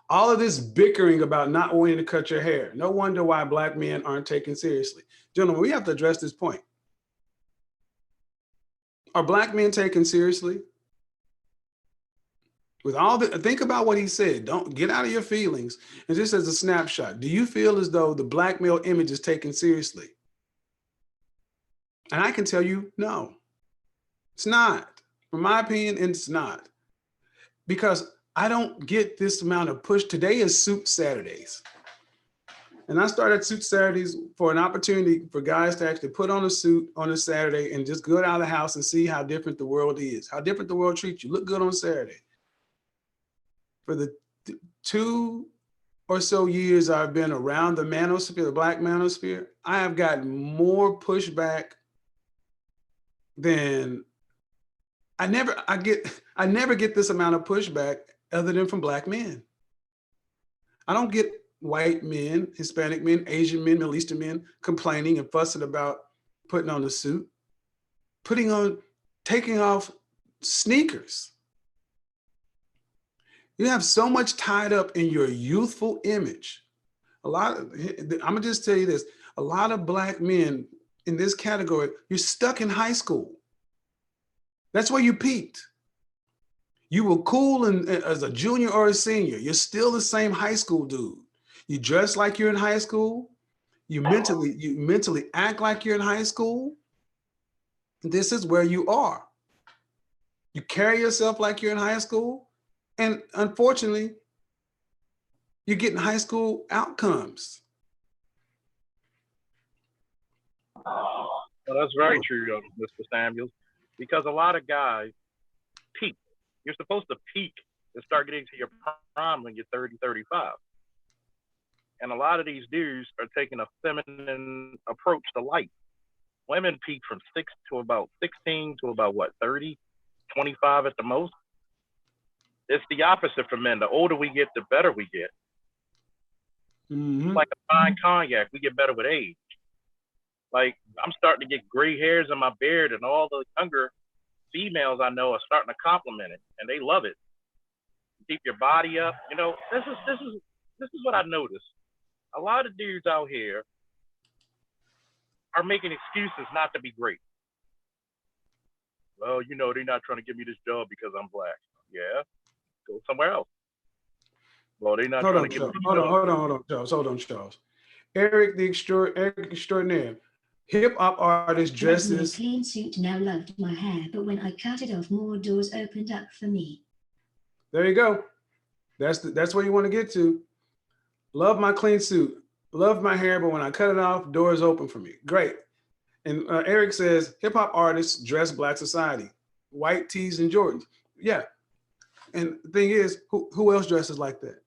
[SPEAKER 3] All of this bickering about not wanting to cut your hair. No wonder why black men aren't taken seriously. Gentlemen, we have to address this point. Are black men taken seriously? With all the, think about what he said. Don't get out of your feelings. And just as a snapshot, do you feel as though the black male image is taken seriously? And I can tell you, no, it's not. From my opinion, it's not. Because I don't get this amount of push. Today is Suit Saturdays. And I started Suit Saturdays for an opportunity for guys to actually put on a suit on a Saturday and just go out of the house and see how different the world is, how different the world treats you. Look good on Saturday. For the 2 or so years I've been around the manosphere, the black manosphere, I have gotten more pushback than I never get this amount of pushback other than from black men. I don't get white men, Hispanic men, Asian men, Middle Eastern men complaining and fussing about putting on a suit, taking off sneakers. You have so much tied up in your youthful image. I'm gonna just tell you this, a lot of black men in this category, you're stuck in high school. That's where you peaked. You were cool as a junior or a senior. You're still the same high school dude. You dress like you're in high school. You mentally act like you're in high school. This is where you are. You carry yourself like you're in high school. And unfortunately, you're getting high school outcomes.
[SPEAKER 8] Well, that's very true, Mr. Samuels, because a lot of guys peak. You're supposed to peak and start getting to your prime when you're 30, 35. And a lot of these dudes are taking a feminine approach to life. Women peak from 6 to about 16 to about 30, 25 at the most. It's the opposite for men. The older we get, the better we get. Like a fine cognac, we get better with age. Like, I'm starting to get gray hairs in my beard, and all the younger females I know are starting to compliment it, and they love it. Keep your body up. You know, this is what I noticed. A lot of dudes out here are making excuses not to be great. Well, you know, they're not trying to give me this job because I'm black. Yeah, go somewhere else. Well, they're not trying to give me this job.
[SPEAKER 3] Hold on, Charles. Eric the extraordinaire. Hip hop artist dresses.
[SPEAKER 1] My clean suit now loved my hair, but when I cut it off, more doors opened up for me.
[SPEAKER 3] There you go. That's where you want to get to. Love my clean suit. Love my hair, but when I cut it off, doors open for me. Great. And Eric says, hip hop artists dress black society. White tees and Jordans. Yeah. And the thing is, who else dresses like that?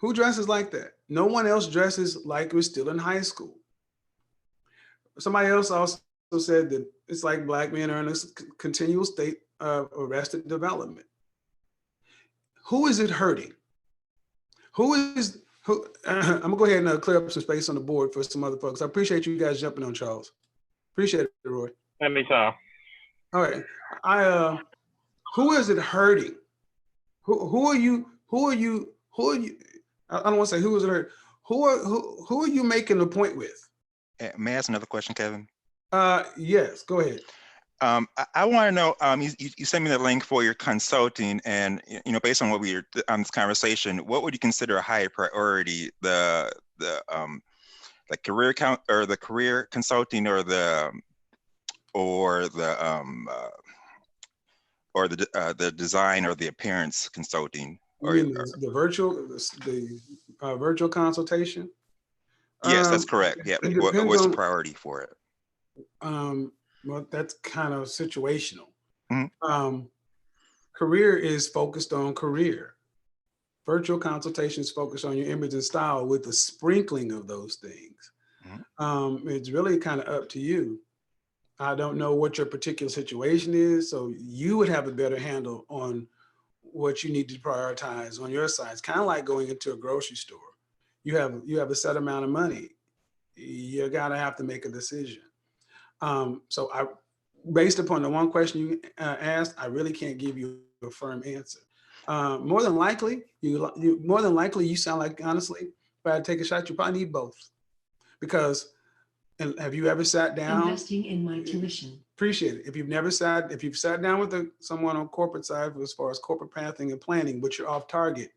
[SPEAKER 3] Who dresses like that? No one else dresses like we're still in high school. Somebody else also said that it's like black men are in a continual state of arrested development. Who is it hurting? Who is I'm gonna go ahead and clear up some space on the board for some other folks. I appreciate you guys jumping on, Charles. Appreciate it, Roy.
[SPEAKER 8] Anytime.
[SPEAKER 3] All right. Who is it hurting? Who are you? I don't want to say who is it hurting. Who are you making a point with?
[SPEAKER 7] May I ask another question, Kevin?
[SPEAKER 3] Yes, go ahead.
[SPEAKER 7] I want to know, you sent me the link for your consulting, and based on what we were on this conversation, what would you consider a higher priority, the career count or the career consulting, or the design or the appearance consulting? Or
[SPEAKER 3] the virtual consultation?
[SPEAKER 7] Yes, that's correct. Yeah. What's the priority for it?
[SPEAKER 3] Well, that's kind of situational.
[SPEAKER 7] Mm-hmm.
[SPEAKER 3] Career is focused on career. Virtual consultation is focused on your image and style with the sprinkling of those things. Mm-hmm. It's really kind of up to you. I don't know what your particular situation is, so you would have a better handle on what you need to prioritize on your side. It's kind of like going into a grocery store. You have a set amount of money. You gotta have to make a decision. So based upon the one question you asked, I really can't give you a firm answer. More than likely, you sound like, honestly, if I take a shot, you probably need both. Because, and have you ever sat down?
[SPEAKER 1] Investing in my tuition.
[SPEAKER 3] Appreciate it. If you've sat down with someone on corporate side as far as corporate pathing and planning, but you're off target,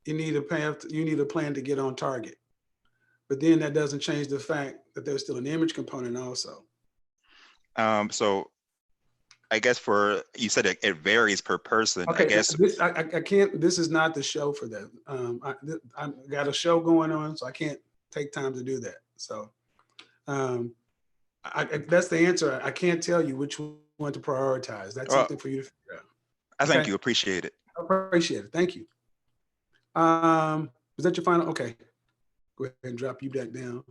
[SPEAKER 3] you need a plan to get on target. But then that doesn't change the fact that there's still an image component also.
[SPEAKER 7] So I guess you said it varies per person.
[SPEAKER 3] Okay,
[SPEAKER 7] I guess
[SPEAKER 3] I can't, this is not the show for that. I got a show going on, so I can't take time to do that. So that's the answer. I can't tell you which one to prioritize. That's something for you to figure out.
[SPEAKER 7] I thank you. Appreciate it.
[SPEAKER 3] I appreciate it. Thank you. Is that your final? Okay. Go ahead and drop you back down.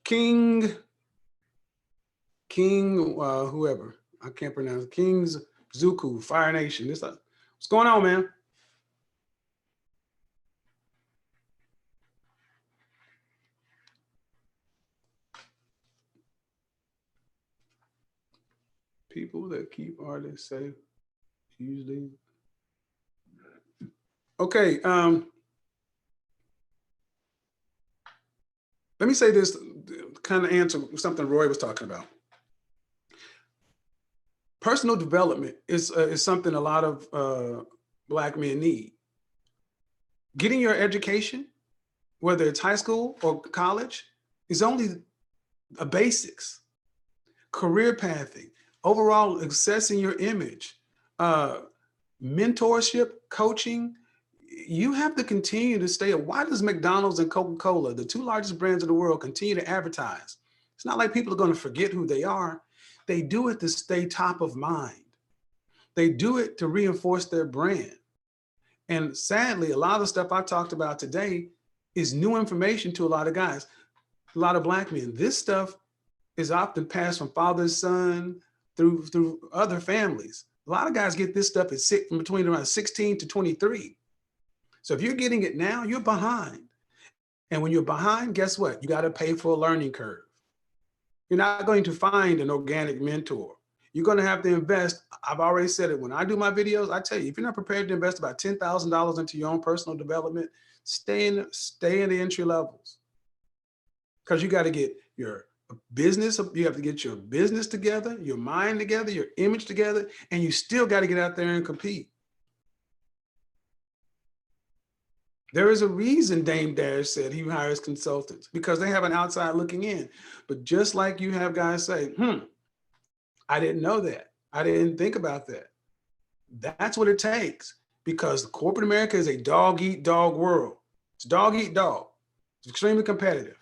[SPEAKER 3] King, whoever, I can't pronounce, King's Zuku, Fire Nation. What's going on, man? People that keep artists safe, usually. Okay, let me say this, kind of answer something Roy was talking about. Personal development is something a lot of Black men need. Getting your education, whether it's high school or college, is only a basics. Career pathing, overall assessing your image, mentorship, coaching. You have to continue to stay. Why does McDonald's and Coca-Cola, the two largest brands in the world, continue to advertise? It's not like people are going to forget who they are. They do it to stay top of mind. They do it to reinforce their brand. And sadly, a lot of the stuff I talked about today is new information to a lot of guys, a lot of Black men. This stuff is often passed from father to son through other families. A lot of guys get this stuff from between around 16 to 23. So if you're getting it now, you're behind. And when you're behind, guess what? You got to pay for a learning curve. You're not going to find an organic mentor. You're going to have to invest. I've already said it. When I do my videos, I tell you, if you're not prepared to invest about $10,000 into your own personal development, stay in the entry levels. Because you got to get your business, you have to get your business together, your mind together, your image together, and you still got to get out there and compete. There is a reason Dame Dash said he hires consultants, because they have an outside looking in. But just like you have guys say, I didn't know that. I didn't think about that. That's what it takes, because corporate America is a dog-eat-dog world. It's dog-eat-dog. It's extremely competitive.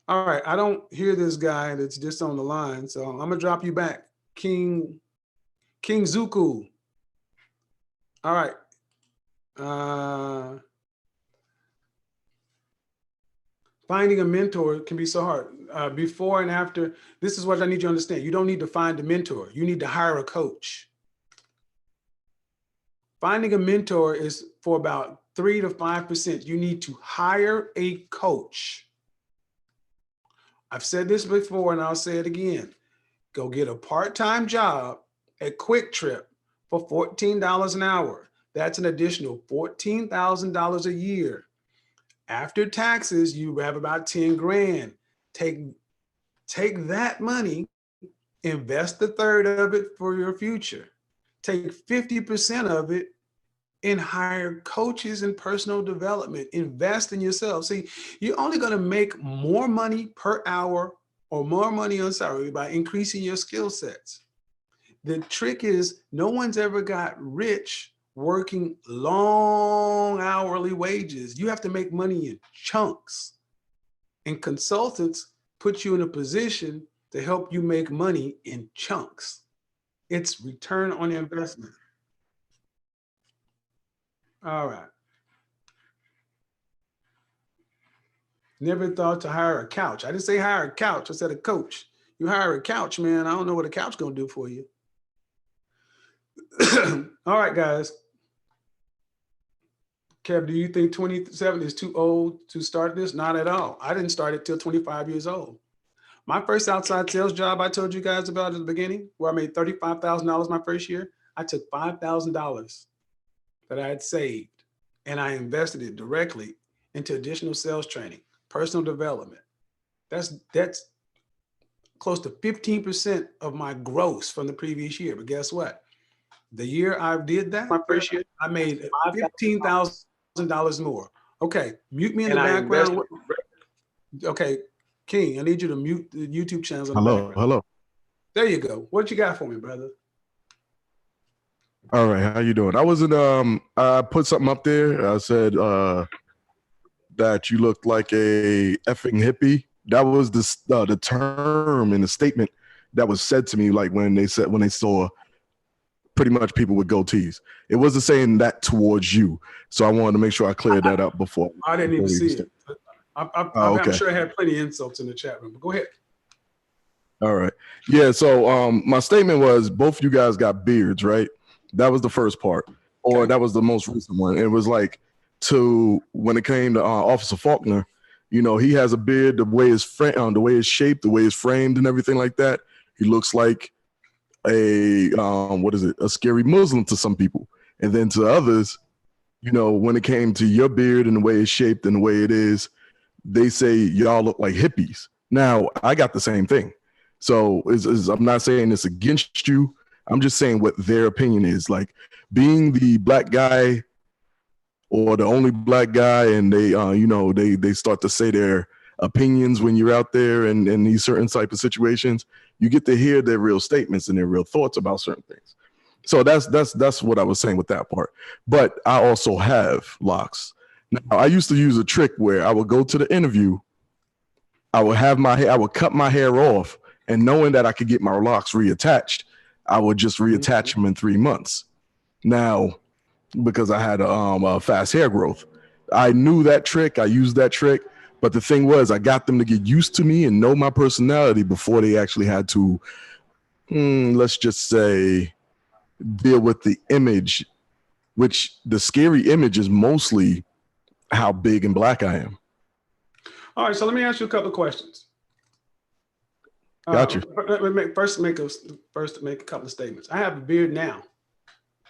[SPEAKER 3] All right, I don't hear this guy that's just on the line, so I'm gonna drop you back. King Zuku. All right. Finding a mentor can be so hard. Before and after, this is what I need you to understand. You don't need to find a mentor. You need to hire a coach. Finding a mentor is for about 3 to 5%. You need to hire a coach. I've said this before and I'll say it again. Go get a part-time job at Quick Trip for $14 an hour. That's an additional $14,000 a year. After taxes, you have about 10 grand. Take that money, invest a third of it for your future. Take 50% of it and hire coaches in personal development. Invest in yourself. See, you're only going to make more money per hour or more money on salary by increasing your skill sets. The trick is no one's ever got rich working long hourly wages. You have to make money in chunks. And consultants put you in a position to help you make money in chunks. It's return on investment. All right. Never thought to hire a couch. I didn't say hire a couch. I said a coach. You hire a couch, man. I don't know what a couch gonna do for you. All right, guys. Kev, do you think 27 is too old to start this? Not at all. I didn't start it till 25 years old. My first outside sales job I told you guys about at the beginning, where I made $35,000 my first year, I took $5,000 that I had saved and I invested it directly into additional sales training, personal development. That's close to 15% of my gross from the previous year. But guess what? The year I did that, my first year, I made $15,000 more. Okay, mute me in the background. Okay, King, I need you to mute the YouTube channels in the background.
[SPEAKER 10] Hello.
[SPEAKER 3] There you go. What you got for me, brother?
[SPEAKER 10] All right, how you doing? I wasn't. I put something up there. I said that you looked like a effing hippie. That was the term in the statement that was said to me, like when they saw pretty much people with goatees. It wasn't saying that towards you. So I wanted to make sure I cleared that up before.
[SPEAKER 3] I didn't even see it. I'm sure I had plenty of insults in the chat room, but go ahead.
[SPEAKER 10] All right. Yeah, so my statement was both you guys got beards, right? That was the first part, or that was the most recent one. It was like when it came to Officer Faulkner, you know, he has a beard, the way it's shaped, the way it's framed and everything like that. He looks like a scary Muslim to some people. And then to others, you know, when it came to your beard and the way it's shaped and the way it is, they say y'all look like hippies. Now, I got the same thing. So I'm not saying it's against you. I'm just saying what their opinion is. Like being the black guy or the only black guy, and they start to say their opinions when you're out there and in these certain type of situations, you get to hear their real statements and their real thoughts about certain things. So that's what I was saying with that part. But I also have locks. Now, I used to use a trick where I would go to the interview, I would cut my hair off, and knowing that I could get my locks reattached, I would just reattach them in 3 months. Now, because I had a fast hair growth, I knew that trick. I used that trick. But the thing was, I got them to get used to me and know my personality before they actually had to, let's just say, deal with the image, which the scary image is mostly how big and black I am.
[SPEAKER 3] All right, so let me ask you a couple of questions.
[SPEAKER 10] Got you.
[SPEAKER 3] First, make a couple of statements. I have a beard now,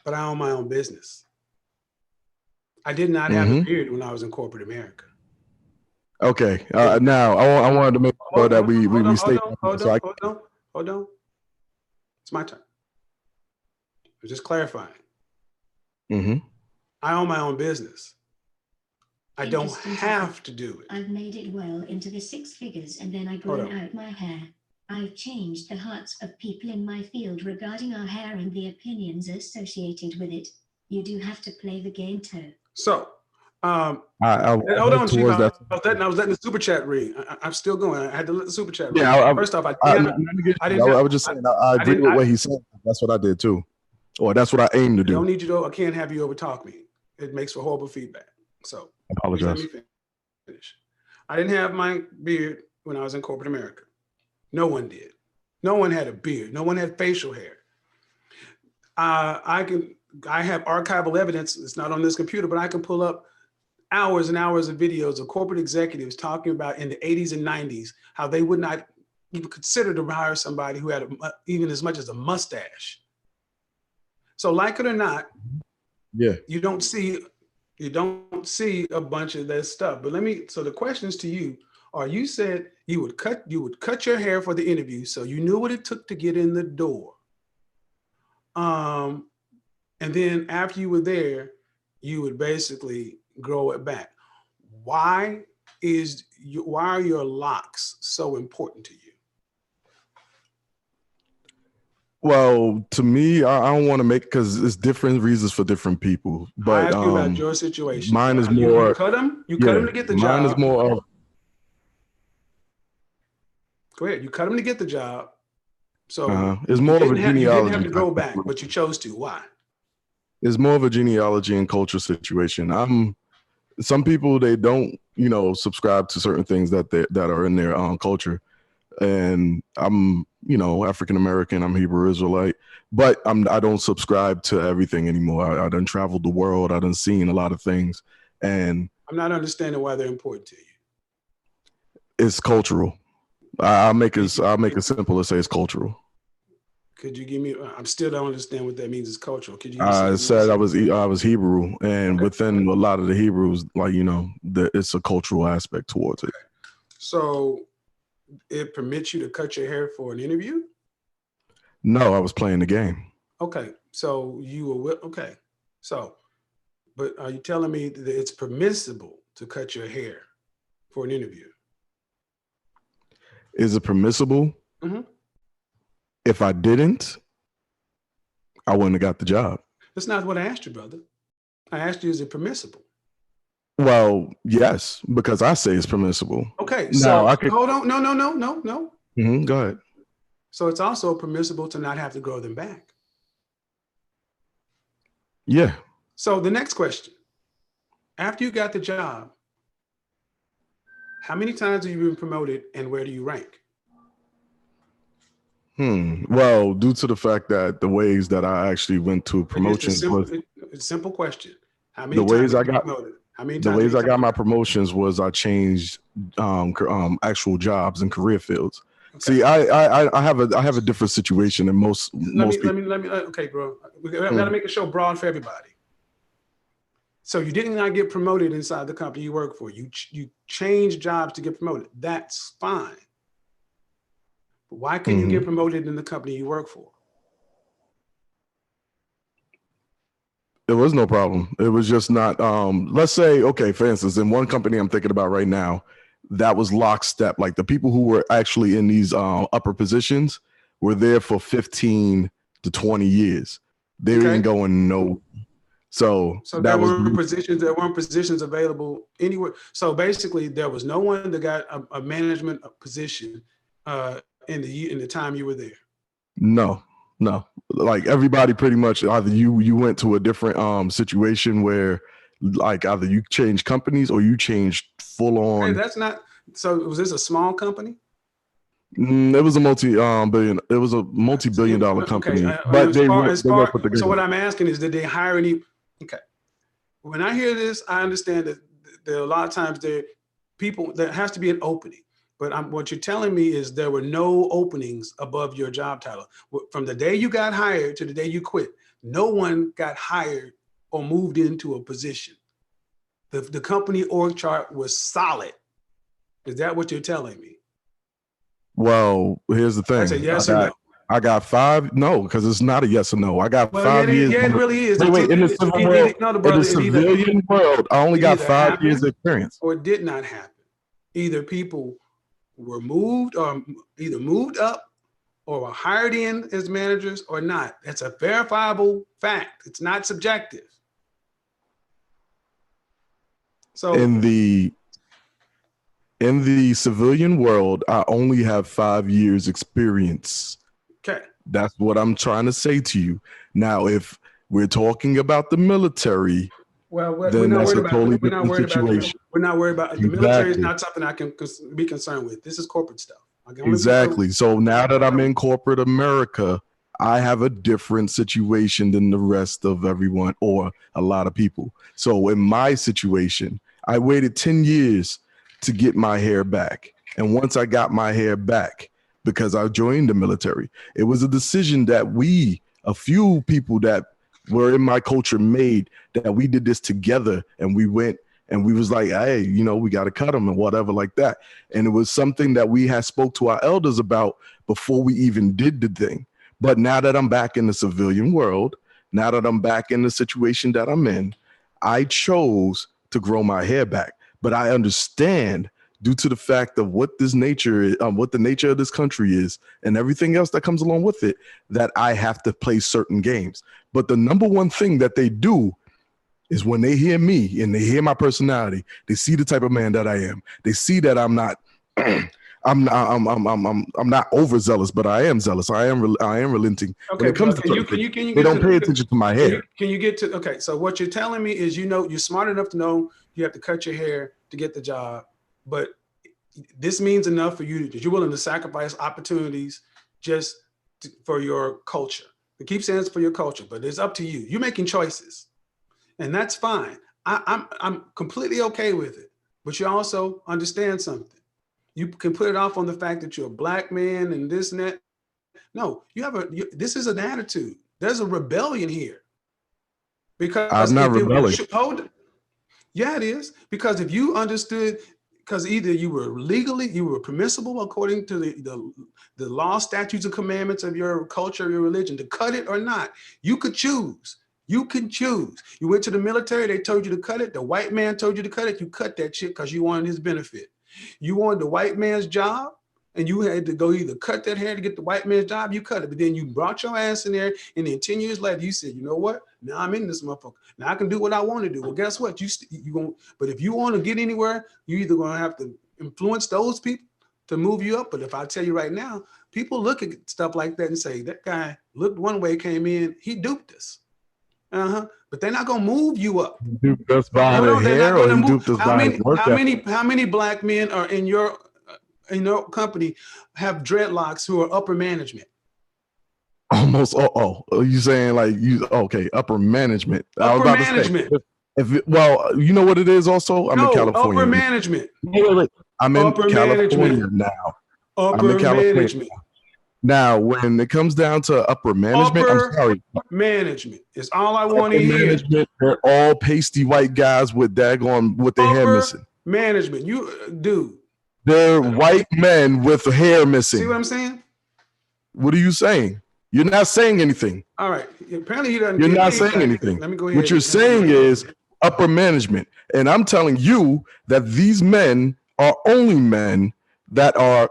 [SPEAKER 3] but I own my own business. I did not have a beard when I was in corporate America.
[SPEAKER 10] Okay. Now I wanted to make sure that we stay.
[SPEAKER 3] Hold on. It's my turn. I'm just clarifying. I own my own business. I don't have to do it.
[SPEAKER 1] I've made it well into the 6 figures and then I grown out my hair. I've changed the hearts of people in my field regarding our hair and the opinions associated with it. You do have to play the game too.
[SPEAKER 3] So,
[SPEAKER 10] hold
[SPEAKER 3] on, Chief. I was letting the super chat read. I'm still going. I had to let the super chat read.
[SPEAKER 10] Yeah,
[SPEAKER 3] First off,
[SPEAKER 10] I was just saying, I agree with what he said. That's what I did too. Or that's what I aim to do.
[SPEAKER 3] I don't need you to, I can't have you over talk me. It makes for horrible feedback. So,
[SPEAKER 10] I apologize.
[SPEAKER 3] Let me finish. I didn't have my beard when I was in corporate America. No one did. No one had a beard. No one had facial hair. I can I have archival evidence. It's not on this computer, but I can pull up hours and hours of videos of corporate executives talking about in the 80s and 90s how they would not even consider to hire somebody who had even as much as a mustache. So, like it or not,
[SPEAKER 10] yeah,
[SPEAKER 3] you don't see a bunch of that stuff. But so the questions to you are: you said you would cut your hair for the interview, so you knew what it took to get in the door. And then after you were there, you would basically grow it back. Why are your locks so important to you?
[SPEAKER 10] Well, to me, I don't want to make, because it's different reasons for different people. But
[SPEAKER 3] I asked you about your situation.
[SPEAKER 10] Mine is
[SPEAKER 3] You
[SPEAKER 10] more.
[SPEAKER 3] cut them. You cut them to get the job.
[SPEAKER 10] Mine is more of.
[SPEAKER 3] Go ahead. You cut them to get the job. So
[SPEAKER 10] it's more of a genealogy.
[SPEAKER 3] You didn't have to go back, but you chose to. Why?
[SPEAKER 10] It's more of a genealogy and culture situation. Some people, they don't, subscribe to certain things that are in their culture, and I'm, African American. I'm Hebrew Israelite, but I don't subscribe to everything anymore. I done traveled the world. I done seen a lot of things, and I'm
[SPEAKER 3] not understanding why they're important to you.
[SPEAKER 10] It's cultural. I'll make it simple to say it's cultural.
[SPEAKER 3] Could you give me? I still don't understand what that means. It's cultural. Could you?
[SPEAKER 10] I said I was Hebrew, and within a lot of the Hebrews, it's a cultural aspect towards it.
[SPEAKER 3] So, it permits you to cut your hair for an interview?
[SPEAKER 10] No, I was playing the game.
[SPEAKER 3] Okay, so you were okay. So, but are you telling me that it's permissible to cut your hair for an interview?
[SPEAKER 10] Is it permissible?
[SPEAKER 3] Mm-hmm.
[SPEAKER 10] If I didn't, I wouldn't have got the job.
[SPEAKER 3] That's not what I asked you, brother. I asked you, is it permissible?
[SPEAKER 10] Well, yes, because I say it's permissible.
[SPEAKER 3] Okay, so hold on. No.
[SPEAKER 10] Go ahead.
[SPEAKER 3] So it's also permissible to not have to grow them back.
[SPEAKER 10] Yeah.
[SPEAKER 3] So the next question, after you got the job, how many times have you been promoted and where do you rank?
[SPEAKER 10] Well, due to the fact that the ways that I actually went to promotions
[SPEAKER 3] was a simple question. How many
[SPEAKER 10] the ways
[SPEAKER 3] times
[SPEAKER 10] I got
[SPEAKER 3] promoted? How many
[SPEAKER 10] the
[SPEAKER 3] times
[SPEAKER 10] ways I got my promotions was I changed actual jobs and career fields. Okay. See, I have a different situation than most people.
[SPEAKER 3] Let me okay, bro. We gotta make the show broad for everybody. So you did not get promoted inside the company you work for. You changed jobs to get promoted. That's fine. But why can you get promoted in the company you work for?
[SPEAKER 10] There was no problem. It was just not, let's say, okay, for instance, in one company I'm thinking about right now, that was lockstep. Like the people who were actually in these upper positions were there for 15 to 20 years. They didn't go in no. So
[SPEAKER 3] there weren't positions available anywhere. So basically there was no one that got a management position in the time you were there.
[SPEAKER 10] No. Like everybody pretty much either you went to a different situation where like either you changed companies or you changed full on.
[SPEAKER 3] Hey, that's not. So was this a small company?
[SPEAKER 10] It was a multi-billion-dollar company.
[SPEAKER 3] Okay.
[SPEAKER 10] But they work with the
[SPEAKER 3] so what I'm asking is, did they hire any? Okay. When I hear this, I understand that there are a lot of times there has to be an opening. But what you're telling me is there were no openings above your job title. From the day you got hired to the day you quit, no one got hired or moved into a position. The company org chart was solid. Is that what you're telling me?
[SPEAKER 10] Well, here's the thing.
[SPEAKER 3] I said yes or no.
[SPEAKER 10] I got 5. No, because it's not a yes or no. I got 5 years.
[SPEAKER 3] Yeah, it really is.
[SPEAKER 10] Wait, in the civilian world, I only got 5 years of experience.
[SPEAKER 3] Or it did not happen. Either people were moved or either moved up or were hired in as managers or not. That's a verifiable fact. It's not subjective. So
[SPEAKER 10] in the civilian world, I only have 5 years experience.
[SPEAKER 3] Okay.
[SPEAKER 10] That's what I'm trying to say to you. Now, if we're talking about the military, then that's a totally different situation.
[SPEAKER 3] We're not worried about the military. Is not something I can be concerned with. This is corporate stuff.
[SPEAKER 10] Exactly. So now that I'm in corporate America, I have a different situation than the rest of everyone or a lot of people. So in my situation, I waited 10 years to get my hair back. And once I got my hair back, because I joined the military, it was a decision that a few people that were in my culture made, that we did this together, and we went and we was like, hey, we got to cut them and whatever like that. And it was something that we had spoke to our elders about before we even did the thing. But now that I'm back in the civilian world, now that I'm back in the situation that I'm in, I chose to grow my hair back. But I understand, due to the fact of what this nature is, what the nature of this country is, and everything else that comes along with it, that I have to play certain games. But the number one thing that they do is when they hear me and they hear my personality, they see the type of man that I am. They see that I'm not, I'm not overzealous, but I am zealous. I am relenting.
[SPEAKER 3] Okay,
[SPEAKER 10] when it comes to certain things, they don't pay attention to my hair.
[SPEAKER 3] Can you get to, okay, so what you're telling me is, you're smart enough to know you have to cut your hair to get the job, but this means enough for you that you're willing to sacrifice opportunities for your culture. I keep saying it's for your culture, but it's up to you. You're making choices, and that's fine. I'm completely okay with it, but you also understand something. You can put it off on the fact that you're a black man and this and that. No, this is an attitude. There's a rebellion here. Because
[SPEAKER 10] I'm not rebelling.
[SPEAKER 3] Yeah, it is. Because if you understood, because either you were permissible according to the law, statutes, and commandments of your culture, your religion, to cut it or not. You could choose. You can choose. You went to the military, they told you to cut it. The white man told you to cut it. You cut that shit because you wanted his benefit. You wanted the white man's job, and you had to go either cut that hair to get the white man's job, you cut it. But then you brought your ass in there, and then 10 years later, you said, you know what? Now I'm in this motherfucker. Now I can do what I want to do. Well, guess what? But if you want to get anywhere, you either going to have to influence those people to move you up. But if I tell you right now, people look at stuff like that and say, that guy looked one way, came in, he duped us. But they're not gonna move you up.
[SPEAKER 10] Duped us by the hair, or he duped us by his work ethic?
[SPEAKER 3] How many black men are in your company have dreadlocks who are upper management?
[SPEAKER 10] Almost. You saying like okay, upper management.
[SPEAKER 3] Upper management.
[SPEAKER 10] Well, you know what it is. Also, I'm in California.
[SPEAKER 3] Upper management.
[SPEAKER 10] Wait. I'm in California now.
[SPEAKER 3] Upper management.
[SPEAKER 10] Now, when it comes down to upper management, I'm sorry.
[SPEAKER 3] Management is all I want to hear.
[SPEAKER 10] Management, they're all pasty white guys with daggone with their hair missing.
[SPEAKER 3] Management,
[SPEAKER 10] they're white men with hair missing.
[SPEAKER 3] See what I'm saying?
[SPEAKER 10] What are you saying? You're not saying anything.
[SPEAKER 3] All right. Apparently, he doesn't.
[SPEAKER 10] You're not saying anything.
[SPEAKER 3] Let me go ahead.
[SPEAKER 10] What you're saying is upper management, and I'm telling you that these men are only men that are.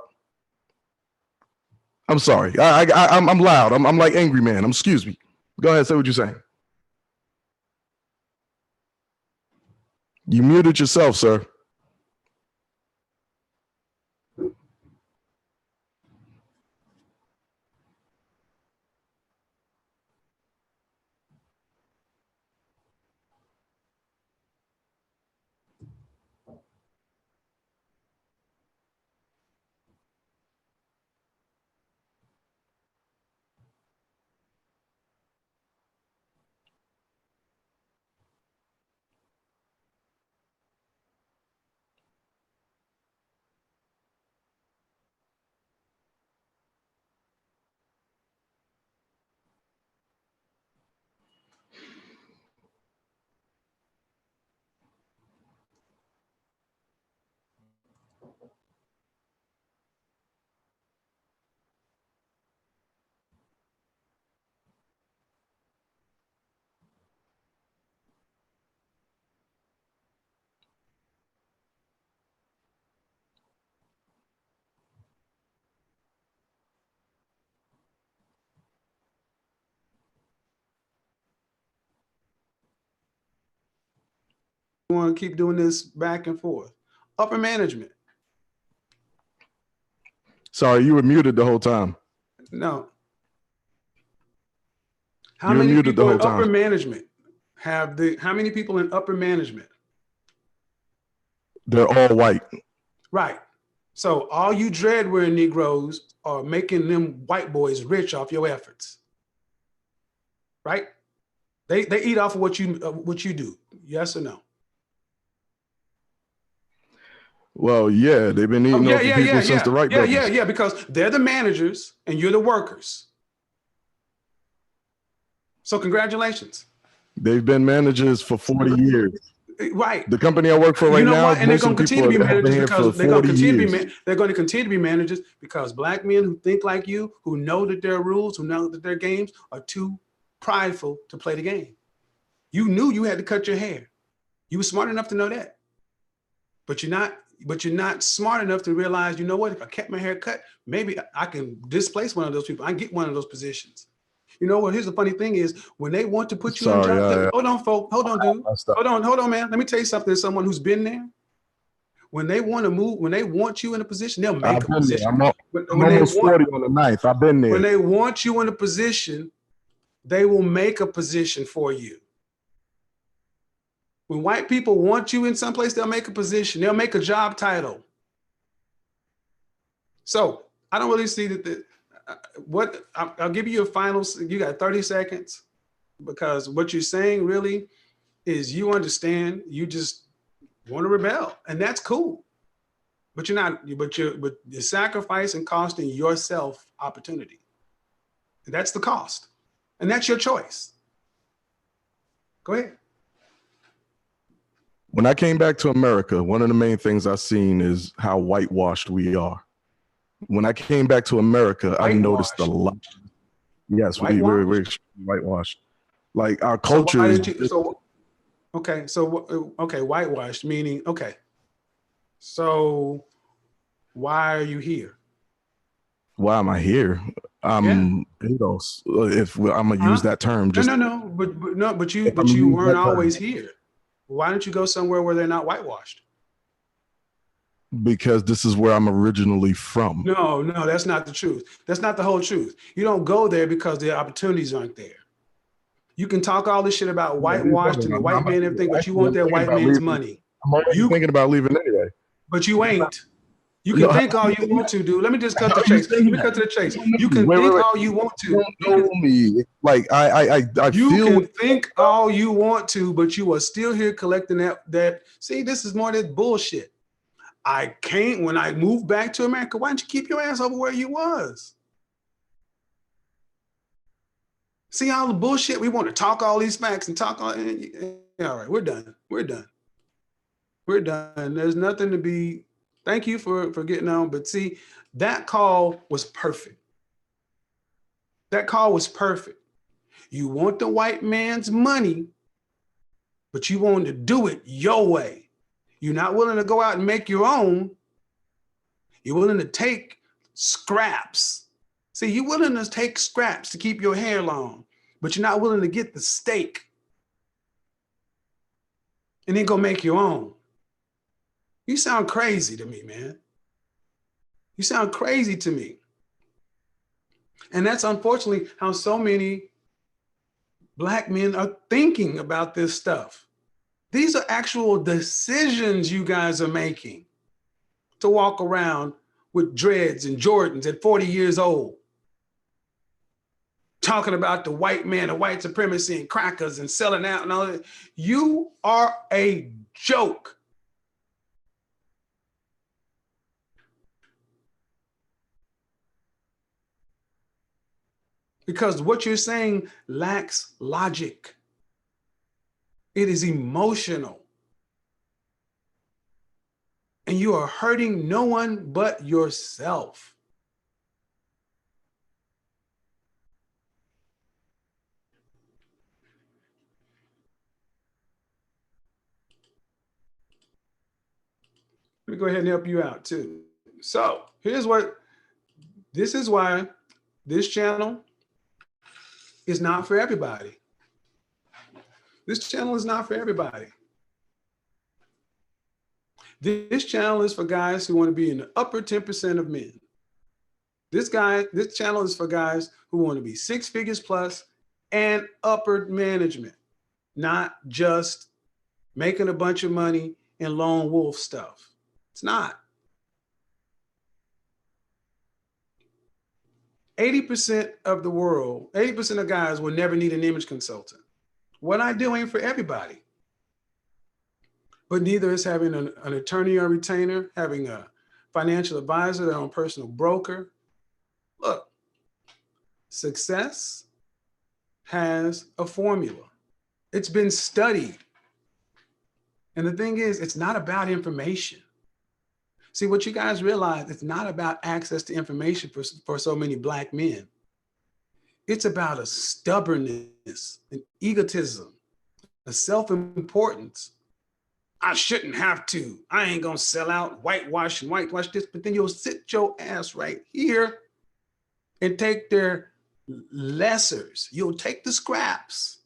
[SPEAKER 10] I'm sorry. I'm loud. I'm like angry man. Excuse me. Go ahead. Say what you're saying. You muted yourself, sir.
[SPEAKER 3] Want to keep doing this back and forth. Upper management.
[SPEAKER 10] Sorry, you were muted the whole time.
[SPEAKER 3] No. How many people in upper management how many people in upper management?
[SPEAKER 10] They're all white.
[SPEAKER 3] Right. So all you dread wearing Negroes are making them white boys rich off your efforts. right? They eat off of what you do. Yes or no?
[SPEAKER 10] Well, yeah, they've been eating off of people since the Wright brothers.
[SPEAKER 3] Yeah, because they're the managers and you're the workers. So congratulations.
[SPEAKER 10] They've been managers for 40 years.
[SPEAKER 3] Right.
[SPEAKER 10] The company I work for right now,
[SPEAKER 3] and they're going to continue to be managers because they're going to continue to be managers because black men who think like you, who know that there are rules, who know that their games are too prideful to play the game. You knew you had to cut your hair. You were smart enough to know that. But you're not smart enough to realize, you know what, if I kept my hair cut, maybe I can displace one of those people. I can get one of those positions. You know what? Here's the funny thing is when they want to put you in jobs. Hold on, folks. Hold on, dude. Hold on, man. Let me tell you something. As someone who's been there. When they want to move, when they want you in a position, they'll make a position.
[SPEAKER 10] I'm almost 40 on the 9th. I've been there.
[SPEAKER 3] When they want you in a position, they will make a position for you. When white people want you in some place, they'll make a position. They'll make a job title. So I don't really see that. I'll give you a final. You got 30 seconds, because what you're saying really is you understand. You just want to rebel, and that's cool. But you're not. But you're sacrificing, costing yourself opportunity. And that's the cost, and that's your choice. Go ahead.
[SPEAKER 10] When I came back to America, one of the main things I seen is how whitewashed we are. When I came back to America, I noticed a lot. Yes, we're whitewashed. Like our culture. Whitewashed meaning, okay. So why are you here? Why am I here? If I'm gonna use that term.
[SPEAKER 3] But you weren't always here. Why don't you go somewhere where they're not whitewashed?
[SPEAKER 10] Because this is where I'm originally from.
[SPEAKER 3] No, that's not the truth. That's not the whole truth. You don't go there because the opportunities aren't there. You can talk all this shit about whitewashed and the white man and everything, but you want that white man's money.
[SPEAKER 10] I'm already thinking about leaving anyway.
[SPEAKER 3] But you ain't. You can think all you want to, dude. Let me just cut the chase. Let me cut to the chase. You can think all you want to.
[SPEAKER 10] You don't know me. Like I
[SPEAKER 3] you can think all you want to, but you are still here collecting that. See, this is more of this bullshit. When I moved back to America, why didn't you keep your ass over where you was? See all the bullshit? We want to talk all these facts and talk all right, we're done. There's nothing to be. Thank you for getting on. But see, that call was perfect. You want the white man's money, but you want to do it your way. You're not willing to go out and make your own. You're willing to take scraps. See, you're willing to take scraps to keep your hair long, but you're not willing to get the steak and then go make your own. You sound crazy to me, man. You sound crazy to me. And that's unfortunately how so many black men are thinking about this stuff. These are actual decisions you guys are making to walk around with dreads and Jordans at 40 years old, talking about the white man and white supremacy and crackers and selling out and all that. You are a joke. Because what you're saying lacks logic. It is emotional. And you are hurting no one but yourself. Let me go ahead and help you out too. So this is why this channel is not for everybody. This channel is not for everybody. This channel is for guys who want to be in the upper 10% of men. This channel is for guys who want to be 6 figures plus and upper management, not just making a bunch of money and lone wolf stuff. It's not. 80% of the world, 80% of guys will never need an image consultant. What I do ain't for everybody. But neither is having an attorney or retainer, having a financial advisor, their own personal broker. Look, success has a formula. It's been studied. And the thing is, it's not about information. See, what you guys realize, it's not about access to information for so many Black men. It's about a stubbornness, an egotism, a self-importance. I shouldn't have to. I ain't gonna sell out, whitewash this, but then you'll sit your ass right here and take their lessers. You'll take the scraps,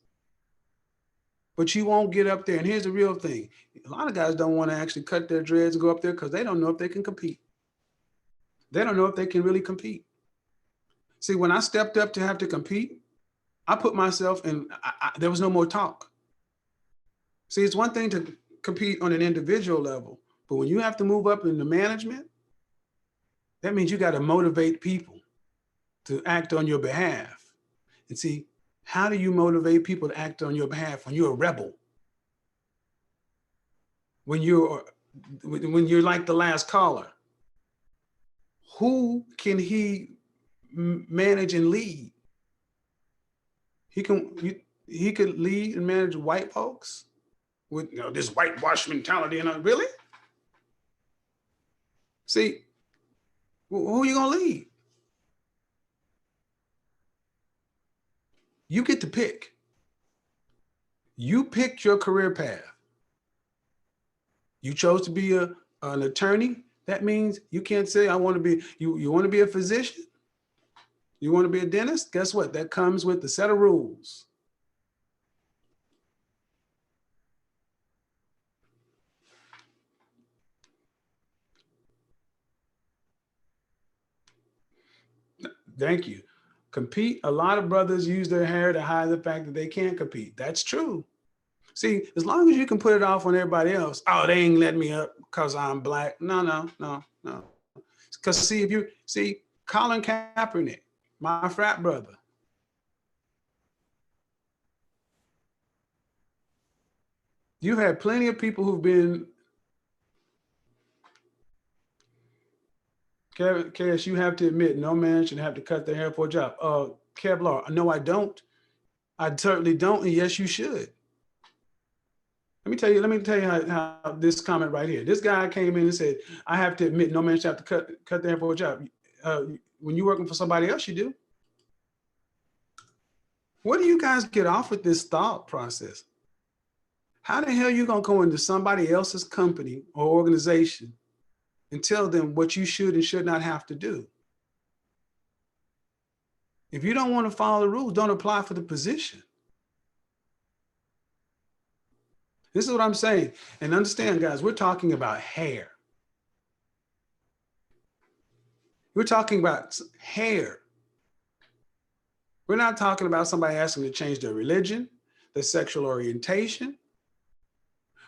[SPEAKER 3] but you won't get up there. And here's the real thing. A lot of guys don't want to actually cut their dreads and go up there because they don't know if they can compete. They don't know if they can really compete. See, when I stepped up to have to compete, I put myself in, there was no more talk. See, it's one thing to compete on an individual level, but when you have to move up into management, that means you got to motivate people to act on your behalf. And see, how do you motivate people to act on your behalf when you're a rebel? When you're like the last caller? Who can he manage and lead? He could lead and manage white folks with this whitewash mentality. And really? See, who are you gonna lead? You get to pick. You picked your career path. You chose to be an attorney. That means you can't say, I want to be, you want to be a physician? You want to be a dentist? Guess what? That comes with the set of rules. Thank you. Compete. A lot of brothers use their hair to hide the fact that they can't compete. That's true. See, as long as you can put it off on everybody else, oh, they ain't letting me up because I'm Black. No. Because see, if you see Colin Kaepernick, my frat brother, you've had plenty of people who've been, Cash, you have to admit, no man should have to cut their hair for a job. Kevlar, no, I don't. I certainly don't, and yes, you should. Let me tell you how this comment right here. This guy came in and said, I have to admit, no man should have to cut their hair for a job. When you're working for somebody else, you do. Where do you guys get off with this thought process? How the hell are you gonna go into somebody else's company or organization and tell them what you should and should not have to do? If you don't want to follow the rules, don't apply for the position. This is what I'm saying. And understand, guys, we're talking about hair. We're talking about hair. We're not talking about somebody asking to change their religion, their sexual orientation.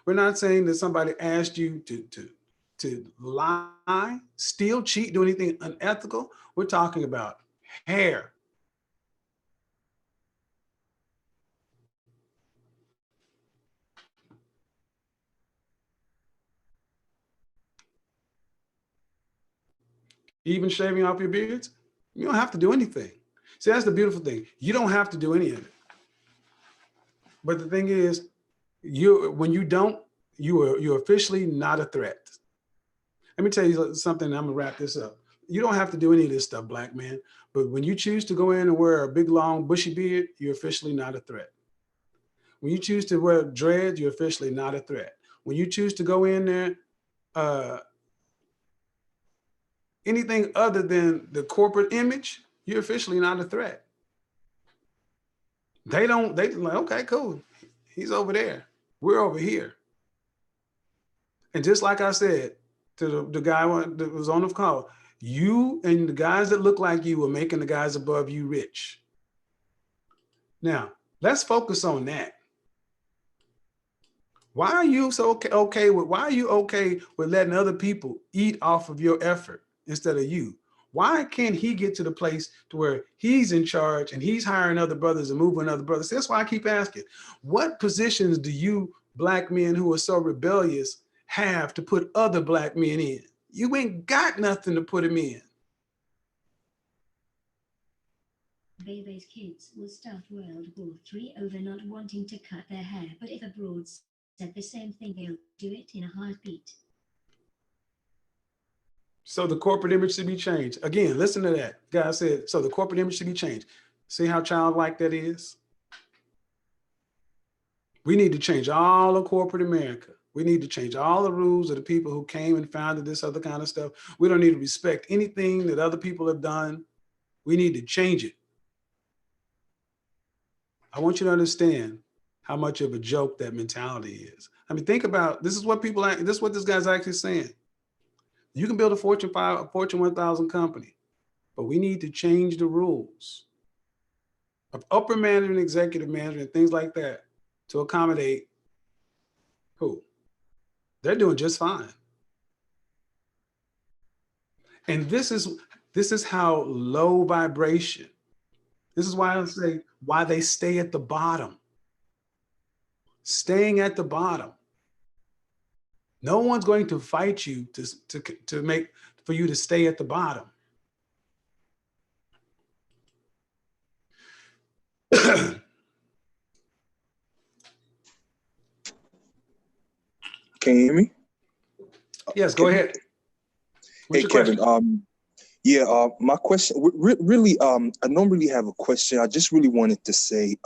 [SPEAKER 3] We're not saying that somebody asked you to lie, steal, cheat, do anything unethical. We're talking about hair. Even shaving off your beards, you don't have to do anything. See, that's the beautiful thing. You don't have to do any of it. But the thing is, when you don't, you're officially not a threat. Let me tell you something, I'm gonna wrap this up. You don't have to do any of this stuff, Black man, but when you choose to go in and wear a big, long, bushy beard, you're officially not a threat. When you choose to wear dreads, you're officially not a threat. When you choose to go in there, anything other than the corporate image, you're officially not a threat. They like, okay, cool. He's over there. We're over here. And just like I said to the guy that was on the call, you and the guys that look like you are making the guys above you rich. Now, let's focus on that. Why are you okay with letting other people eat off of your effort instead of you? Why can't he get to the place to where he's in charge and he's hiring other brothers and moving other brothers? That's why I keep asking, what positions do you black men who are so rebellious have to put other black men in? You ain't got nothing to put them in.
[SPEAKER 1] Bebe's kids will start World War III over not wanting to cut their hair, but if abroad said the same thing, they'll do it in a heartbeat.
[SPEAKER 3] So the corporate image should be changed. Again, listen to that. Guy said, so the corporate image should be changed. See how childlike that is? We need to change all of corporate America. We need to change all the rules of the people who came and founded this other kind of stuff. We don't need to respect anything that other people have done. We need to change it. I want you to understand how much of a joke that mentality is. I mean, think about, this is what this guy's actually saying. You can build a Fortune 1000 company, but we need to change the rules of upper management, executive management, things like that to accommodate who? They're doing just fine. And this is how low vibration. This is why I say why they stay at the bottom. Staying at the bottom. No one's going to fight you to make for you to stay at the bottom.
[SPEAKER 11] Can you hear me?
[SPEAKER 3] Yes, go ahead. What's
[SPEAKER 11] Hey,
[SPEAKER 3] your
[SPEAKER 11] Kevin.
[SPEAKER 3] question?
[SPEAKER 11] My question, really, I don't really have a question. I just really wanted to say,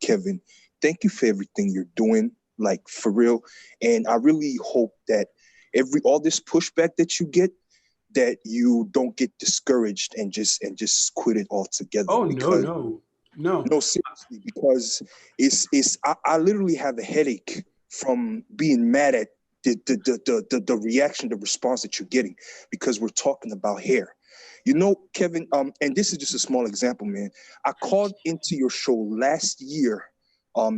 [SPEAKER 11] Kevin, thank you for everything you're doing, like for real. And I really hope that all this pushback that you get, that you don't get discouraged and just quit it altogether.
[SPEAKER 3] Oh,
[SPEAKER 11] because,
[SPEAKER 3] no,
[SPEAKER 11] seriously, because I literally have a headache from being mad at the reaction, the response that you're getting, because we're talking about hair. You know, Kevin, and this is just a small example, man. I called into your show last year,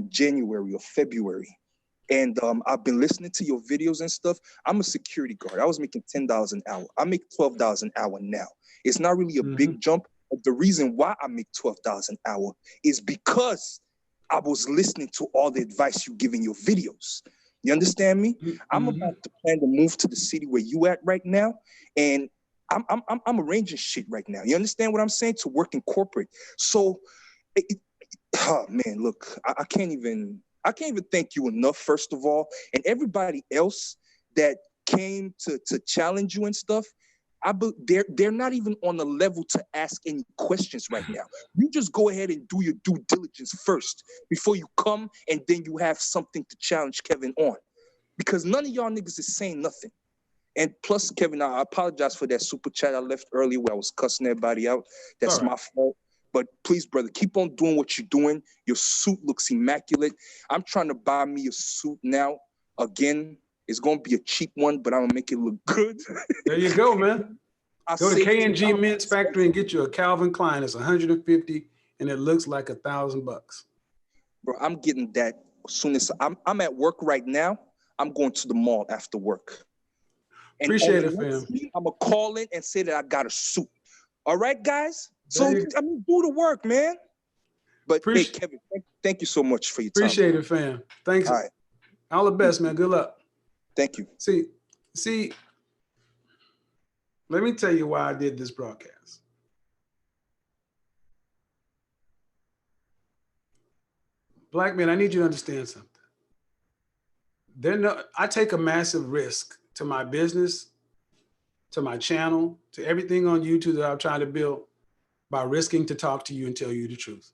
[SPEAKER 11] January or February, and I've been listening to your videos and stuff. I'm a security guard. I was making $10 an hour. I make $12 an hour now. It's not really a big jump. But the reason why I make $12 an hour is because I was listening to all the advice you give in your videos. You understand me? I'm about to plan to move to the city where you at right now, and I'm arranging shit right now. You understand what I'm saying? To work in corporate. So, oh man, look, I can't even thank you enough. First of all, and everybody else that came to challenge you and stuff. They're not even on the level to ask any questions right now. You just go ahead and do your due diligence first before you come, and then you have something to challenge Kevin on, because none of y'all niggas is saying nothing. And plus, Kevin, I apologize for that super chat I left earlier where I was cussing everybody out. That's my fault. But please, brother, keep on doing what you're doing. Your suit looks immaculate. I'm trying to buy me a suit now again. It's going to be a cheap one, but I'm going to make it look good.
[SPEAKER 3] There you go, man. Go to K&G Men's Factory and get you a Calvin Klein. It's $150 and it looks like $1,000.
[SPEAKER 11] Bro, I'm getting that as soon as I'm at work right now. I'm going to the mall after work. And
[SPEAKER 3] appreciate it, fam.
[SPEAKER 11] I'm going to call in and say that I got a suit. All right, guys? So, I mean, do the work, man. But, hey, Kevin, thank you so much for your time.
[SPEAKER 3] Appreciate it, fam. Thanks.
[SPEAKER 11] All right.
[SPEAKER 3] All the best, man. Good luck.
[SPEAKER 11] Thank you.
[SPEAKER 3] See, let me tell you why I did this broadcast. Black men, I need you to understand something. I take a massive risk to my business, to my channel, to everything on YouTube that I'm trying to build by risking to talk to you and tell you the truth.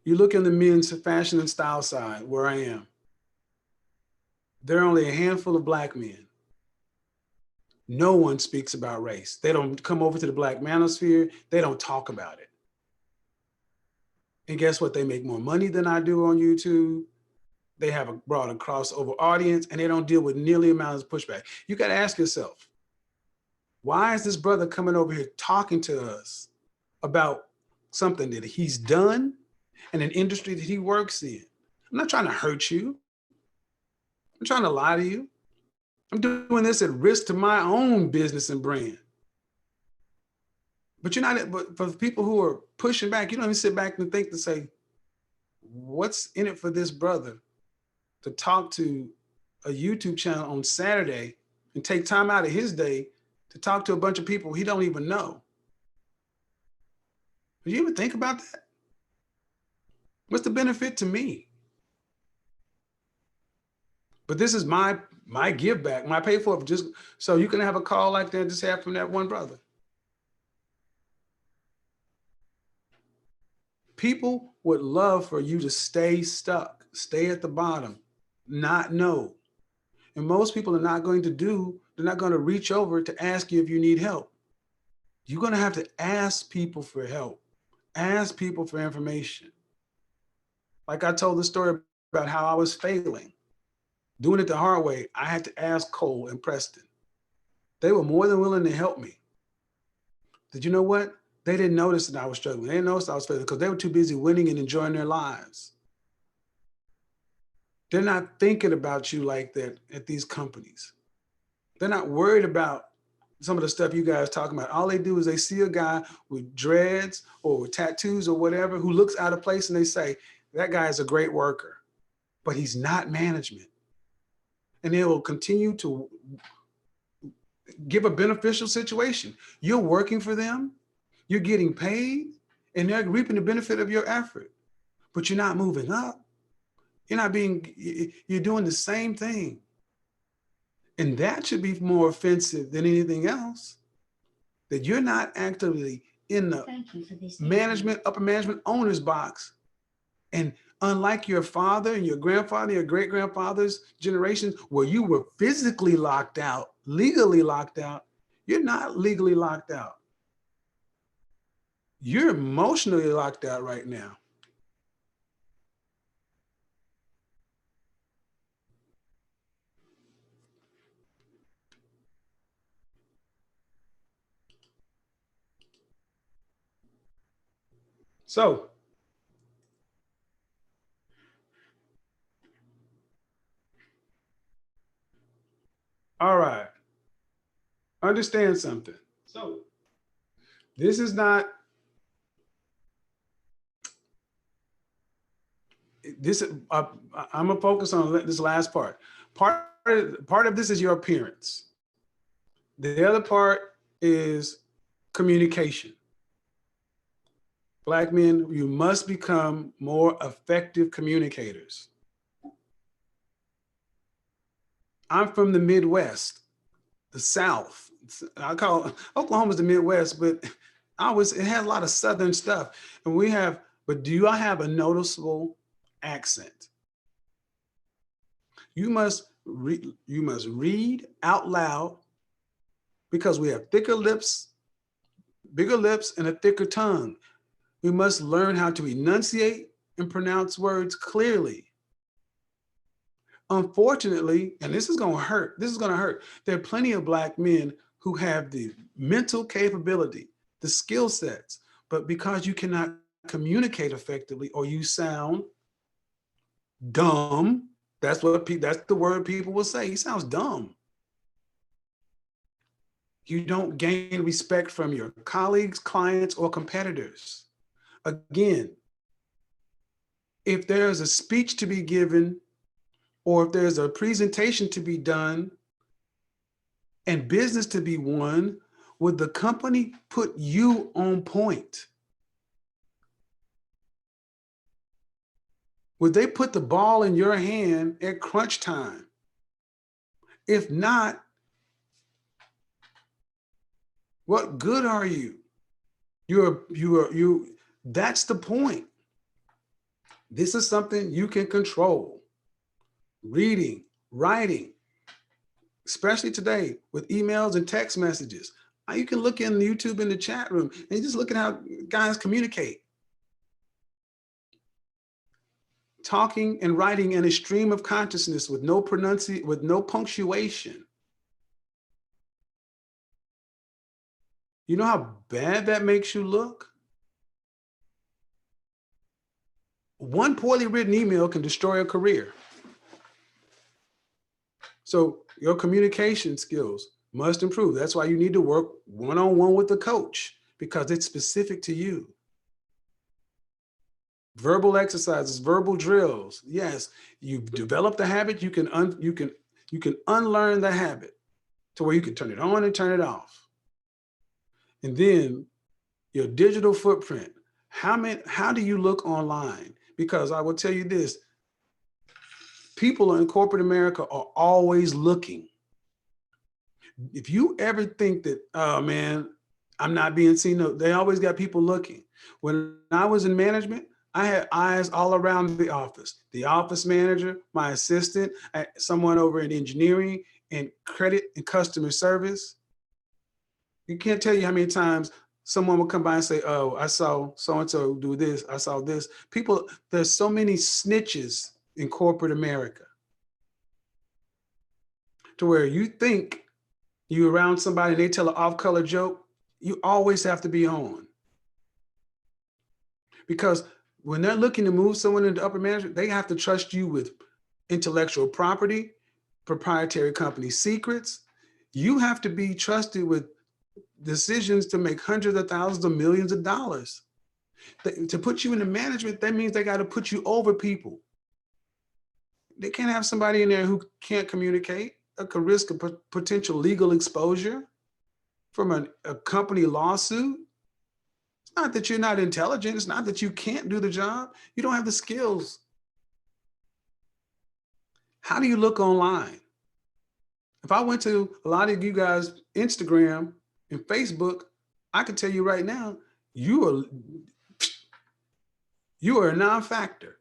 [SPEAKER 3] You look in the men's fashion and style side where I am. There are only a handful of black men. No one speaks about race. They don't come over to the black manosphere. They don't talk about it. And guess what? They make more money than I do on YouTube. They have a broader crossover audience, and they don't deal with nearly amounts of pushback. You got to ask yourself, why is this brother coming over here talking to us about something that he's done and an industry that he works in? I'm not trying to hurt you. I'm trying to lie to you. I'm doing this at risk to my own business and brand. But you're not, but for people who are pushing back, you don't even sit back and think to say, what's in it for this brother to talk to a YouTube channel on Saturday and take time out of his day to talk to a bunch of people he don't even know? Did you ever think about that? What's the benefit to me? But this is my give back, my pay for it, just so you can have a call like that, just have from that one brother. People would love for you to stay stuck, stay at the bottom, not know. And most people are not going to they're not going to reach over to ask you if you need help. You're going to have to ask people for help, ask people for information. Like I told the story about how I was failing, doing it the hard way. I had to ask Cole and Preston. They were more than willing to help me. Did you know what? They didn't notice that I was struggling. They didn't notice I was failing because they were too busy winning and enjoying their lives. They're not thinking about you like that at these companies. They're not worried about some of the stuff you guys talking about. All they do is they see a guy with dreads or with tattoos or whatever who looks out of place and they say, that guy is a great worker, but he's not management. And they will continue to give a beneficial situation. You're working for them, you're getting paid, and they're reaping the benefit of your effort, but you're not moving up. You're doing the same thing. And that should be more offensive than anything else, that you're not actively in the management, upper management owner's box. And unlike your father and your grandfather, your great-grandfather's generations, where you were physically locked out, legally locked out, you're not legally locked out. You're emotionally locked out right now. So, all right, understand something. So, this is not, I'm gonna focus on this last part. Part of this is your appearance. The other part is communication. Black men, you must become more effective communicators. I'm from the Midwest, the South. I call Oklahoma's the Midwest, but it has a lot of Southern stuff. And but do I have a noticeable accent? You must read out loud, because we have thicker lips, bigger lips, and a thicker tongue. We must learn how to enunciate and pronounce words clearly. Unfortunately, and this is going to hurt, there are plenty of Black men who have the mental capability, the skill sets, but because you cannot communicate effectively or you sound dumb, that's the word people will say. He sounds dumb. You don't gain respect from your colleagues, clients, or competitors. Again, if there's a speech to be given, or if there's a presentation to be done and business to be won, would the company put you on point? Would they put the ball in your hand at crunch time? If not, what good are you? That's the point. This is something you can control. Reading, writing, especially today with emails and text messages. You can look in YouTube in the chat room and just look at how guys communicate. Talking and writing in a stream of consciousness with no punctuation. You know how bad that makes you look? One poorly written email can destroy a career. So Your communication skills must improve. That's why you need to work one-on-one with the coach, because it's specific to you. Verbal exercises, verbal drills. Yes, you've developed the habit. You can unlearn the habit to where you can turn it on and turn it off. And then your digital footprint. How do you look online? Because I will tell you this, people in corporate America are always looking. If you ever think that, oh man, I'm not being seen, no, they always got people looking. When I was in management, I had eyes all around the office manager, my assistant, someone over in engineering and credit and customer service. You can't tell you how many times someone will come by and say, oh, I saw so-and-so do this, I saw this. People, there's so many snitches in corporate America to where you think you're around somebody and they tell an off-color joke, you always have to be on. Because when they're looking to move someone into upper management, they have to trust you with intellectual property, proprietary company secrets. You have to be trusted with decisions to make hundreds of thousands of millions of dollars. To put you into management, that means they got to put you over people. They can't have somebody in there who can't communicate, that could risk a potential legal exposure from a company lawsuit. It's not that you're not intelligent. It's not that you can't do the job. You don't have the skills. How do you look online? If I went to a lot of you guys' Instagram and Facebook, I can tell you right now, you are a non-factor.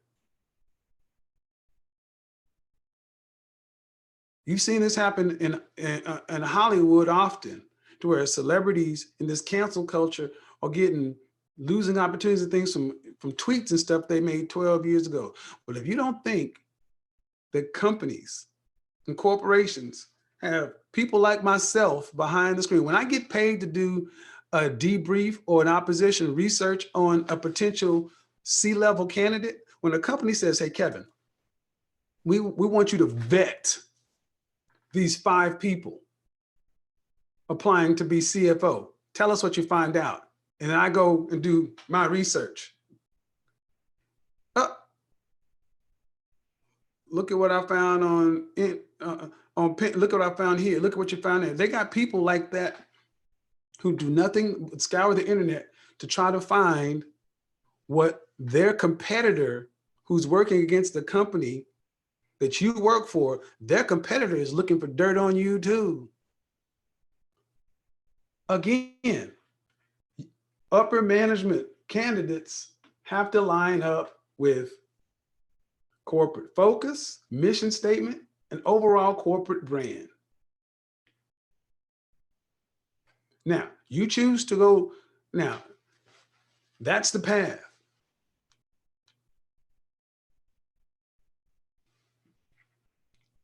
[SPEAKER 3] You've seen this happen in Hollywood often, to where celebrities in this cancel culture are losing opportunities and things from tweets and stuff they made 12 years ago. But if you don't think that companies and corporations have people like myself behind the screen, when I get paid to do a debrief or an opposition research on a potential C-level candidate, when a company says, hey, Kevin, we want you to vet these 5 people applying to be CFO. Tell us what you find out. And then I go and do my research. Look at what I found on look at what I found here. Look at what you found there. They got people like that who do nothing but scour the internet to try to find what their competitor who's working against the company that you work for, their competitor is looking for dirt on you too. Again, upper management candidates have to line up with corporate focus, mission statement, and overall corporate brand. Now, you choose to go, now, that's the path.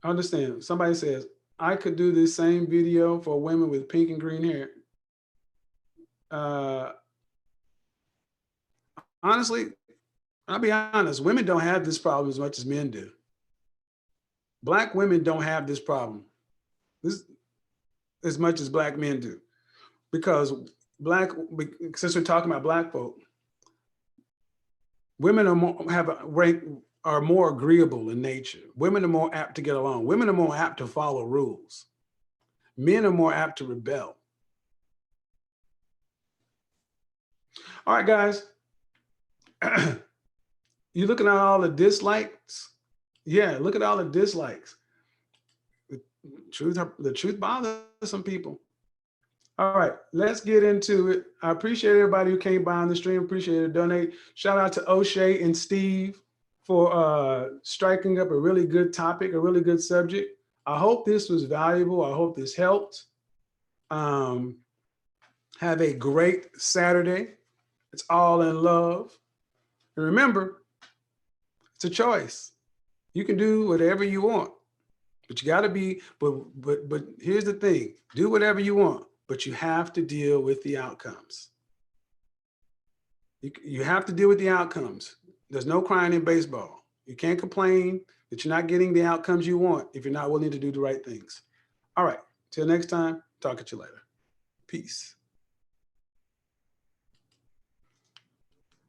[SPEAKER 3] Understand, somebody says, I could do this same video for women with pink and green hair. Honestly, I'll be honest, women don't have this problem as much as men do. Black women don't have this problem as much as black men do. Because since we're talking about black folk, women are more agreeable in nature. Women are more apt to get along. Women are more apt to follow rules. Men are more apt to rebel. All right, guys. You looking at all the dislikes? Yeah, look at all the dislikes. The truth bothers some people. All right, let's get into it. I appreciate everybody who came by on the stream. Appreciate it. Donate. Shout out to Oshay and Steve for striking up a really good topic, a really good subject. I hope this was valuable. I hope this helped. Have a great Saturday. It's all in love. And remember, it's a choice. You can do whatever you want, but you got to be, but here's the thing, do whatever you want, but you have to deal with the outcomes. You have to deal with the outcomes. There's no crying in baseball. You can't complain that you're not getting the outcomes you want if you're not willing to do the right things. All right. Till next time. Talk at you later. Peace.